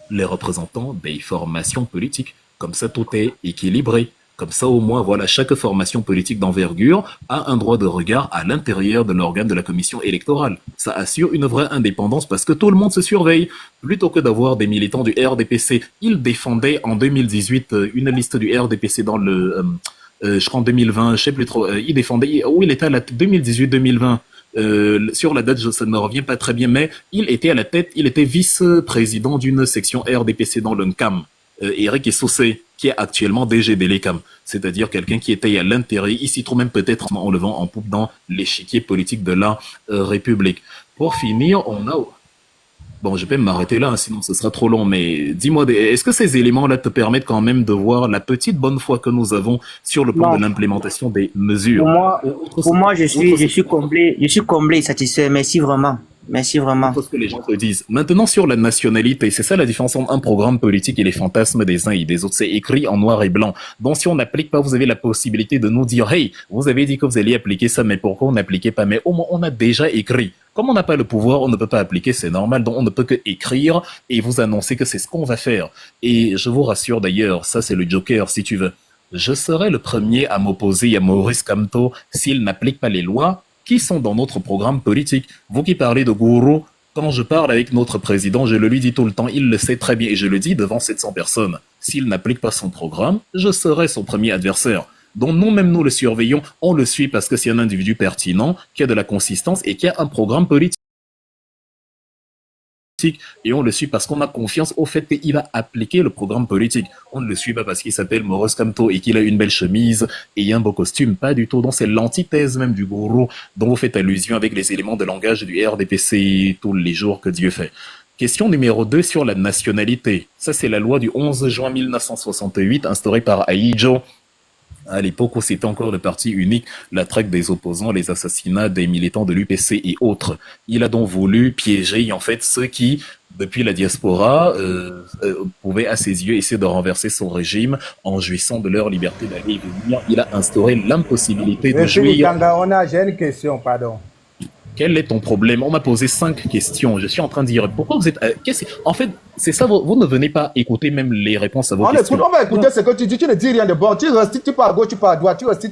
S2: les représentants des formations politiques. Comme ça, tout est équilibré. Comme ça, au moins, voilà, chaque formation politique d'envergure a un droit de regard à l'intérieur de l'organe de la commission électorale. Ça assure une vraie indépendance parce que tout le monde se surveille. Plutôt que d'avoir des militants du RDPC, ils défendaient en 2018 une liste du RDPC dans le, je crois en 2020, je sais plus trop, il défendait, où il était à la 2018-2020. Sur la date, ça ne me revient pas très bien, mais il était à la tête, il était vice-président d'une section RDPC dans l'UNCAM. Eric Essoussé, qui est actuellement DG de l'ECAM, c'est-à-dire quelqu'un qui était à l'intérieur, ici trop même peut-être en levant en poupe dans l'échiquier politique de la République. Pour finir, on a... Bon, je vais m'arrêter là, sinon ce sera trop long, mais dis-moi, est-ce que ces éléments-là te permettent quand même de voir la petite bonne foi que nous avons sur le plan de l'implémentation des mesures?
S10: Pour moi, je suis comblé, satisfait. Merci vraiment. Merci vraiment.
S2: C'est ce que les gens te disent. Maintenant, sur la nationalité, c'est ça la différence entre un programme politique et les fantasmes des uns et des autres. C'est écrit en noir et blanc. Donc, si on n'applique pas, vous avez la possibilité de nous dire, hey, vous avez dit que vous alliez appliquer ça, mais pourquoi on n'appliquait pas? Mais au moins, on a déjà écrit. Comme on n'a pas le pouvoir, on ne peut pas appliquer, c'est normal. Donc, on ne peut que écrire et vous annoncer que c'est ce qu'on va faire. Et je vous rassure d'ailleurs, ça c'est le joker, si tu veux. Je serai le premier à m'opposer à Maurice Kamto s'il n'applique pas les lois qui sont dans notre programme politique. Vous qui parlez de gourou, quand je parle avec notre président, je le lui dis tout le temps, il le sait très bien, et je le dis devant 700 personnes. S'il n'applique pas son programme, je serai son premier adversaire. Donc nous-mêmes, nous le surveillons, on le suit parce que c'est un individu pertinent, qui a de la consistance et qui a un programme politique. Et on le suit parce qu'on a confiance au fait qu'il va appliquer le programme politique. On ne le suit pas parce qu'il s'appelle Maurice Kamto et qu'il a une belle chemise et un beau costume. Pas du tout. Donc c'est l'antithèse même du gourou dont vous faites allusion avec les éléments de langage du RDPC tous les jours que Dieu fait. Question numéro 2 sur la nationalité. Ça, c'est la loi du 11 juin 1968 instaurée par Ahidjo. À l'époque où c'était encore le parti unique, la traque des opposants, les assassinats des militants de l'UPC et autres. Il a donc voulu piéger en fait ceux qui, depuis la diaspora, pouvaient à ses yeux essayer de renverser son régime en jouissant de leur liberté d'aller et venir. Il a instauré l'impossibilité de jouir.
S9: J'ai une question, pardon.
S2: Quel est ton problème? On m'a posé 5 questions. Je suis en train de dire, pourquoi vous êtes... En fait, c'est ça, vous ne venez pas écouter même les réponses à vos questions.
S9: On va écouter ce que tu dis, tu ne dis rien de bon. Tu restes, tu pars à gauche, tu pars à droite, tu restes...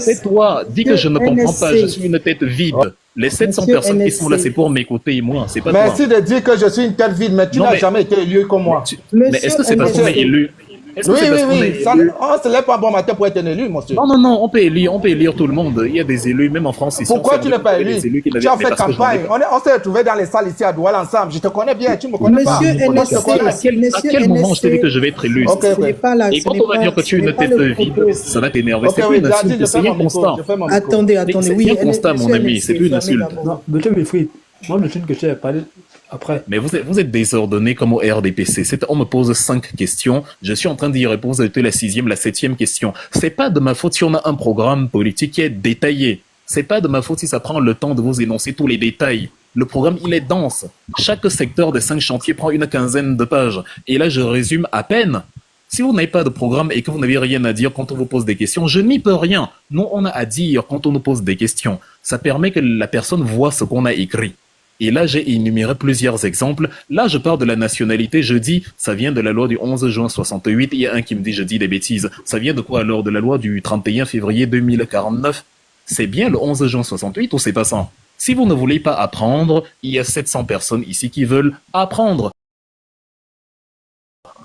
S2: Tais-toi, dis que je ne comprends pas, je suis une tête vide. Les 700 personnes qui sont là, c'est pour m'écouter, moi, c'est pas toi.
S9: Merci de dire que je suis une tête vide, mais tu n'as jamais été élu comme moi.
S2: Mais est-ce que c'est parce qu'on est élu?
S9: Oui. On se lève pas bon matin pour être un élu, monsieur.
S2: Non, on peut élire tout le monde. Il y a des élus, même en France. Ici,
S9: pourquoi tu n'es pas élu? Tu as fait campagne. On s'est retrouvés dans les salles ici à Douala ensemble. Je te connais bien, tu me connais pas.
S2: À quel moment je t'ai dit que je vais être élu? Et quand on va dire que tu es une tête vide, ça va t'énerver. C'est plus une insulte, c'est un constat.
S12: Attendez, oui.
S2: C'est un constat, mon ami, c'est plus une insulte.
S13: Non, monsieur Wilfried, moi, le truc que tu as parlé... Après.
S2: Mais vous êtes désordonné comme au RDPC. On me pose 5 questions. Je suis en train d'y répondre. C'était la 6e, la 7e question. C'est pas de ma faute si on a un programme politique qui est détaillé. C'est pas de ma faute si ça prend le temps de vous énoncer tous les détails. Le programme, il est dense. Chaque secteur des 5 chantiers prend une quinzaine de pages. Et là, je résume à peine. Si vous n'avez pas de programme et que vous n'avez rien à dire quand on vous pose des questions, je n'y peux rien. Nous, on a à dire quand on nous pose des questions. Ça permet que la personne voit ce qu'on a écrit. Et là, j'ai énuméré plusieurs exemples. Là, je parle de la nationalité. Je dis, ça vient de la loi du 11 juin 68. Il y a un qui me dit, je dis des bêtises. Ça vient de quoi alors? De la loi du 31 février 2049. C'est bien le 11 juin 68 ou c'est pas ça? Si vous ne voulez pas apprendre, il y a 700 personnes ici qui veulent apprendre.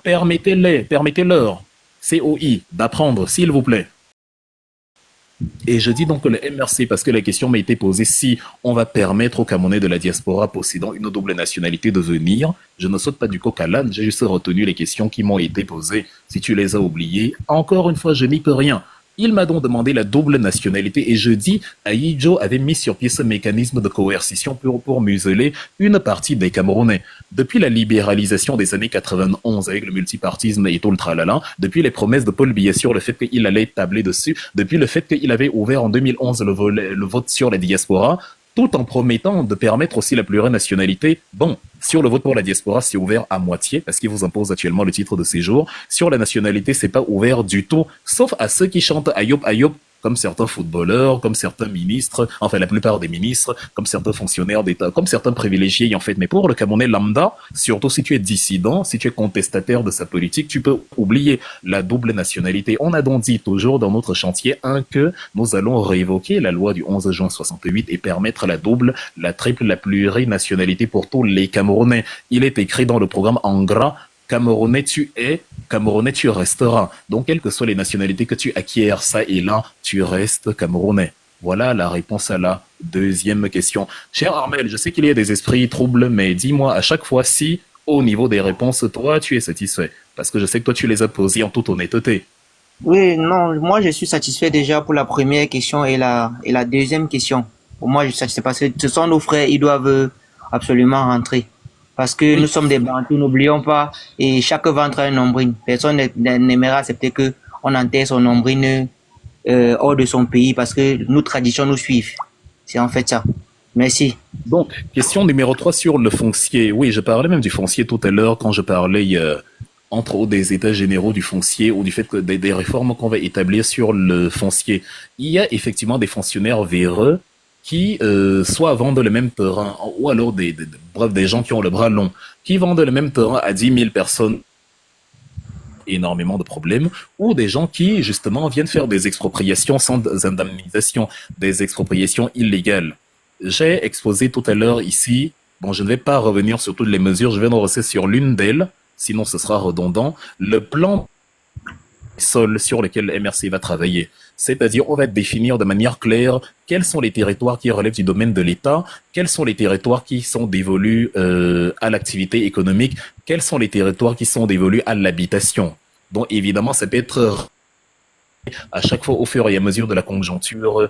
S2: Permettez-leur, COI, d'apprendre, s'il vous plaît. Et je dis donc que le MRC, parce que la question m'a été posée, si on va permettre aux Camerounais de la diaspora possédant une double nationalité de venir, je ne saute pas du coq à l'âne, j'ai juste retenu les questions qui m'ont été posées. Si tu les as oubliées, encore une fois, je n'y peux rien. Il m'a donc demandé la double nationalité et je dis, Ahidjo avait mis sur pied ce mécanisme de coercition pour museler une partie des Camerounais. Depuis la libéralisation des années 91 avec le multipartisme et tout le tralala, depuis les promesses de Paul Biya sur le fait qu'il allait tabler dessus, depuis le fait qu'il avait ouvert en 2011 le vote sur la diaspora, tout en promettant de permettre aussi la plurinationalité. Bon, sur le vote pour la diaspora, c'est ouvert à moitié, parce qu'il vous impose actuellement le titre de séjour. Sur la nationalité, c'est pas ouvert du tout, sauf à ceux qui chantent Ayoub Ayoub, comme certains footballeurs, comme certains ministres, enfin la plupart des ministres, comme certains fonctionnaires d'État, comme certains privilégiés en fait. Mais pour le Camerounais lambda, surtout si tu es dissident, si tu es contestataire de sa politique, tu peux oublier la double nationalité. On a donc dit toujours dans notre chantier 1 que nous allons révoquer la loi du 11 juin 68 et permettre la double, la triple, la plurinationalité pour tous les Camerounais. Il est écrit dans le programme en gras, Camerounais tu es, Camerounais tu resteras. Donc, quelles que soient les nationalités que tu acquiers, ça et là, tu restes Camerounais. Voilà la réponse à la 2e question. Cher Armel, je sais qu'il y a des esprits troubles, mais dis-moi à chaque fois si, au niveau des réponses, toi, tu es satisfait. Parce que je sais que toi, tu les as posées en toute honnêteté.
S10: Oui, non, moi, je suis satisfait déjà pour la première question et la 2e question. Pour moi, je suis satisfait parce que ce sont nos frères, ils doivent absolument rentrer. Parce que nous sommes des Bantous, n'oublions pas, et chaque ventre a un nombril. Personne n'aimerait accepter qu'on enterre son nombril hors de son pays parce que nos traditions nous suivent. C'est en fait ça. Merci.
S2: Donc, question numéro 3 sur le foncier. Oui, je parlais même du foncier tout à l'heure quand je parlais entre autres des états généraux du foncier ou du fait que des réformes qu'on va établir sur le foncier. Il y a effectivement des fonctionnaires véreux qui soit vendent le même terrain, ou alors bref, des gens qui ont le bras long, qui vendent le même terrain à 10 000 personnes énormément de problèmes, ou des gens qui, justement, viennent faire des expropriations sans indemnisation, des expropriations illégales. J'ai exposé tout à l'heure ici, bon, je ne vais pas revenir sur toutes les mesures, je vais en rester sur l'une d'elles, sinon ce sera redondant, le plan sol sur lequel le MRC va travailler. C'est-à-dire, on va définir de manière claire quels sont les territoires qui relèvent du domaine de l'État, quels sont les territoires qui sont dévolus à l'activité économique, quels sont les territoires qui sont dévolus à l'habitation. Donc, évidemment, ça peut être à chaque fois au fur et à mesure de la conjoncture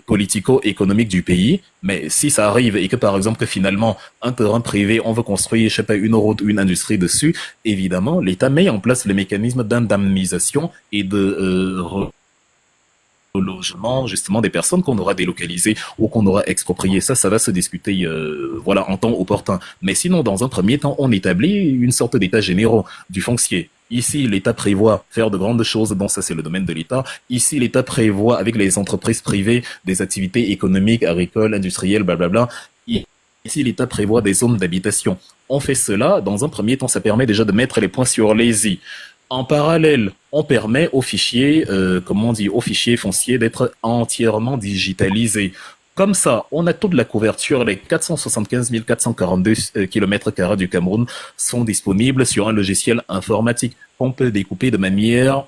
S2: politico-économique du pays, mais si ça arrive et que par exemple que finalement un terrain privé, on veut construire, je sais pas, une route ou une industrie dessus, évidemment l'État met en place le mécanisme d'indemnisation et de logement justement des personnes qu'on aura délocalisées ou qu'on aura expropriées. Ça va se discuter voilà, en temps opportun. Mais sinon, dans un premier temps, on établit une sorte d'état généraux du foncier. Ici, l'État prévoit faire de grandes choses, donc ça c'est le domaine de l'État. Ici, l'État prévoit avec les entreprises privées des activités économiques, agricoles, industrielles, blablabla. Ici, l'État prévoit des zones d'habitation. On fait cela, dans un premier temps, ça permet déjà de mettre les points sur les i. En parallèle, on permet aux fichiers, aux fichiers fonciers d'être entièrement digitalisés. Comme ça, on a toute la couverture, les 475 442 km² du Cameroun sont disponibles sur un logiciel informatique qu'on peut découper de manière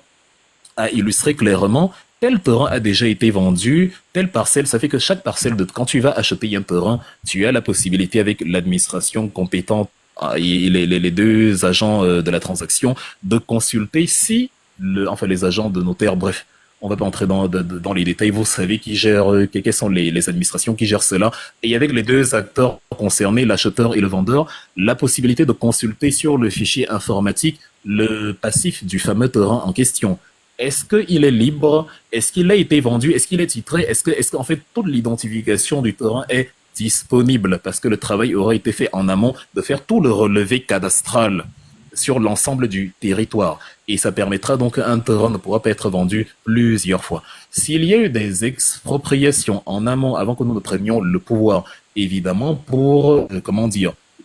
S2: à illustrer clairement tel terrain a déjà été vendu, telle parcelle, ça fait que chaque parcelle, quand tu vas acheter un terrain, tu as la possibilité avec l'administration compétente et les deux agents de la transaction de consulter si, les agents de notaire, bref, on va pas entrer dans les détails, vous savez qui gère, quelles sont les administrations qui gèrent cela, et avec les deux acteurs concernés, l'acheteur et le vendeur, la possibilité de consulter sur le fichier informatique le passif du fameux terrain en question. Est-ce qu'il est libre? Est-ce qu'il a été vendu? Est-ce qu'il est titré? Est-ce qu'en fait toute l'identification du terrain est disponible? Parce que le travail aura été fait en amont de faire tout le relevé cadastral sur l'ensemble du territoire. Et ça permettra donc qu'un terrain ne pourra pas être vendu plusieurs fois. S'il y a eu des expropriations en amont, avant que nous ne prenions le pouvoir, évidemment pour,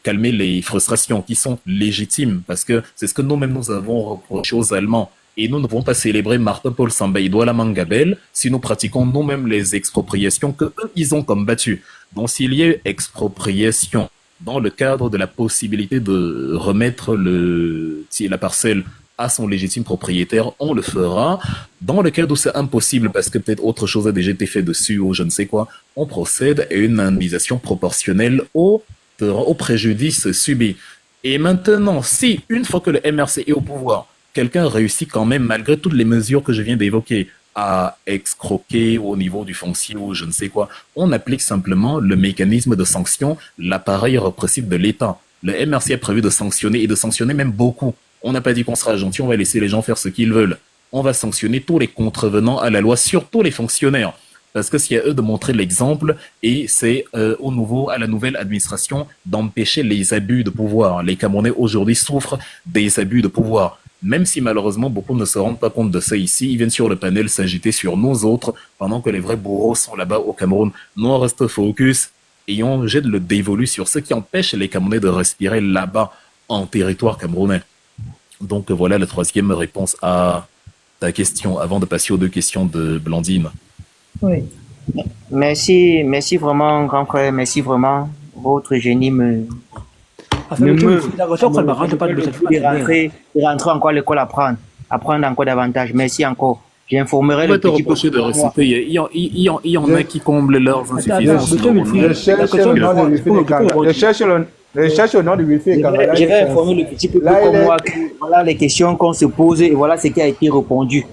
S2: calmer les frustrations qui sont légitimes, parce que c'est ce que nous-mêmes nous avons reproché aux Allemands. Et nous ne pouvons pas célébrer Martin-Paul Samba et Douala Mangabel si nous pratiquons nous-mêmes les expropriations que eux, ils ont combattues. Donc s'il y a eu expropriation dans le cadre de la possibilité de remettre la parcelle à son légitime propriétaire, on le fera. Dans le cadre où c'est impossible parce que peut-être autre chose a déjà été fait dessus ou je ne sais quoi, on procède à une indemnisation proportionnelle au préjudice subi. Et maintenant, si une fois que le MRC est au pouvoir, quelqu'un réussit quand même, malgré toutes les mesures que je viens d'évoquer, à excroquer au niveau du foncier ou je ne sais quoi, on applique simplement le mécanisme de sanction, l'appareil répressif de l'État. Le MRC a prévu de sanctionner et de sanctionner même beaucoup. On n'a pas dit qu'on sera gentil, on va laisser les gens faire ce qu'ils veulent. On va sanctionner tous les contrevenants à la loi, surtout les fonctionnaires. Parce que c'est à eux de montrer l'exemple et c'est à la nouvelle administration d'empêcher les abus de pouvoir. Les Camerounais aujourd'hui souffrent des abus de pouvoir. Même si malheureusement beaucoup ne se rendent pas compte de ça ici, ils viennent sur le panel s'agiter sur nous autres pendant que les vrais bourreaux sont là-bas au Cameroun. Nous on reste focus et on jette le dévolu sur ce qui empêche les Camerounais de respirer là-bas en territoire camerounais. Donc voilà la troisième réponse à ta question avant de passer aux deux questions de Blandine.
S12: Oui.
S10: Merci vraiment, grand frère. Merci vraiment. Votre génie me rentrer encore à l'école apprendre encore davantage. Merci encore. J'informerai
S2: le petit peu. De réciter. Il y en a qui comblent leurs insuffisances.
S9: Je cherche au nom du wifi.
S10: Je vais informer le petit peu comme moi que voilà les questions qu'on se pose et voilà ce qui a été répondu.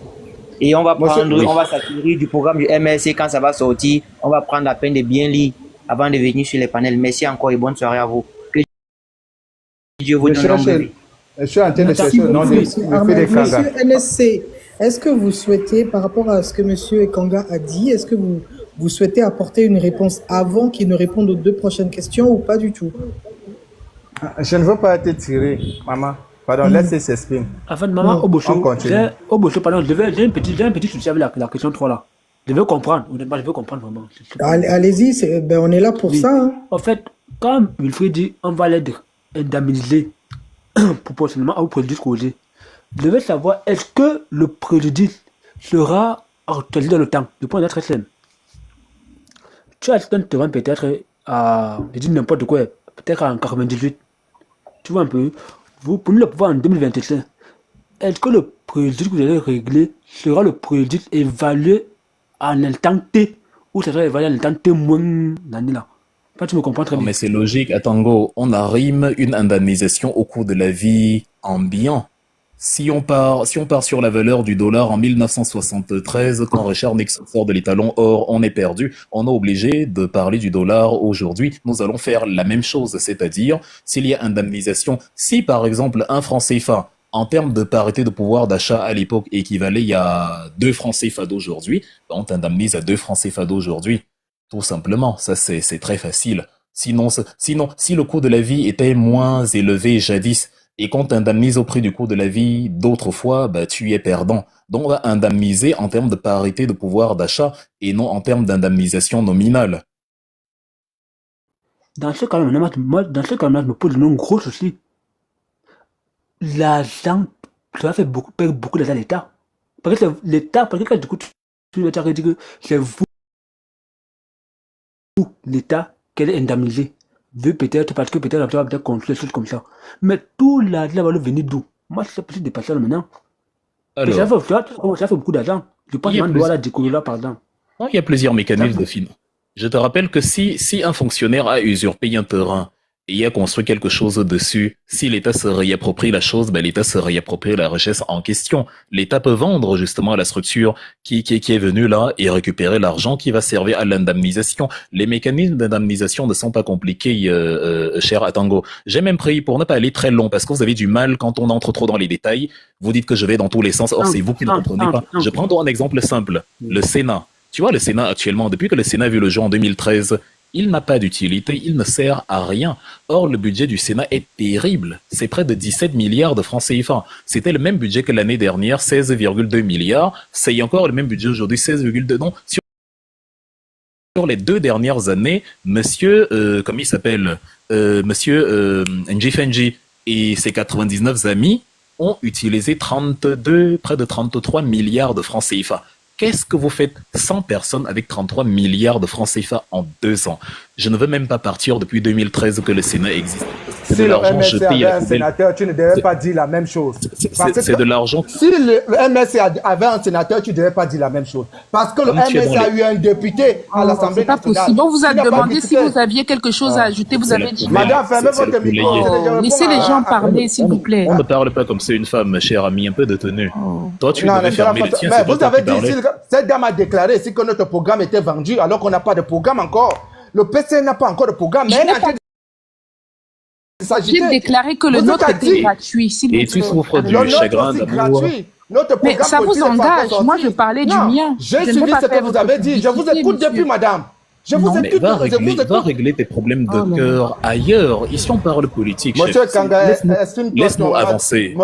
S10: Et on va on va s'acquérir du programme du MRC quand ça va sortir. On va prendre la peine de bien lire avant de venir sur les panels. Merci encore et bonne soirée à vous. Que Dieu vous donne longue vie.
S9: Je suis en train de chercher au nom du wifi de Kanga.
S12: Monsieur NSC, est-ce que vous souhaitez, par rapport à ce que Monsieur Ekanga a dit, est-ce que vous souhaitez apporter une réponse avant qu'il ne réponde aux deux prochaines questions ou pas du tout?
S9: Je ne veux pas être tiré, maman. Pardon, laissez s'exprimer.
S13: En fait, maman, pardon, j'ai un petit souci avec la question 3 là. Je veux comprendre, honnêtement, je veux comprendre vraiment.
S12: Allez-y, on est là pour ça. Hein.
S13: En fait, quand Wilfried dit on va l'aide indemniser proportionnellement au préjudice causé, Je veux savoir, est-ce que le préjudice sera actualisé dans le temps? Le point est très simple. Tu as un terrain peut-être à, je dis n'importe quoi, peut-être en 98. Tu vois un peu, vous prenez le pouvoir en 2025. Est-ce que le préjudice que vous allez régler sera le préjudice évalué en un temps T ou ça sera évalué en un temps T moins d'années là? Enfin, tu me comprends très bien.
S2: Mais c'est logique, à Tango, on arrime une indemnisation au cours de la vie ambiant. Si on part sur la valeur du dollar en 1973, quand Richard Nixon sort de l'étalon or, on est perdu. On est obligé de parler du dollar aujourd'hui. Nous allons faire la même chose, c'est-à-dire, s'il y a indemnisation, si par exemple un franc CFA, en termes de parité de pouvoir d'achat à l'époque équivalait à 2 francs CFA d'aujourd'hui, on t'indemnise à 2 francs CFA d'aujourd'hui. Tout simplement, ça c'est très facile. Sinon, si le coût de la vie était moins élevé jadis, et qu'on t'indemnise au prix du coût de la vie d'autrefois, bah, tu es perdant. Donc, on va indemniser en termes de parité de pouvoir d'achat et non en termes d'indemnisation nominale.
S13: Dans ce cas-là, je me pose un gros souci. L'argent, ça fait perdre beaucoup d'argent à l'État. Parce que l'État, parce que du coup, tu vas dire que c'est vous, l'État, qui est indemnisé. Peut-être parce que peut-être tu vas peut-être construire des choses comme ça. Mais tout l'argent va venir d'où? Moi, c'est possible de passer là maintenant. Alors, ça fait beaucoup d'argent. Je pense qu'on doit la découvrir là, par exemple.
S2: Il y a plusieurs mécanismes de financement. Je te rappelle que si un fonctionnaire a usurpé un terrain et a construit quelque chose dessus, si l'État se réapproprie la chose, ben l'État se réapproprie la richesse en question. L'État peut vendre justement la structure qui est venue là et récupérer l'argent qui va servir à l'indemnisation. Les mécanismes d'indemnisation ne sont pas compliqués, cher Atango. J'ai même pris pour ne pas aller très long parce que vous avez du mal quand on entre trop dans les détails. Vous dites que je vais dans tous les sens. Or, c'est vous qui ne comprenez pas. Je prends un exemple simple. Le Sénat. Tu vois, le Sénat actuellement, depuis que le Sénat a vu le jour en 2013, il n'a pas d'utilité, il ne sert à rien. Or, le budget du Sénat est terrible. C'est près de 17 milliards de francs CFA. C'était le même budget que l'année dernière, 16,2 milliards. C'est encore le même budget aujourd'hui, 16,2. Non, sur les 2 dernières années, monsieur, comment il s'appelle, monsieur Njifenji et ses 99 amis ont utilisé près de 33 milliards de francs CFA. Qu'est-ce que vous faites 100 personnes avec 33 milliards de francs CFA en 2 ans? Je ne veux même pas partir depuis 2013 que le Sénat existe.
S9: Si le MSC avait un sénateur, tu ne devais pas dire la même chose.
S2: C'est de l'argent.
S9: Si le MSC avait un sénateur, tu ne devais pas dire la même chose. Parce que le MSC a eu un député à l'Assemblée nationale.
S6: C'est pas possible. On vous a demandé si vous aviez quelque chose à ajouter. Vous avez dit.
S9: Madame, fermez votre micro.
S6: Laissez les gens parler, s'il vous plaît.
S2: On ne parle pas comme c'est une femme, cher ami, un peu de tenue. Toi, tu devais fermer le tien.
S9: Mais vous avez dit, cette dame a déclaré ici que notre programme était vendu alors qu'on n'a pas de programme encore. Le PC n'a pas encore de programme, mais
S6: j'ai déclaré que le nôtre était gratuit.
S2: Et tu souffres du chagrin d'amour.
S6: Mais ça vous engage. Moi, je parlais du mien.
S9: J'ai suivi ce que vous avez dit. Je vous écoute depuis, madame. Je vous écoute.
S2: Va régler tes problèmes de cœur ailleurs. Ici, on parle politique.
S9: Monsieur Kanga,
S2: laisse-nous avancer.